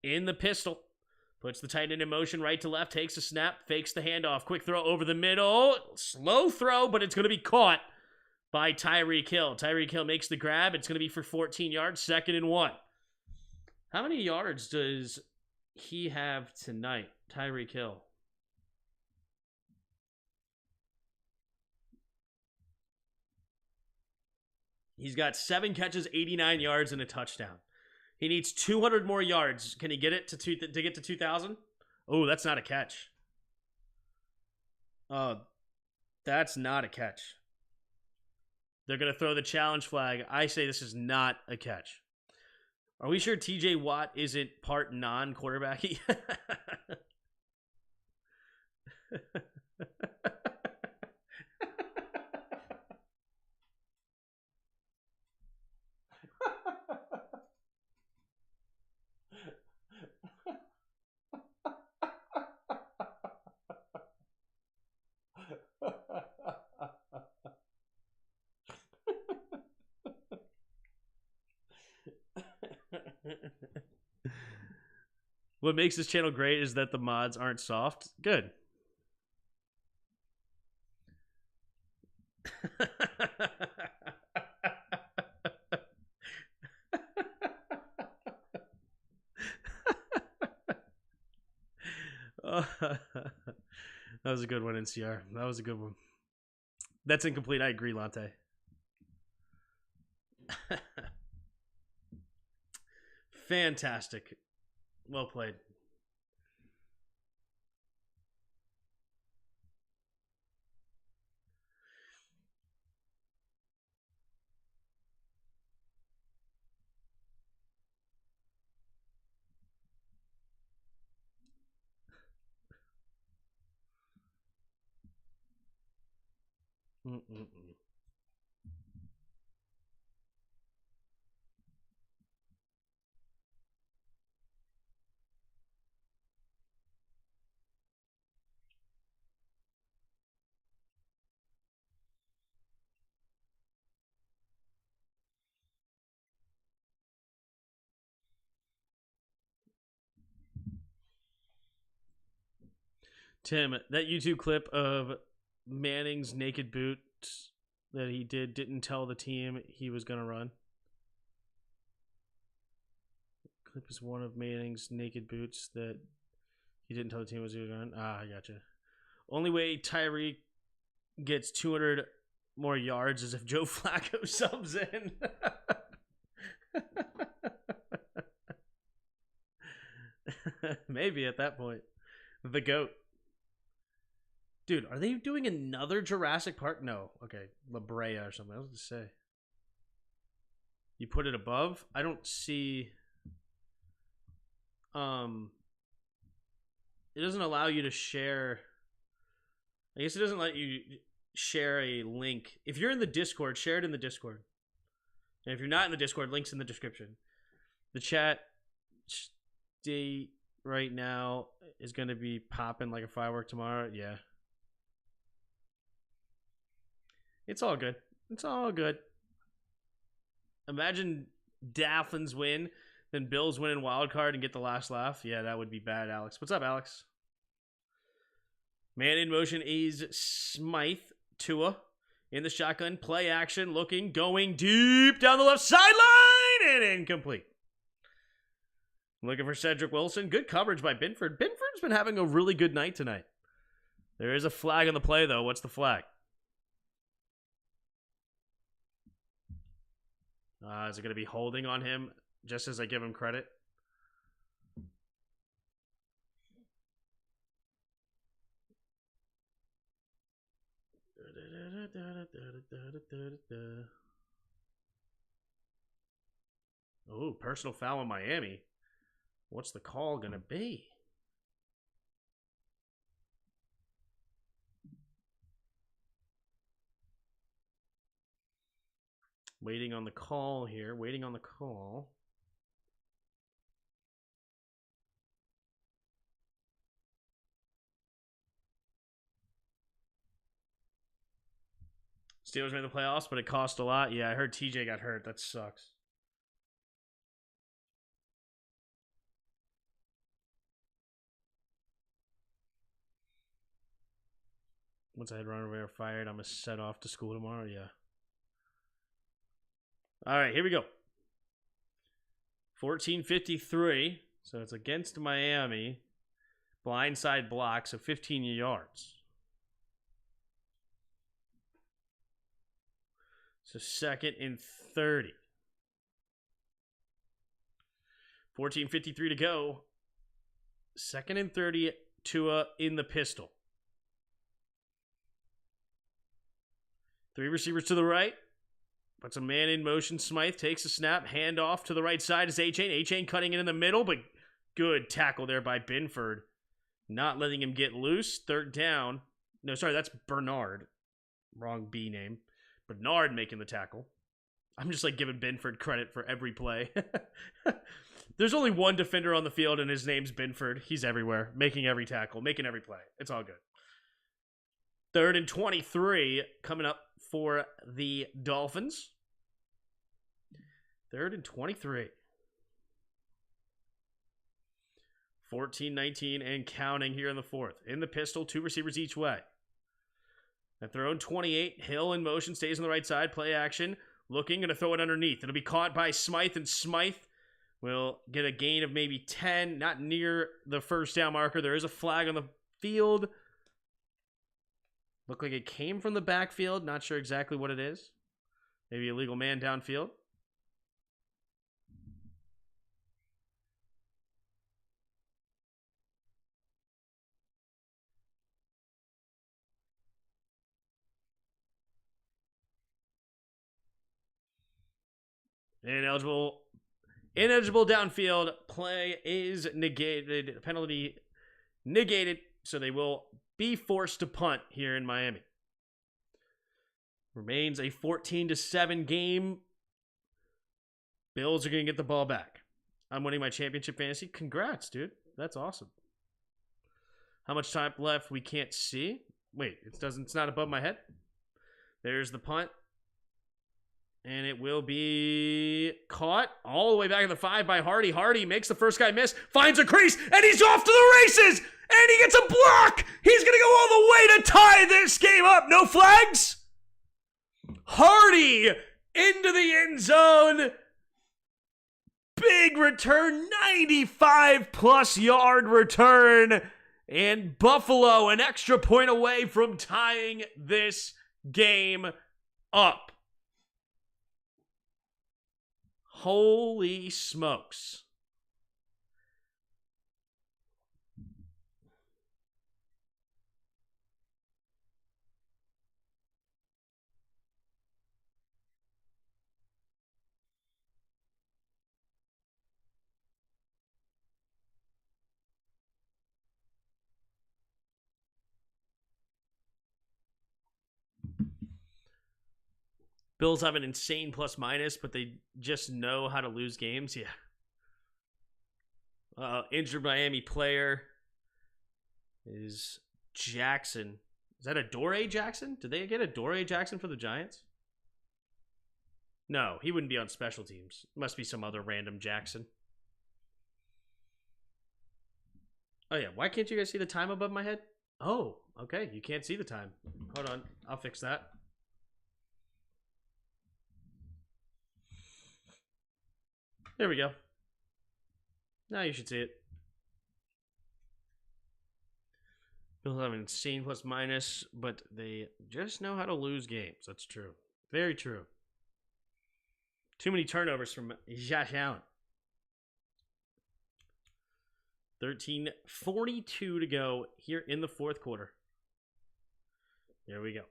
in the pistol. Puts the tight end in motion, right to left, takes a snap, fakes the handoff. Quick throw over the middle. Slow throw, but it's going to be caught by Tyreek Hill. Tyreek Hill makes the grab. It's going to be for 14 yards, 2nd and 1. How many yards does he have tonight, Tyreek Hill? He's got 7 catches, 89 yards, and a touchdown. He needs 200 more yards. Can he get it to get to 2,000? Oh, that's not a catch. That's not a catch. They're going to throw the challenge flag. I say this is not a catch. Are we sure TJ Watt isn't part non-quarterback? What makes this channel great is that the mods aren't soft. Good. That was a good one, NCR. That was a good one. That's incomplete. I agree, Lante. Fantastic. Well played. Tim, that YouTube clip of Manning's naked boot that he didn't tell the team he was going to run. Clip is one of Manning's naked boots that he didn't tell the team was going to run. Ah, I gotcha. Only way Tyreek gets 200 more yards is if Joe Flacco subs in. Maybe at that point. The GOAT. Dude, are they doing another Jurassic Park? No. Okay. La Brea or something. I was going to say. You put it above? I don't see... It doesn't allow you to share... I guess it doesn't let you share a link. If you're in the Discord, share it in the Discord. And if you're not in the Discord, link's in the description. The chat state right now is going to be popping like a firework tomorrow. Yeah. It's all good. It's all good. Imagine Dolphins win, then Bills win in wild card and get the last laugh. Yeah, that would be bad, Alex. What's up, Alex? Man in motion is Smythe. Tua in the shotgun. Play action. Looking. Going deep down the left sideline. And incomplete. Looking for Cedric Wilson. Good coverage by Binford. Binford's been having a really good night tonight. There is a flag on the play, though. What's the flag? Is it going to be holding on him just as I give him credit? Oh, personal foul in Miami. What's the call going to be? Waiting on the call here. Waiting on the call. Steelers made the playoffs, but it cost a lot. Yeah, I heard TJ got hurt. That sucks. Once I had run away or fired, I'm going to set off to school tomorrow. Yeah. All right, here we go. 14:53. So it's against Miami. Blindside block, so 15 yards. So 2nd and 30. 14:53 to go. 2nd and 30. Tua in the pistol. 3 receivers to the right. Puts a man in motion. Smythe takes a snap. Hand off to the right side is A-Chain. A-Chain cutting it in the middle, but good tackle there by Binford. Not letting him get loose. 3rd down. No, sorry, that's Bernard. Wrong B name. Bernard making the tackle. I'm just like giving Binford credit for every play. There's only one defender on the field, and his name's Binford. He's everywhere, making every tackle, making every play. It's all good. 3rd and 23 coming up for the Dolphins. 3rd and 23. 14-19 and counting here in the 4th. In the pistol, 2 receivers each way. At their own 28, Hill in motion, stays on the right side, play action. Looking, going to throw it underneath. It'll be caught by Smythe, and Smythe will get a gain of maybe 10, not near the 1st down marker. There is a flag on the field. Looked like it came from the backfield. Not sure exactly what it is. Maybe a legal man downfield. Ineligible downfield. Play is negated. Penalty negated. So they will be forced to punt here in Miami. Remains a 14-7 game. Bills are going to get the ball back. I'm winning my championship fantasy. Congrats, dude. That's awesome. How much time left? We can't see. Wait, it's not above my head. There's the punt. And it will be caught all the way back in the 5 by Hardy. Hardy makes the first guy miss, finds a crease, and he's off to the races! And he gets a block! He's going to go all the way to tie this game up. No flags? Hardy into the end zone. Big return, 95-plus yard return. And Buffalo an extra point away from tying this game up. Holy smokes. Bills have an insane plus minus, but they just know how to lose games. Yeah. Injured Miami player is Jackson. Is that Adoree Jackson? Did they get Adoree Jackson for the Giants? No, he wouldn't be on special teams. Must be some other random Jackson. Oh, yeah. Why can't you guys see the time above my head? Oh, okay. You can't see the time. Hold on. I'll fix that. There we go. Now you should see it. Bills have an insane plus minus, but they just know how to lose games. That's true. Very true. Too many turnovers from Josh Allen. 13:42 to go here in the 4th quarter. Here we go.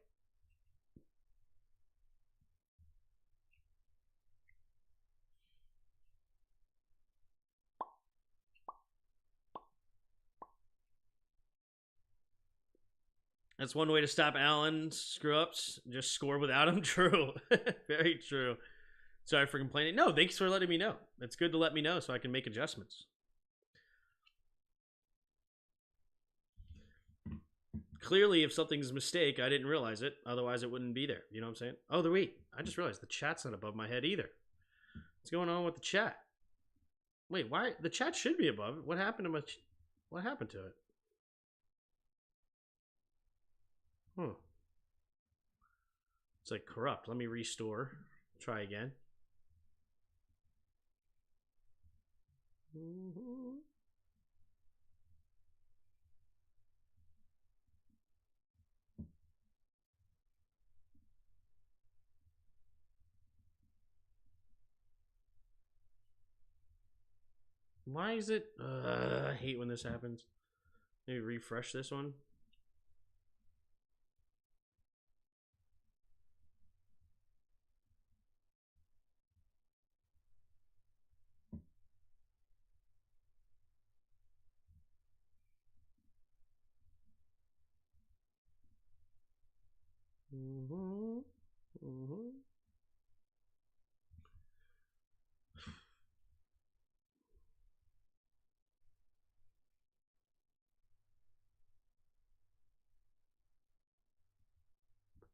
That's one way to stop Allen's screw-ups. Just score without him. True. Very true. Sorry for complaining. No, thanks for letting me know. It's good to let me know so I can make adjustments. Clearly, if something's a mistake, I didn't realize it. Otherwise, it wouldn't be there. You know what I'm saying? Oh, wait. I just realized the chat's not above my head either. What's going on with the chat? Wait, why? The chat should be above it. What happened to what happened to it? It's like corrupt. Let me restore. Try again. Why is it? I hate when this happens. Maybe refresh this one.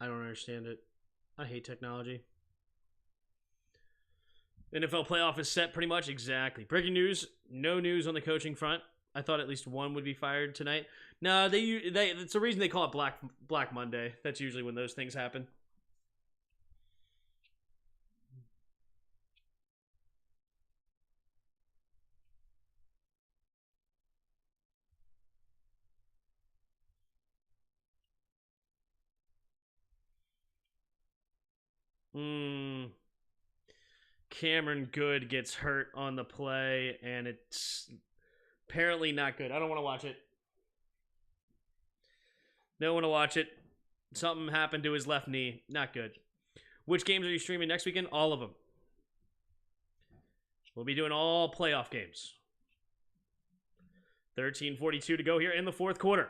I don't understand it. I hate technology. NFL playoff is set pretty much. Exactly. Breaking news. No news on the coaching front. I thought at least one would be fired tonight. No, they it's the reason they call it Black Monday. That's usually when those things happen. Cameron Good gets hurt on the play, and it's apparently not good. I don't want to watch it. Don't want to watch it. Something happened to his left knee. Not good. Which games are you streaming next weekend? All of them. We'll be doing all playoff games. 13:42 to go here in the fourth quarter.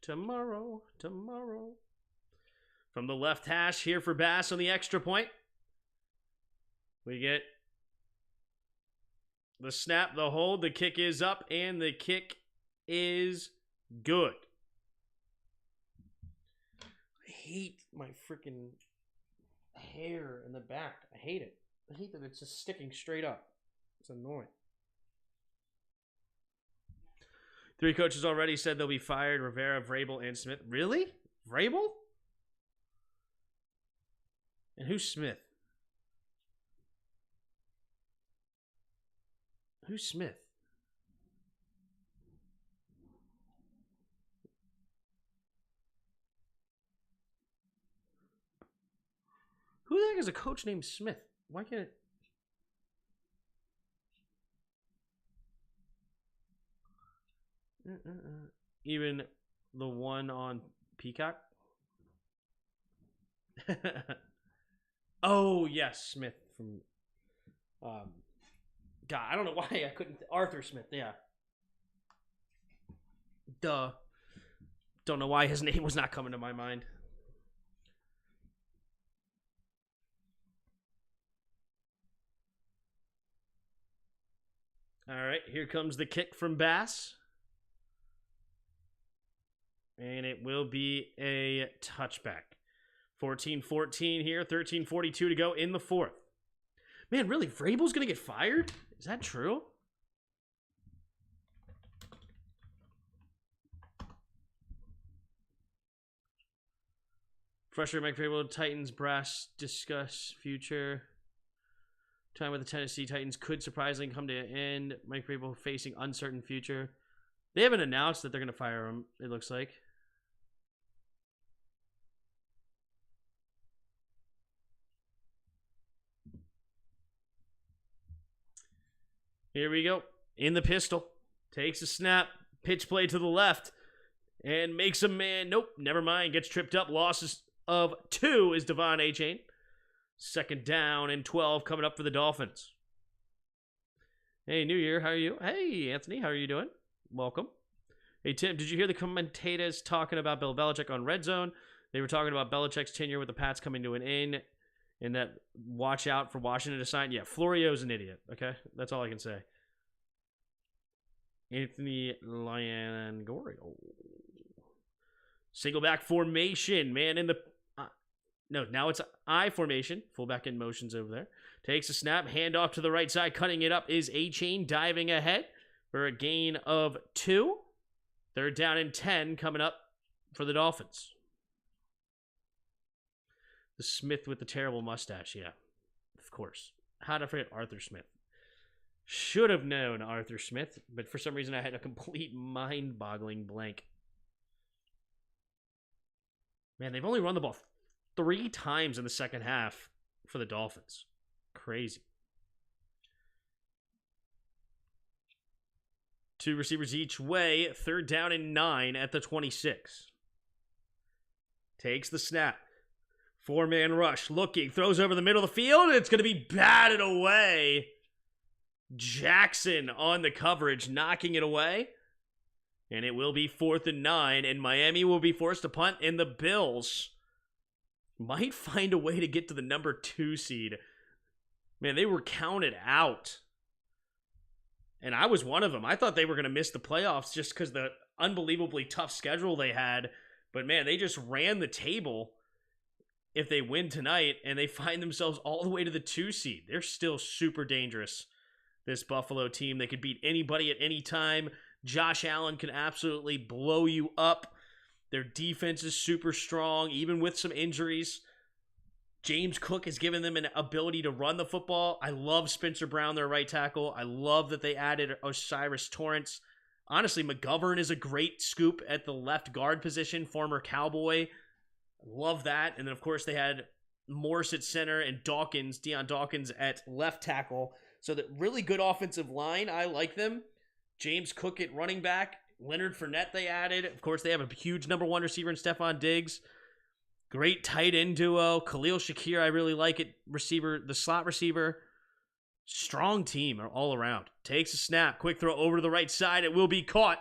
Tomorrow. From the left hash here for Bass on the extra point. We get the snap, the hold, the kick is up, and the kick is good. I hate my freaking hair in the back. I hate it. I hate that it's just sticking straight up. It's annoying. 3 coaches already said they'll be fired. Rivera, Vrabel, and Smith. Really? Vrabel? And who's Smith? Who's Smith? Who the heck is a coach named Smith? Why can't it? Even the one on Peacock? Oh, yes, Smith from... God, I don't know why I couldn't... Arthur Smith, yeah. Duh. Don't know why his name was not coming to my mind. All right, here comes the kick from Bass. And it will be a touchback. 14-14 here, 13:42 to go in the fourth. Man, really, Vrabel's going to get fired? Is that true? Frustrated Mike Vrabel, Titans brass discuss future. Time with the Tennessee Titans could surprisingly come to an end. Mike Vrabel facing uncertain future. They haven't announced that they're going to fire him, it looks like. Here we go. In the pistol. Takes a snap. Pitch play to the left. And makes a man. Nope. Never mind. Gets tripped up. Losses of 2 is Devon Achane. Second down and 12 coming up for the Dolphins. Hey, New Year. How are you? Hey, Anthony. How are you doing? Welcome. Hey, Tim, did you hear the commentators talking about Bill Belichick on Red Zone? They were talking about Belichick's tenure with the Pats coming to an end and that watch out for Washington to sign. Yeah, Florio's an idiot, okay? That's all I can say. Anthony Langorio. Single back formation, man, in the... no, now it's I formation. Fullback in motions over there. Takes a snap, handoff to the right side. Cutting it up is A-Chain diving ahead for a gain of 2. Third down and 10 coming up for the Dolphins. The Smith with the terrible mustache, yeah. Of course. How did I forget Arthur Smith? Should have known Arthur Smith, but for some reason I had a complete mind-boggling blank. Man, they've only run the ball 3 times in the second half for the Dolphins. Crazy. 2 receivers each way. Third down and 9 at the 26. Takes the snap. 4-man rush. Looking. Throws over the middle of the field. It's going to be batted away. Jackson on the coverage. Knocking it away. And it will be 4th and 9. And Miami will be forced to punt. And the Bills might find a way to get to the number 2 seed. Man, they were counted out. And I was one of them. I thought they were going to miss the playoffs just because the unbelievably tough schedule they had. But man, they just ran the table if they win tonight, and they find themselves all the way to the 2 seed. They're still super dangerous, this Buffalo team. They could beat anybody at any time. Josh Allen can absolutely blow you up. Their defense is super strong, even with some injuries. James Cook has given them an ability to run the football. I love Spencer Brown, their right tackle. I love that they added Osiris Torrance. Honestly, McGovern is a great scoop at the left guard position, former Cowboy. Love that. And then, of course, they had Morse at center and Dawkins, Deion Dawkins at left tackle. So that really good offensive line. I like them. James Cook at running back. Leonard Fournette they added. Of course, they have a huge number 1 receiver in Stephon Diggs. Great tight end duo. Khalil Shakir, I really like it. Receiver, the slot receiver. Strong team all around. Takes a snap. Quick throw over to the right side. It will be caught.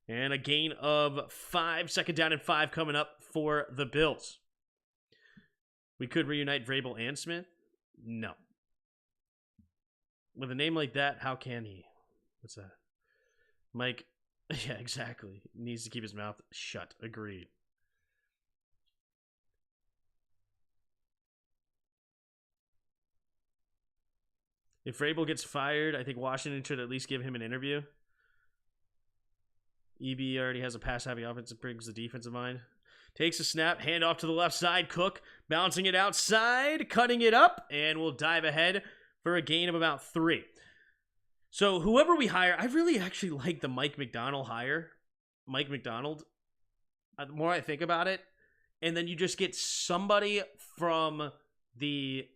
And a gain of 5. 2nd down and 5 coming up for the Bills. We could reunite Vrabel and Smith? No. With a name like that, how can he? What's that? Mike. Yeah, exactly. He needs to keep his mouth shut. Agreed. If Vrabel gets fired, I think Washington should at least give him an interview. EB already has a pass-happy offense that brings the defensive mind. Takes a snap, hand off to the left side. Cook bouncing it outside, cutting it up, and we'll dive ahead for a gain of about 3. So whoever we hire, I really actually like the Mike Macdonald hire. Mike Macdonald. The more I think about it, and then you just get somebody from the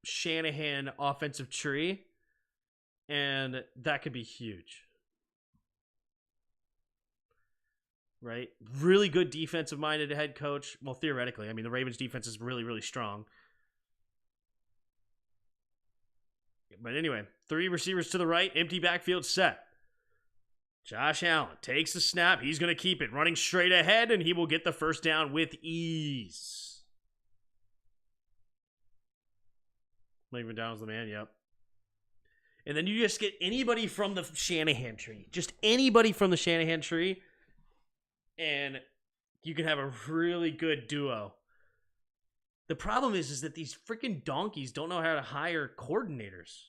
Shanahan offensive tree, and that could be huge. Right? Really good defensive-minded head coach. Well, theoretically. I mean, the Ravens' defense is really, really strong. But anyway, 3 receivers to the right. Empty backfield set. Josh Allen takes the snap. He's going to keep it. Running straight ahead, and he will get the first down with ease. Mike McDonald's the man, yep. And then you just get anybody from the Shanahan tree. Just anybody from the Shanahan tree. And you can have a really good duo. The problem is that these freaking donkeys don't know how to hire coordinators.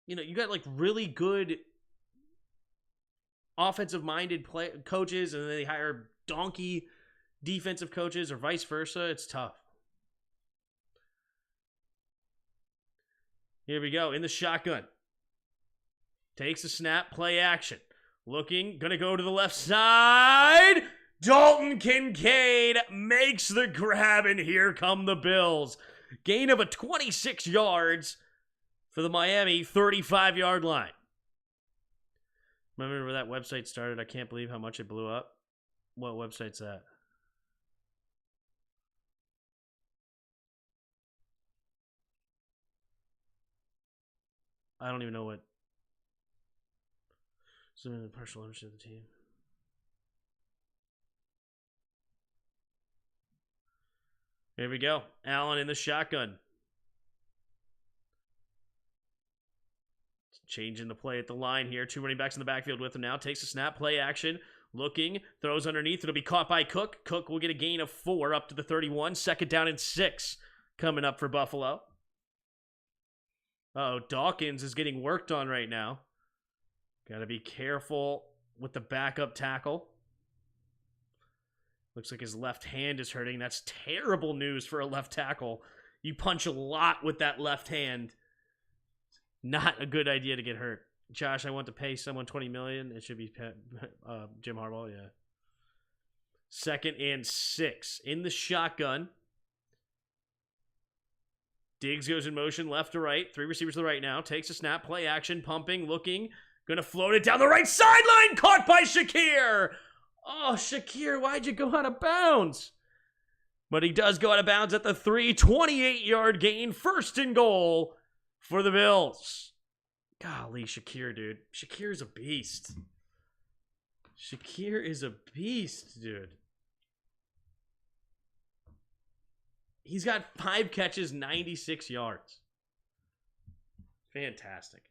You know, you got like really good offensive-minded coaches, and then they hire donkey defensive coaches or vice versa. It's tough. Here we go. In the shotgun. Takes a snap. Play action. Looking. Gonna go to the left side. Dalton Kincaid makes the grab, and here come the Bills. Gain of a 26 yards for the Miami 35-yard line. Remember where that website started? I can't believe how much it blew up. What website's that? I don't even know what. So partial ownership of the team. Here we go. Allen in the shotgun. Changing the play at the line here. 2 running backs in the backfield with him now. Takes a snap, play action. Looking, throws underneath. It'll be caught by Cook. Cook will get a gain of 4 up to the 31. 2nd down and 6 coming up for Buffalo. Uh-oh, Dawkins is getting worked on right now. Got to be careful with the backup tackle. Looks like his left hand is hurting. That's terrible news for a left tackle. You punch a lot with that left hand. Not a good idea to get hurt. Josh, I want to pay someone $20 million. It should be Jim Harbaugh, yeah. 2nd and 6. In the shotgun. Diggs goes in motion, left to right. 3 receivers to the right now. Takes a snap, play action, pumping, looking. Gonna float it down the right sideline. Caught by Shakir. Oh, Shakir, why'd you go out of bounds? But he does go out of bounds at the 3. 28-yard gain. 1st and goal for the Bills. Golly, Shakir, dude. Shakir's a beast. Shakir is a beast, dude. He's got 5 catches, 96 yards. Fantastic.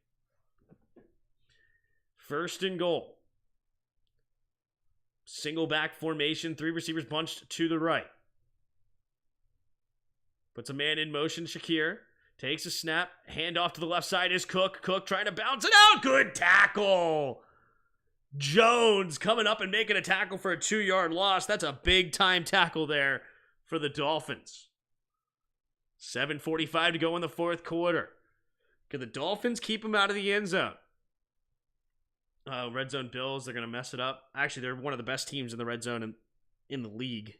1st and goal. Single back formation, 3 receivers bunched to the right. Puts a man in motion, Shakir. Takes a snap, hand off to the left side is Cook. Cook trying to bounce it out. Good tackle. Jones coming up and making a tackle for a 2-yard loss. That's a big time tackle there for the Dolphins. 7:45 to go in the 4th quarter. Can the Dolphins keep him out of the end zone? Red zone Bills, they're going to mess it up. Actually, they're one of the best teams in the red zone in the league.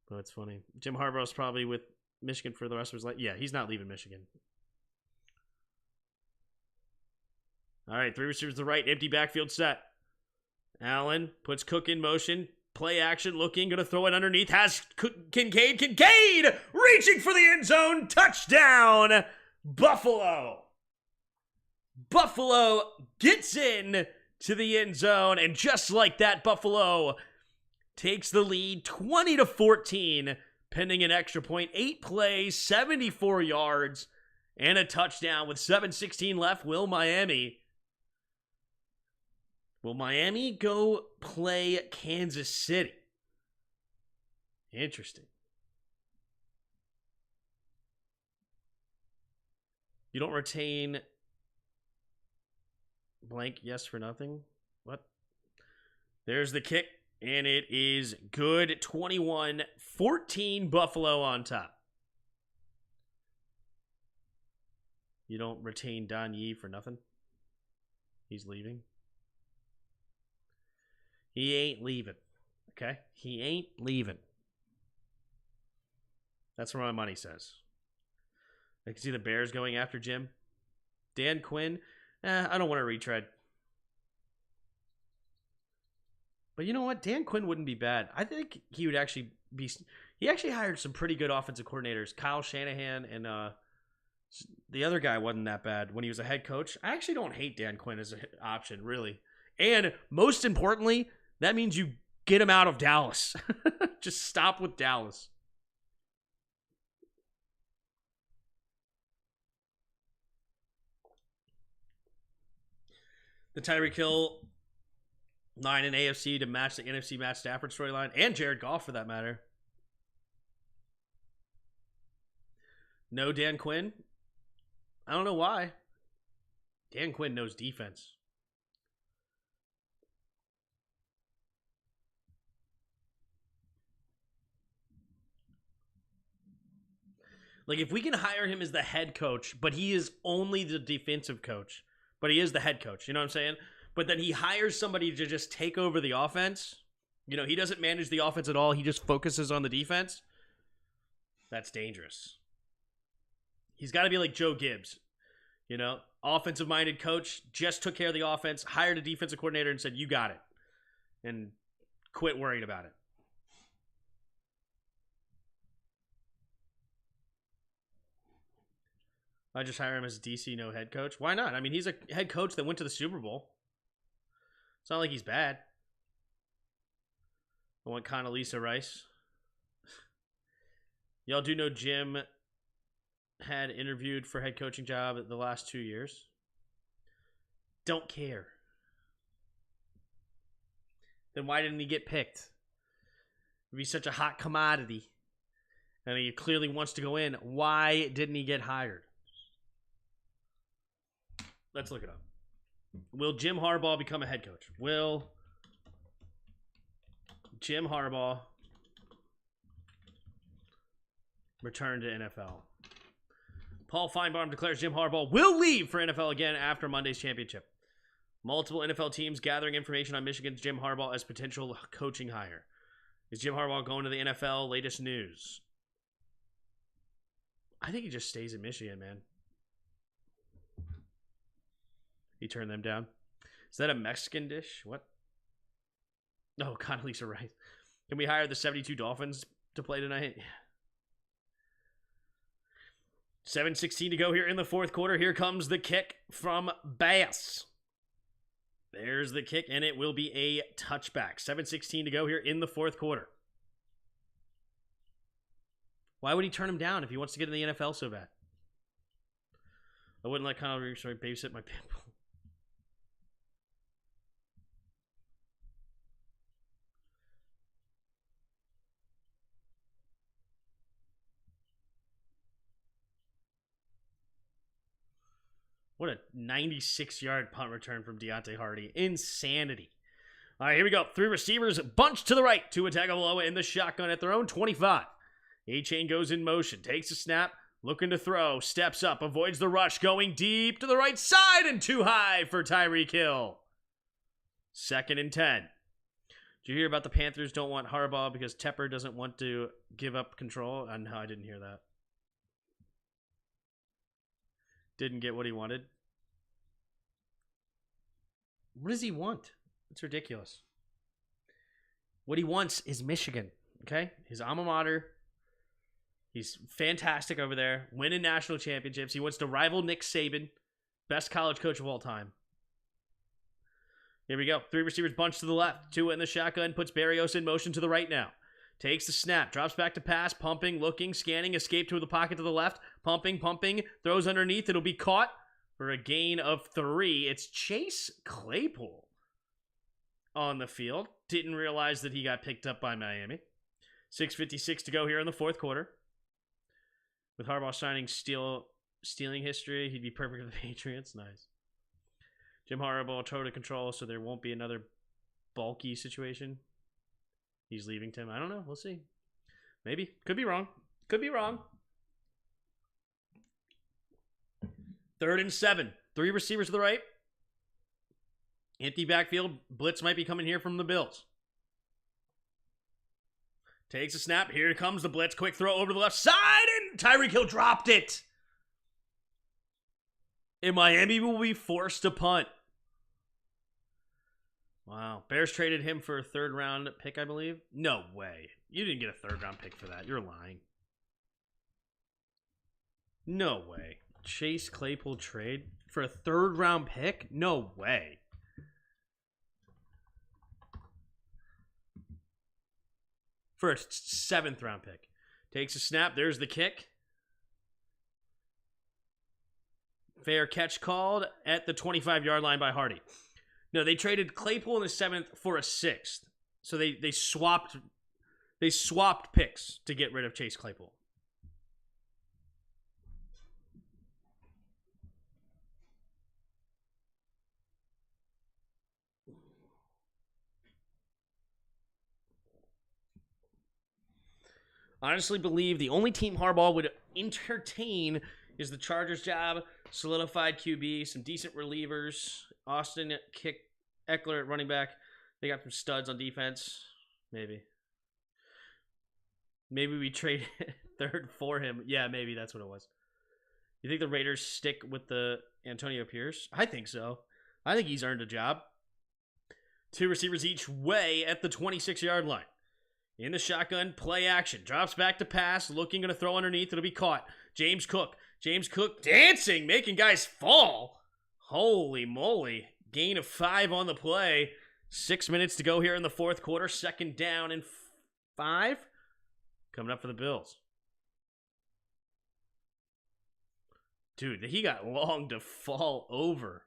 But it's funny. Jim Harbaugh's probably with Michigan for the rest of his life. Yeah, he's not leaving Michigan. All right, 3 receivers to the right. Empty backfield set. Allen puts Cook in motion. Play action, looking, going to throw it underneath. Has Kincaid. Kincaid reaching for the end zone. Touchdown, Buffalo. Buffalo gets in to the end zone, and just like that, Buffalo takes the lead 20-14, pending an extra point. 8 plays, 74 yards, and a touchdown with 7:16 left. Will Miami go play Kansas City? Interesting. You don't retain blank yes for nothing. What? There's the kick, and it is good. 21-14 Buffalo on top. You don't retain Don Yee for nothing? He's leaving? He ain't leaving. Okay? He ain't leaving. That's what my money says. I can see the Bears going after Jim. Dan Quinn, I don't want to retread. But you know what? Dan Quinn wouldn't be bad. I think he would actually be... He actually hired some pretty good offensive coordinators. Kyle Shanahan and the other guy wasn't that bad when he was a head coach. I actually don't hate Dan Quinn as an option, really. And most importantly, that means you get him out of Dallas. Just stop with Dallas. The Tyreek Hill 9 in AFC to match the NFC Matt Stafford storyline, and Jared Goff for that matter. No Dan Quinn? I don't know why. Dan Quinn knows defense. Like, if we can hire him as the head coach, but he is only the defensive coach, but he is the head coach, you know what I'm saying? But then he hires somebody to just take over the offense. You know, he doesn't manage the offense at all. He just focuses on the defense. That's dangerous. He's got to be like Joe Gibbs. You know, offensive-minded coach, just took care of the offense, hired a defensive coordinator and said, you got it. And quit worrying about it. I just hire him as DC, no head coach. Why not? I mean, he's a head coach that went to the Super Bowl. It's not like he's bad. I want Condoleezza Rice. Y'all do know Jim had interviewed for head coaching job the last 2 years. Don't care. Then why didn't he get picked? If he's such a hot commodity and he clearly wants to go in, why didn't he get hired? Let's look it up. Will Jim Harbaugh become a head coach? Will Jim Harbaugh return to NFL? Paul Feinbaum declares Jim Harbaugh will leave for NFL again after Monday's championship. Multiple NFL teams gathering information on Michigan's Jim Harbaugh as potential coaching hire. Is Jim Harbaugh going to the NFL? Latest news. I think he just stays in Michigan, man. He turned them down. Is that a Mexican dish? What? No, Condoleezza Rice. Can we hire the 72 Dolphins to play tonight? 7:16 to go here in the fourth quarter. Here comes the kick from Bass. There's the kick, and it will be a touchback. 7:16 to go here in the fourth quarter. Why would he turn him down if he wants to get in the NFL so bad? I wouldn't let Condoleezza babysit my pit bull. What a 96-yard punt return from Deontay Hardy. Insanity. All right, here we go. Three receivers bunched to the right. Tua Tagovailoa in the shotgun at their own 25. A-Chain goes in motion. Takes a snap. Looking to throw. Steps up. Avoids the rush. Going deep to the right side and too high for Tyreek Hill. 2nd and 10. Did you hear about the Panthers don't want Harbaugh because Tepper doesn't want to give up control? No, I didn't hear that. Didn't get what he wanted. What does he want? It's ridiculous. What he wants is Michigan, okay? His alma mater. He's fantastic over there, winning national championships. He wants to rival Nick Saban, best college coach of all time. Here we go. Three receivers bunched to the left. Tua in the shotgun, puts Berrios in motion to the right now. Takes the snap, drops back to pass, pumping, looking, scanning, escape to the pocket to the left, pumping, throws underneath. It'll be caught for a gain of 3. It's Chase Claypool on the field. Didn't realize that he got picked up by Miami. 6:56 to go here in the fourth quarter. With Harbaugh signing stealing history, he'd be perfect for the Patriots. Nice. Jim Harbaugh total control, so there won't be another bulky situation. He's leaving Tim. I don't know. We'll see. Maybe. Could be wrong. Could be wrong. 3rd and 7. 3 receivers to the right. Empty backfield. Blitz might be coming here from the Bills. Takes a snap. Here comes the blitz. Quick throw over to the left side. And Tyreek Hill dropped it. And Miami will be forced to punt. Wow. Bears traded him for a 3rd round pick, I believe. No way. You didn't get a 3rd round pick for that. You're lying. No way. Chase Claypool trade for a 3rd round pick? No way. For a 7th round pick. Takes a snap. There's the kick. Fair catch called at the 25-yard line by Hardy. No, they traded Claypool in the 7th for a 6th. So they swapped picks to get rid of Chase Claypool. Honestly believe the only team Harbaugh would entertain is the Chargers job. Solidified QB, some decent relievers. Austin kick, Eckler at running back. They got some studs on defense. Maybe we trade 3rd for him. Yeah, maybe that's what it was. You think the Raiders stick with the Antonio Pierce? I think so. I think he's earned a job. 2 receivers each way at the 26-yard line. In the shotgun, play action. Drops back to pass. Looking, going to throw underneath. It'll be caught. James Cook dancing, making guys fall. Holy moly. Gain of 5 on the play. 6 minutes to go here in the fourth quarter. Second down and 5. Coming up for the Bills. Dude, he got long to fall over.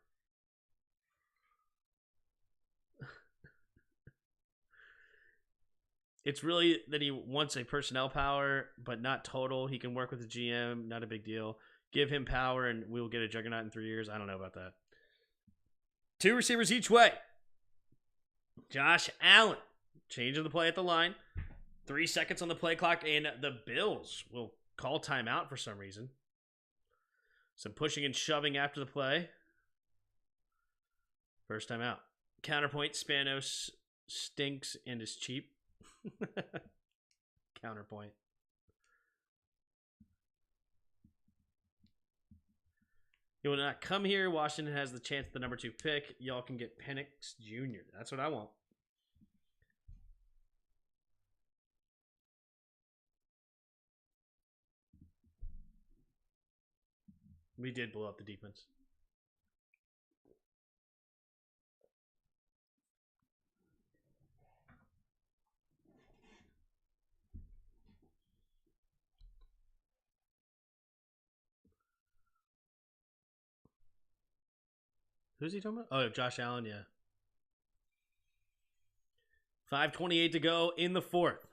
It's really that he wants a personnel power, but not total. He can work with the GM, not a big deal. Give him power, and we'll get a juggernaut in 3 years. I don't know about that. 2 receivers each way. Josh Allen, changing the play at the line. 3 seconds on the play clock, and the Bills will call timeout for some reason. Some pushing and shoving after the play. First time out. Counterpoint, Spanos stinks and is cheap. Counterpoint. He will not come here. Washington has the chance at the number 2 pick. Y'all can get Penix Jr. That's what I want. We did blow up the defense. Who's he talking about? Oh, Josh Allen, yeah. 5:28 to go in the fourth.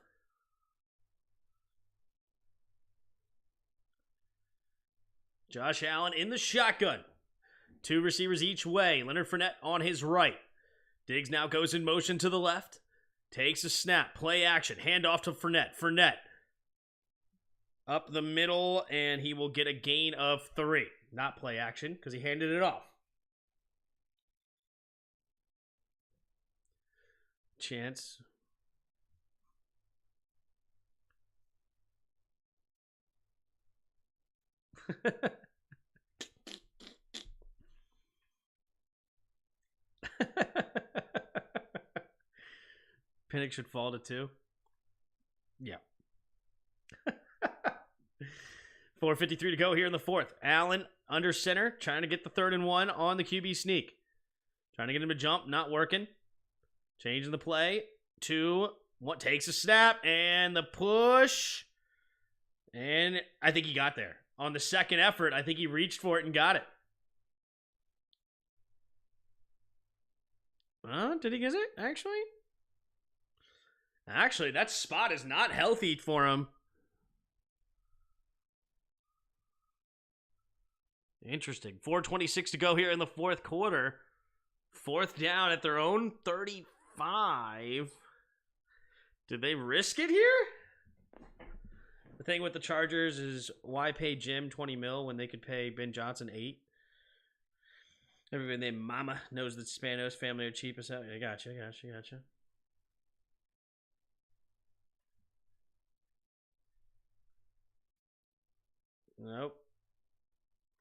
Josh Allen in the shotgun. 2 receivers each way. Leonard Fournette on his right. Diggs now goes in motion to the left. Takes a snap. Play action. Hand off to Fournette. Fournette up the middle, and he will get a gain of 3. Not play action because he handed it off. Chance. Penix should fall to 2. Yeah. 4:53 to go here in the fourth. Allen under center, trying to get the 3rd and 1 on the QB sneak. Trying to get him to jump, not working. Changing the play. 2, 1, takes a snap, and the push. And I think he got there. On the second effort, I think he reached for it and got it. Did he get it, actually? Actually, that spot is not healthy for him. Interesting. 4:26 to go here in the fourth quarter. 4th down at their own 35. Did they risk it here? The thing with the Chargers is why pay Jim 20 mil when they could pay Ben Johnson 8? Everybody named Mama knows that Spanos family are cheap as hell. I gotcha. Nope.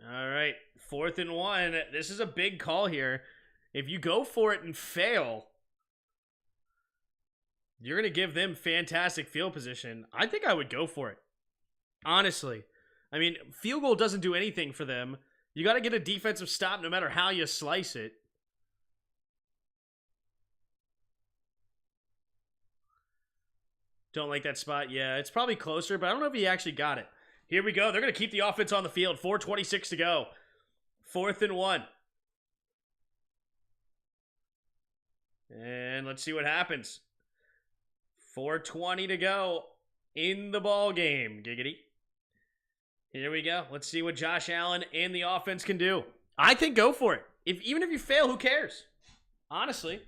All right. 4th and 1. This is a big call here. If you go for it and fail, you're going to give them fantastic field position. I think I would go for it. Honestly. I mean, field goal doesn't do anything for them. You got to get a defensive stop no matter how you slice it. Don't like that spot. Yeah, it's probably closer, but I don't know if he actually got it. Here we go. They're going to keep the offense on the field. 4:26 to go. 4th and 1. And let's see what happens. 4:20 to go in the ball game. Giggity. Here we go. Let's see what Josh Allen and the offense can do. I think go for it. Even if you fail, who cares? Honestly.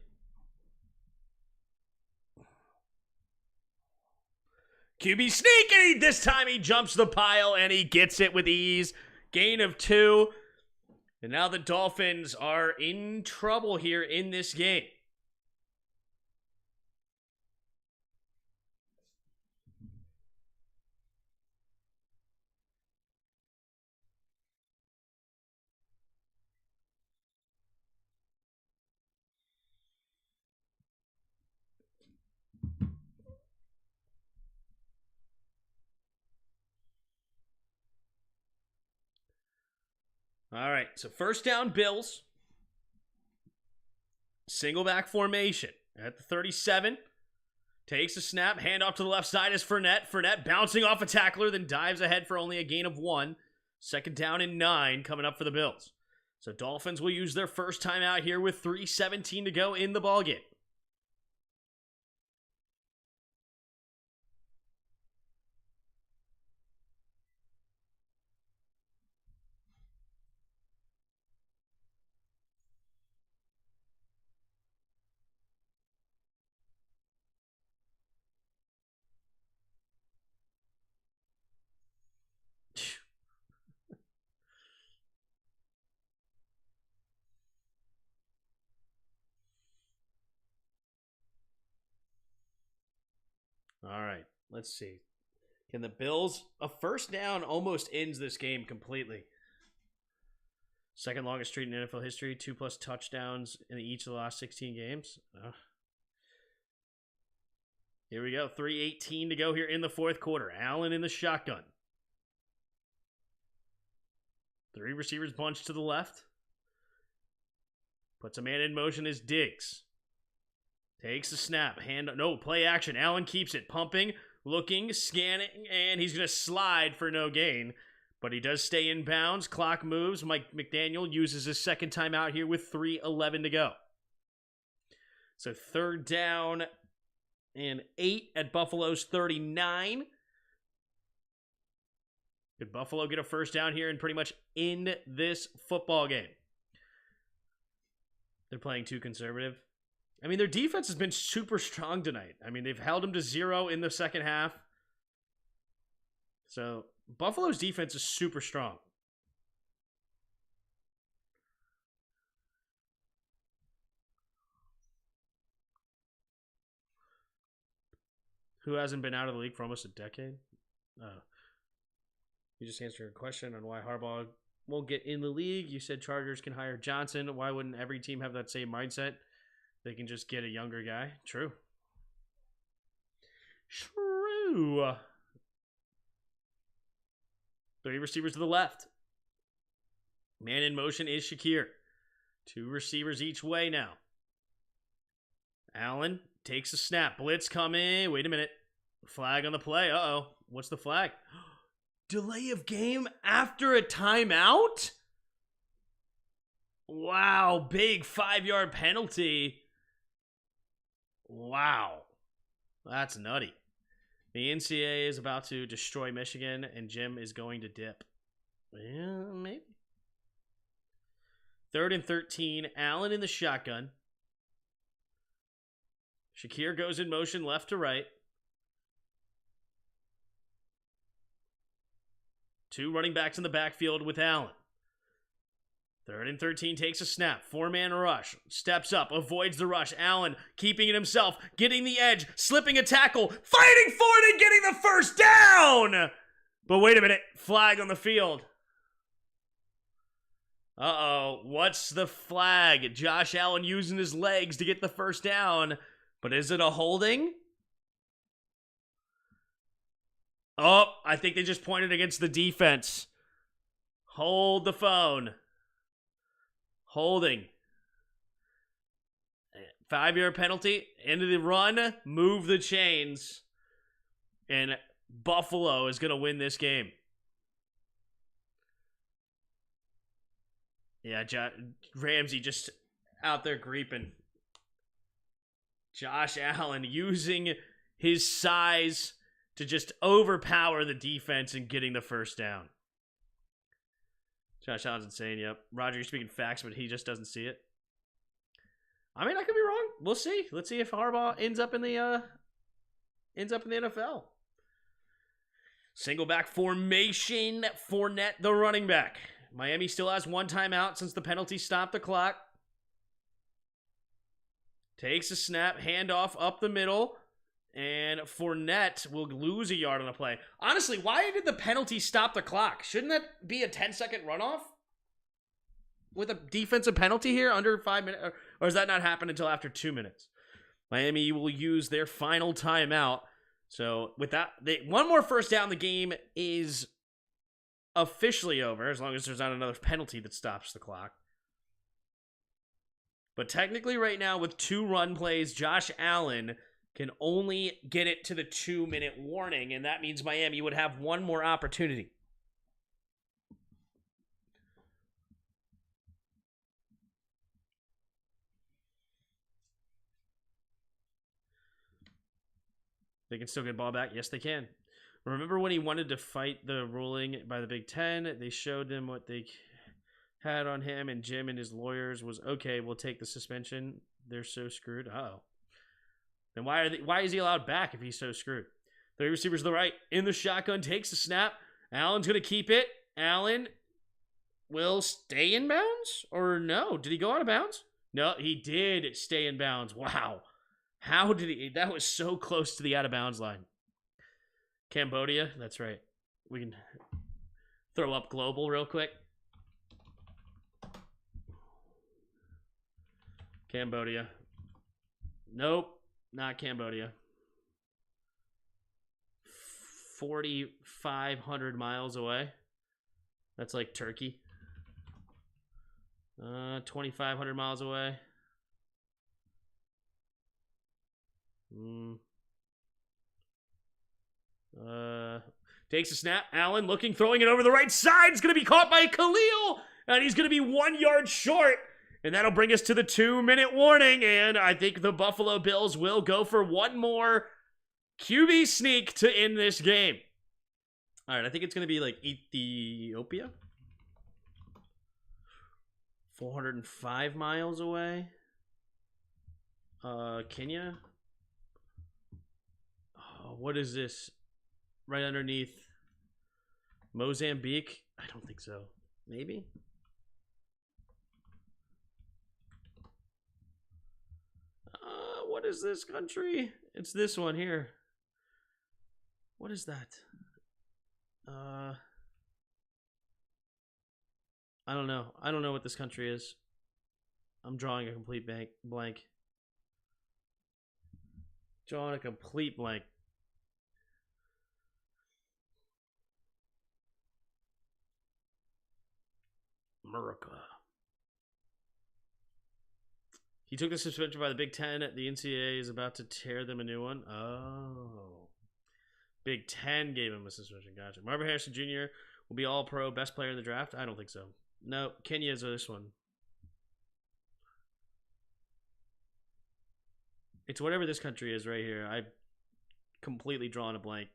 QB sneak, and this time he jumps the pile and he gets it with ease. Gain of 2. And now the Dolphins are in trouble here in this game. All right, so first down, Bills. Single back formation at the 37. Takes a snap, handoff to the left side is Fournette. Fournette bouncing off a tackler, then dives ahead for only a gain of 1. Second down and 9 coming up for the Bills. So Dolphins will use their first timeout here with 3:17 to go in the ballgame. All right, let's see. Can the Bills... A first down almost ends this game completely. Second longest streak in NFL history. 2+ touchdowns in each of the last 16 games. Here we go. 3:18 to go here in the fourth quarter. Allen in the shotgun. 3 receivers bunched to the left. Puts a man in motion as Diggs. Takes a snap. Play action. Allen keeps it. Pumping, looking, scanning, and he's going to slide for no gain. But he does stay in bounds. Clock moves. Mike McDaniel uses his second timeout here with 3:11 to go. So third down and 8 at Buffalo's 39. Could Buffalo get a first down here and pretty much end this football game? They're playing too conservative. I mean, their defense has been super strong tonight. I mean, they've held them to 0 in the second half. So, Buffalo's defense is super strong. Who hasn't been out of the league for almost a decade? You just answered a question on why Harbaugh won't get in the league. You said Chargers can hire Johnson. Why wouldn't every team have that same mindset? They can just get a younger guy. True. 3 receivers to the left. Man in motion is Shakir. 2 receivers each way now. Allen takes a snap. Blitz coming. Wait a minute. Flag on the play. Uh-oh. What's the flag? Delay of game after a timeout? Wow. Big 5-yard penalty. Wow. That's nutty. The NCAA is about to destroy Michigan, and Jim is going to dip. Yeah, maybe. 3rd and 13. Allen in the shotgun. Shakir goes in motion left to right. 2 running backs in the backfield with Allen. 3rd and 13 takes a snap. 4-man rush. Steps up. Avoids the rush. Allen keeping it himself. Getting the edge. Slipping a tackle. Fighting for it and getting the first down! But wait a minute. Flag on the field. Uh-oh. What's the flag? Josh Allen using his legs to get the first down. But is it a holding? Oh, I think they just pointed against the defense. Hold the phone. Holding. 5-yard penalty. End of the run. Move the chains. And Buffalo is going to win this game. Yeah, Ramsey just out there creeping. Josh Allen using his size to just overpower the defense and getting the first down. Josh Allen's insane, yep. Roger, you're speaking facts, but he just doesn't see it. I mean, I could be wrong. We'll see. Let's see if Harbaugh ends up in the NFL. Single back formation. Fournette, the running back. Miami still has 1 timeout since the penalty stopped the clock. Takes a snap, handoff up the middle, and Fournette will lose a yard on the play. Honestly, why did the penalty stop the clock? Shouldn't that be a 10-second runoff? With a defensive penalty here under 5 minutes? Or does that not happen until after 2 minutes? Miami will use their final timeout. So with that, one more first down, the game is officially over, as long as there's not another penalty that stops the clock. But technically right now with 2 run plays, Josh Allen can only get it to the 2-minute warning, and that means Miami would have one more opportunity. They can still get ball back. Yes, they can. Remember when he wanted to fight the ruling by the Big Ten? They showed him what they had on him, and Jim and his lawyers was, okay, we'll take the suspension. They're so screwed. Uh-oh. Then why is he allowed back if he's so screwed? 3 receivers to the right. In the shotgun. Takes the snap. Allen's going to keep it. Allen will stay in bounds? Or no? Did he go out of bounds? No, he did stay in bounds. Wow. How did he? That was so close to the out of bounds line. Cambodia. That's right. We can throw up global real quick. Cambodia. Nope. Not Cambodia. 4,500 miles away. That's like Turkey. 2,500 miles away. Takes a snap. Allen looking, throwing it over the right side. It's going to be caught by Khalil. And he's going to be 1 yard short. And that'll bring us to the 2-minute warning. And I think the Buffalo Bills will go for one more QB sneak to end this game. All right, I think it's going to be like Ethiopia. 405 miles away. Kenya. Oh, what is this? Right underneath Mozambique? I don't think so. Maybe? What is this country? It's this one here. What is that? I don't know. I don't know what this country is. I'm drawing a complete blank. Drawing a complete blank. America. He took the suspension by the Big Ten. The NCAA is about to tear them a new one. Oh. Big Ten gave him a suspension. Gotcha. Marvin Harrison Jr. will be all-pro, best player in the draft? I don't think so. No, Kenya is this one. It's whatever this country is right here. I've completely drawn a blank.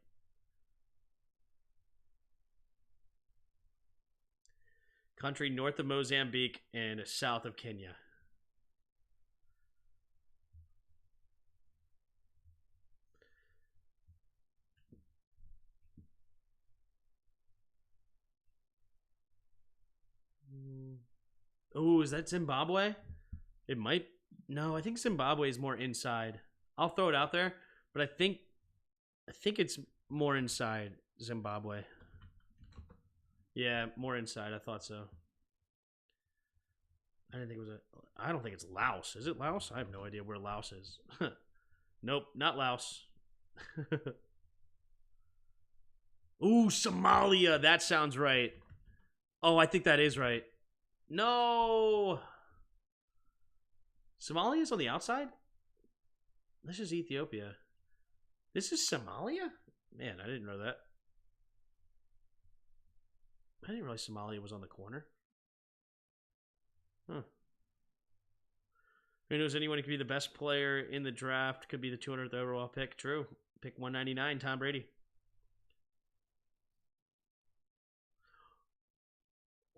Country north of Mozambique and south of Kenya. Oh, is that Zimbabwe? It might. No, I think Zimbabwe is more inside. I'll throw it out there, but I think it's more inside Zimbabwe. Yeah, more inside. I thought so. I didn't think it was I don't think it's Laos. Is it Laos? I have no idea where Laos is. Nope, not Laos. Ooh, Somalia. That sounds right. Oh, I think that is right. No. Somalia is on the outside? This is Ethiopia. This is Somalia? Man, I didn't know that. I didn't realize Somalia was on the corner. Huh. Who knows anyone who could be the best player in the draft? Could be the 200th overall pick. True. Pick 199, Tom Brady.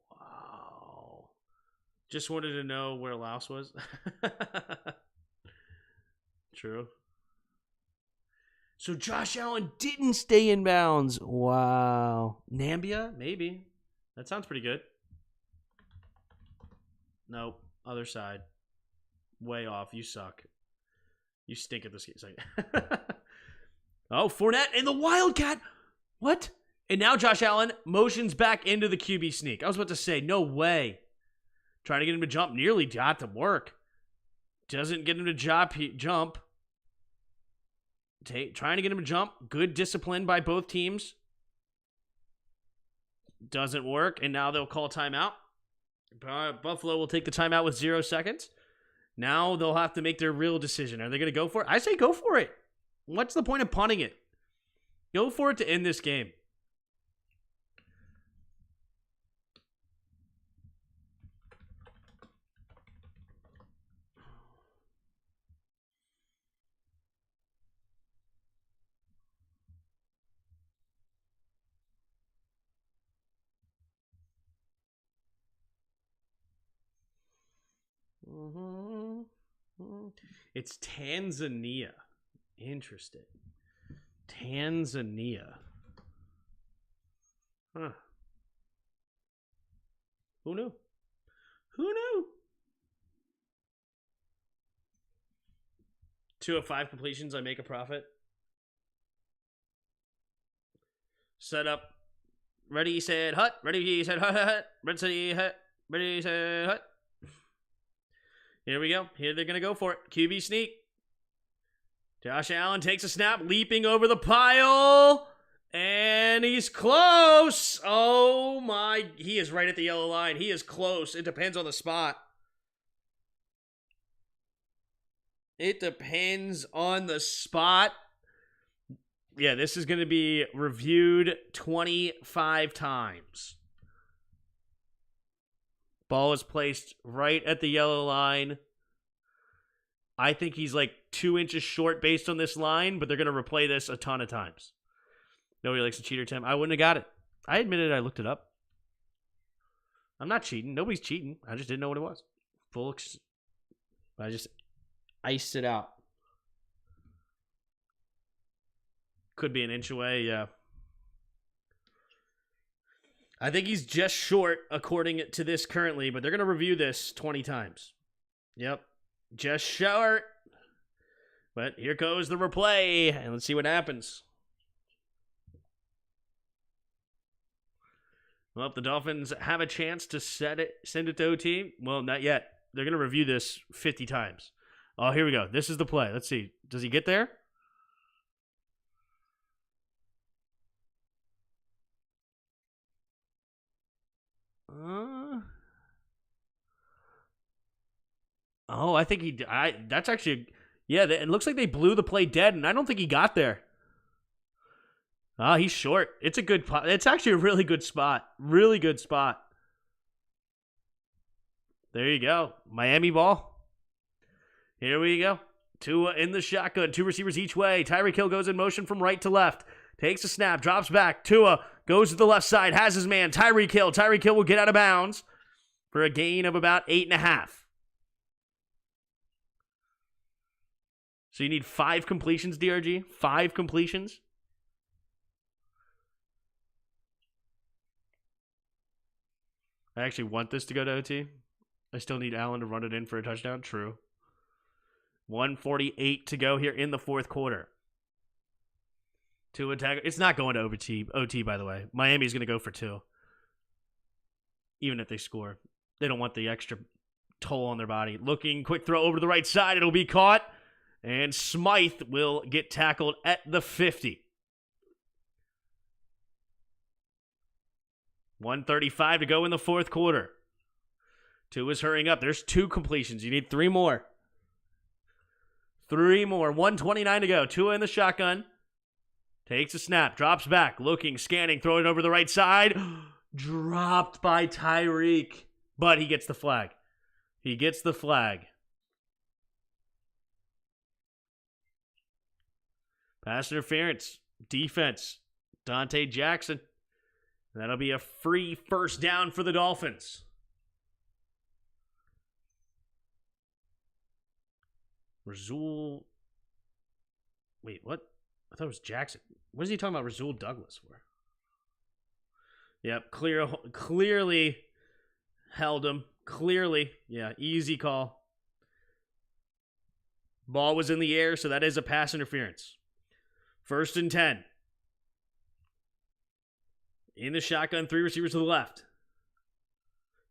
Wow. Just wanted to know where Laos was. True. So Josh Allen didn't stay in bounds. Wow. Nambia? Maybe. That sounds pretty good. Nope. Other side. Way off. You suck. You stink at this game. Oh, Fournette and the Wildcat. What? And now Josh Allen motions back into the QB sneak. I was about to say, no way. Trying to get him to jump. Nearly got to work. Doesn't get him to jump. Trying to get him to jump. Good discipline by both teams. Doesn't work. And now they'll call timeout. Buffalo will take the timeout with 0 seconds. Now they'll have to make their real decision. Are they going to go for it? I say go for it. What's the point of punting it? Go for it to end this game. It's Tanzania. Interesting. Tanzania. Huh. Who knew? Who knew? 2 of 5 completions, I make a profit. Set up. Ready, set, hut. Ready, set, hut, hut. Ready, hut. Ready, set, hut. Here we go. Here they're going to go for it. QB sneak. Josh Allen takes a snap, leaping over the pile. And he's close. Oh, my. He is right at the yellow line. He is close. It depends on the spot. It depends on the spot. Yeah, this is going to be reviewed 25 times. Ball is placed right at the yellow line. I think he's like 2 inches short based on this line, but they're going to replay this a ton of times. Nobody likes a cheater, Tim. I wouldn't have got it. I admitted I looked it up. I'm not cheating. Nobody's cheating. I just didn't know what it was. I just iced it out. Could be an inch away, yeah. I think he's just short according to this currently, but they're going to review this 20 times. Yep. Just short. But here goes the replay, and let's see what happens. Well, the Dolphins have a chance to send it to OT. Well, not yet. They're going to review this 50 times. Oh, here we go. This is the play. Let's see. Does he get there? Oh, I think he. That's actually. Yeah, it looks like they blew the play dead, and I don't think he got there. He's short. It's a good. It's actually a really good spot. Really good spot. There you go. Miami ball. Here we go. Tua in the shotgun. 2 receivers each way. Tyreek Hill goes in motion from right to left. Takes a snap. Drops back. Tua goes to the left side. Has his man. Tyreek Hill. Tyreek Hill will get out of bounds for a gain of about 8.5. So you need 5 completions, DRG? 5 completions? I actually want this to go to OT. I still need Allen to run it in for a touchdown. True. 1:48 to go here in the fourth quarter. Tua attack. It's not going to OT, by the way. Miami's going to go for 2. Even if they score. They don't want the extra toll on their body. Looking, quick throw over to the right side. It'll be caught. And Smythe will get tackled at the 50. 1:35 to go in the fourth quarter. Tua's hurrying up. There's 2 completions. You need 3 more. 3 more. 1:29 to go. Tua in the shotgun. Takes a snap. Drops back. Looking, scanning, throwing over the right side. Dropped by Tyreek. But he gets the flag. He gets the flag. Pass interference. Defense. Dante Jackson. That'll be a free first down for the Dolphins. Rasul. Wait, what? I thought it was Jackson. What is he talking about Rasul Douglas for? Yep, clearly held him. Clearly. Yeah, easy call. Ball was in the air, so that is a pass interference. 1st and 10. In the shotgun, 3 receivers to the left.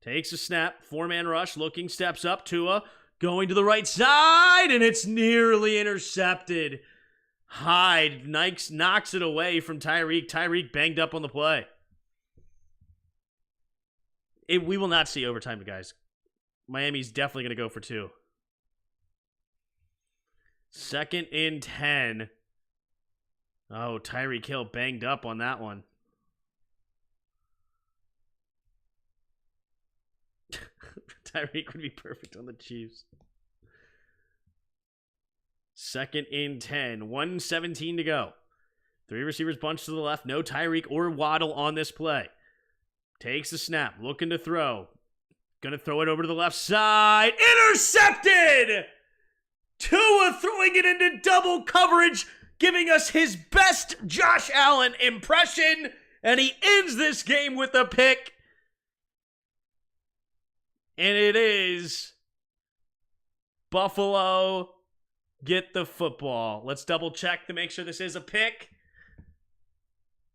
Takes a snap, 4-man rush, looking, steps up, Tua, going to the right side, and it's nearly intercepted. Hyde knocks it away from Tyreek. Tyreek banged up on the play. We will not see overtime, guys. Miami's definitely going to go for 2. 2nd and 10. Oh, Tyreek Hill banged up on that one. Tyreek would be perfect on the Chiefs. 2nd and 10. 1:17 to go. 3 receivers bunched to the left. No Tyreek or Waddle on this play. Takes the snap. Looking to throw. Gonna throw it over to the left side. Intercepted! Tua throwing it into double coverage, giving us his best Josh Allen impression. And he ends this game with a pick. And it is Buffalo get the football. Let's double check to make sure this is a pick.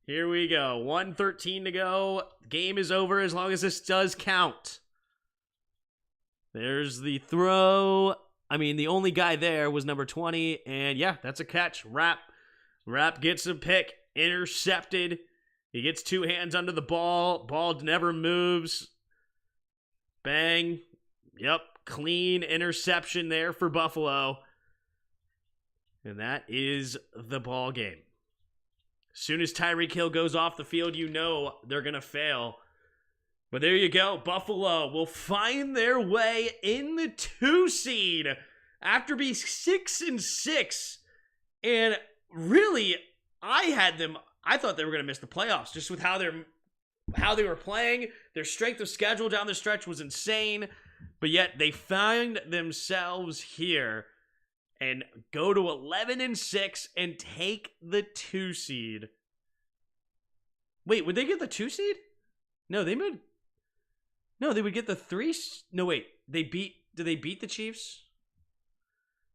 Here we go. 1:13 to go. Game is over as long as this does count. There's the throw. I mean, the only guy there was number 20. And yeah, that's a catch. Rapp gets a pick. Intercepted. He gets 2 hands under the ball. Ball never moves. Bang. Yep. Clean interception there for Buffalo. And that is the ball game. As soon as Tyreek Hill goes off the field, you know they're going to fail. But there you go. Buffalo will find their way in the 2 seed after being 6-6. And really, I thought they were going to miss the playoffs just with how they were playing. Their strength of schedule down the stretch was insane. But yet they find themselves here and go to 11-6 and take the 2 seed. Wait, would they get the 2 seed? No, they would get the 3. No, wait. Did they beat the Chiefs?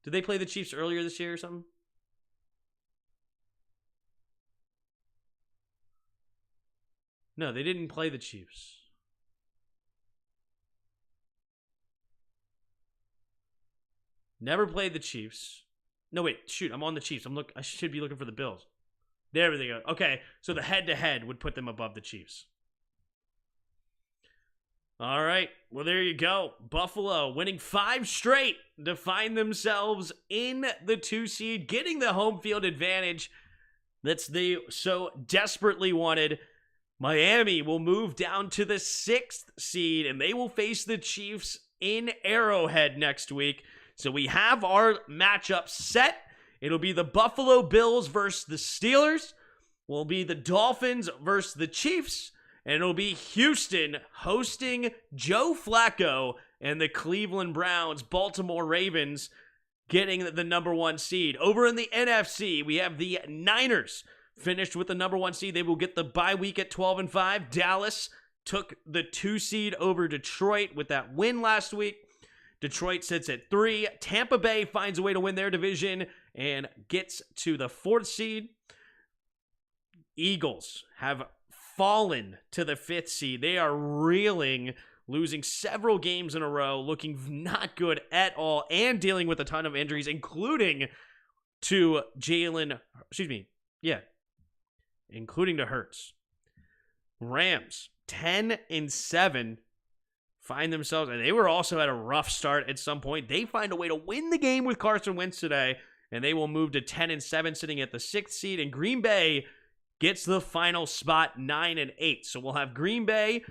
Did they play the Chiefs earlier this year or something? No, they didn't play the Chiefs. Never played the Chiefs. No, wait. Shoot, I'm on the Chiefs. I should be looking for the Bills. There they go. Okay, so the head-to-head would put them above the Chiefs. All right. Well, there you go. Buffalo winning 5 straight to find themselves in the 2 seed, getting the home field advantage that they so desperately wanted. Miami will move down to the 6th seed, and they will face the Chiefs in Arrowhead next week. So we have our matchup set. It'll be the Buffalo Bills versus the Steelers. Will be the Dolphins versus the Chiefs. And it'll be Houston hosting Joe Flacco and the Cleveland Browns. Baltimore Ravens getting the number 1 seed. Over in the NFC, we have the Niners finished with the number 1 seed. They will get the bye week at 12-5. Dallas took the 2 seed over Detroit with that win last week. Detroit sits at 3. Tampa Bay finds a way to win their division and gets to the 4th seed. Eagles have fallen to the 5th seed. They are reeling, losing several games in a row, looking not good at all, and dealing with a ton of injuries, including to including to Hurts. Rams, 10-7. Find themselves, and they were also at a rough start at some point. They find a way to win the game with Carson Wentz today, and they will move to 10-7, sitting at the 6th seed. And Green Bay gets the final spot, 9-8. So we'll have Green Bay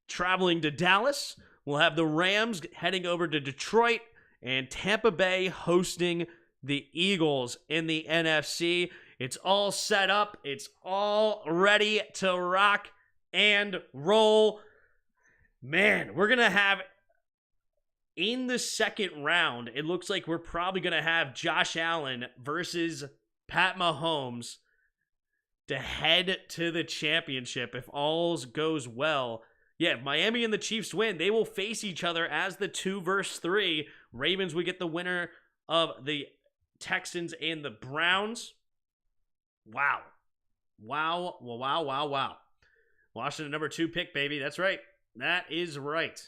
traveling to Dallas. We'll have the Rams heading over to Detroit, and Tampa Bay hosting the Eagles in the NFC. It's all set up. It's all ready to rock and roll. Man, we're going to have, in the 2nd round, it looks like we're probably going to have Josh Allen versus Pat Mahomes to head to the championship if all goes well. Yeah, if Miami and the Chiefs win, they will face each other as the 2 versus 3. Ravens would get the winner of the Texans and the Browns. Wow. Washington number 2 pick, baby. That's right. That is right.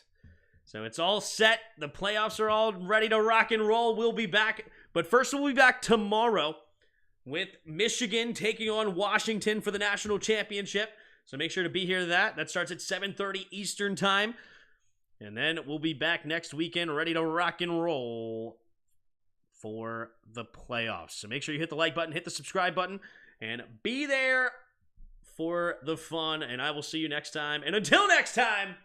So it's all set. The playoffs are all ready to rock and roll. We'll be back. But first, we'll be back tomorrow with Michigan taking on Washington for the national championship. So make sure to be here to that. That starts at 7:30 Eastern time. And then we'll be back next weekend ready to rock and roll for the playoffs. So make sure you hit the like button, hit the subscribe button, and be there for the fun. And I will see you next time. And until next time,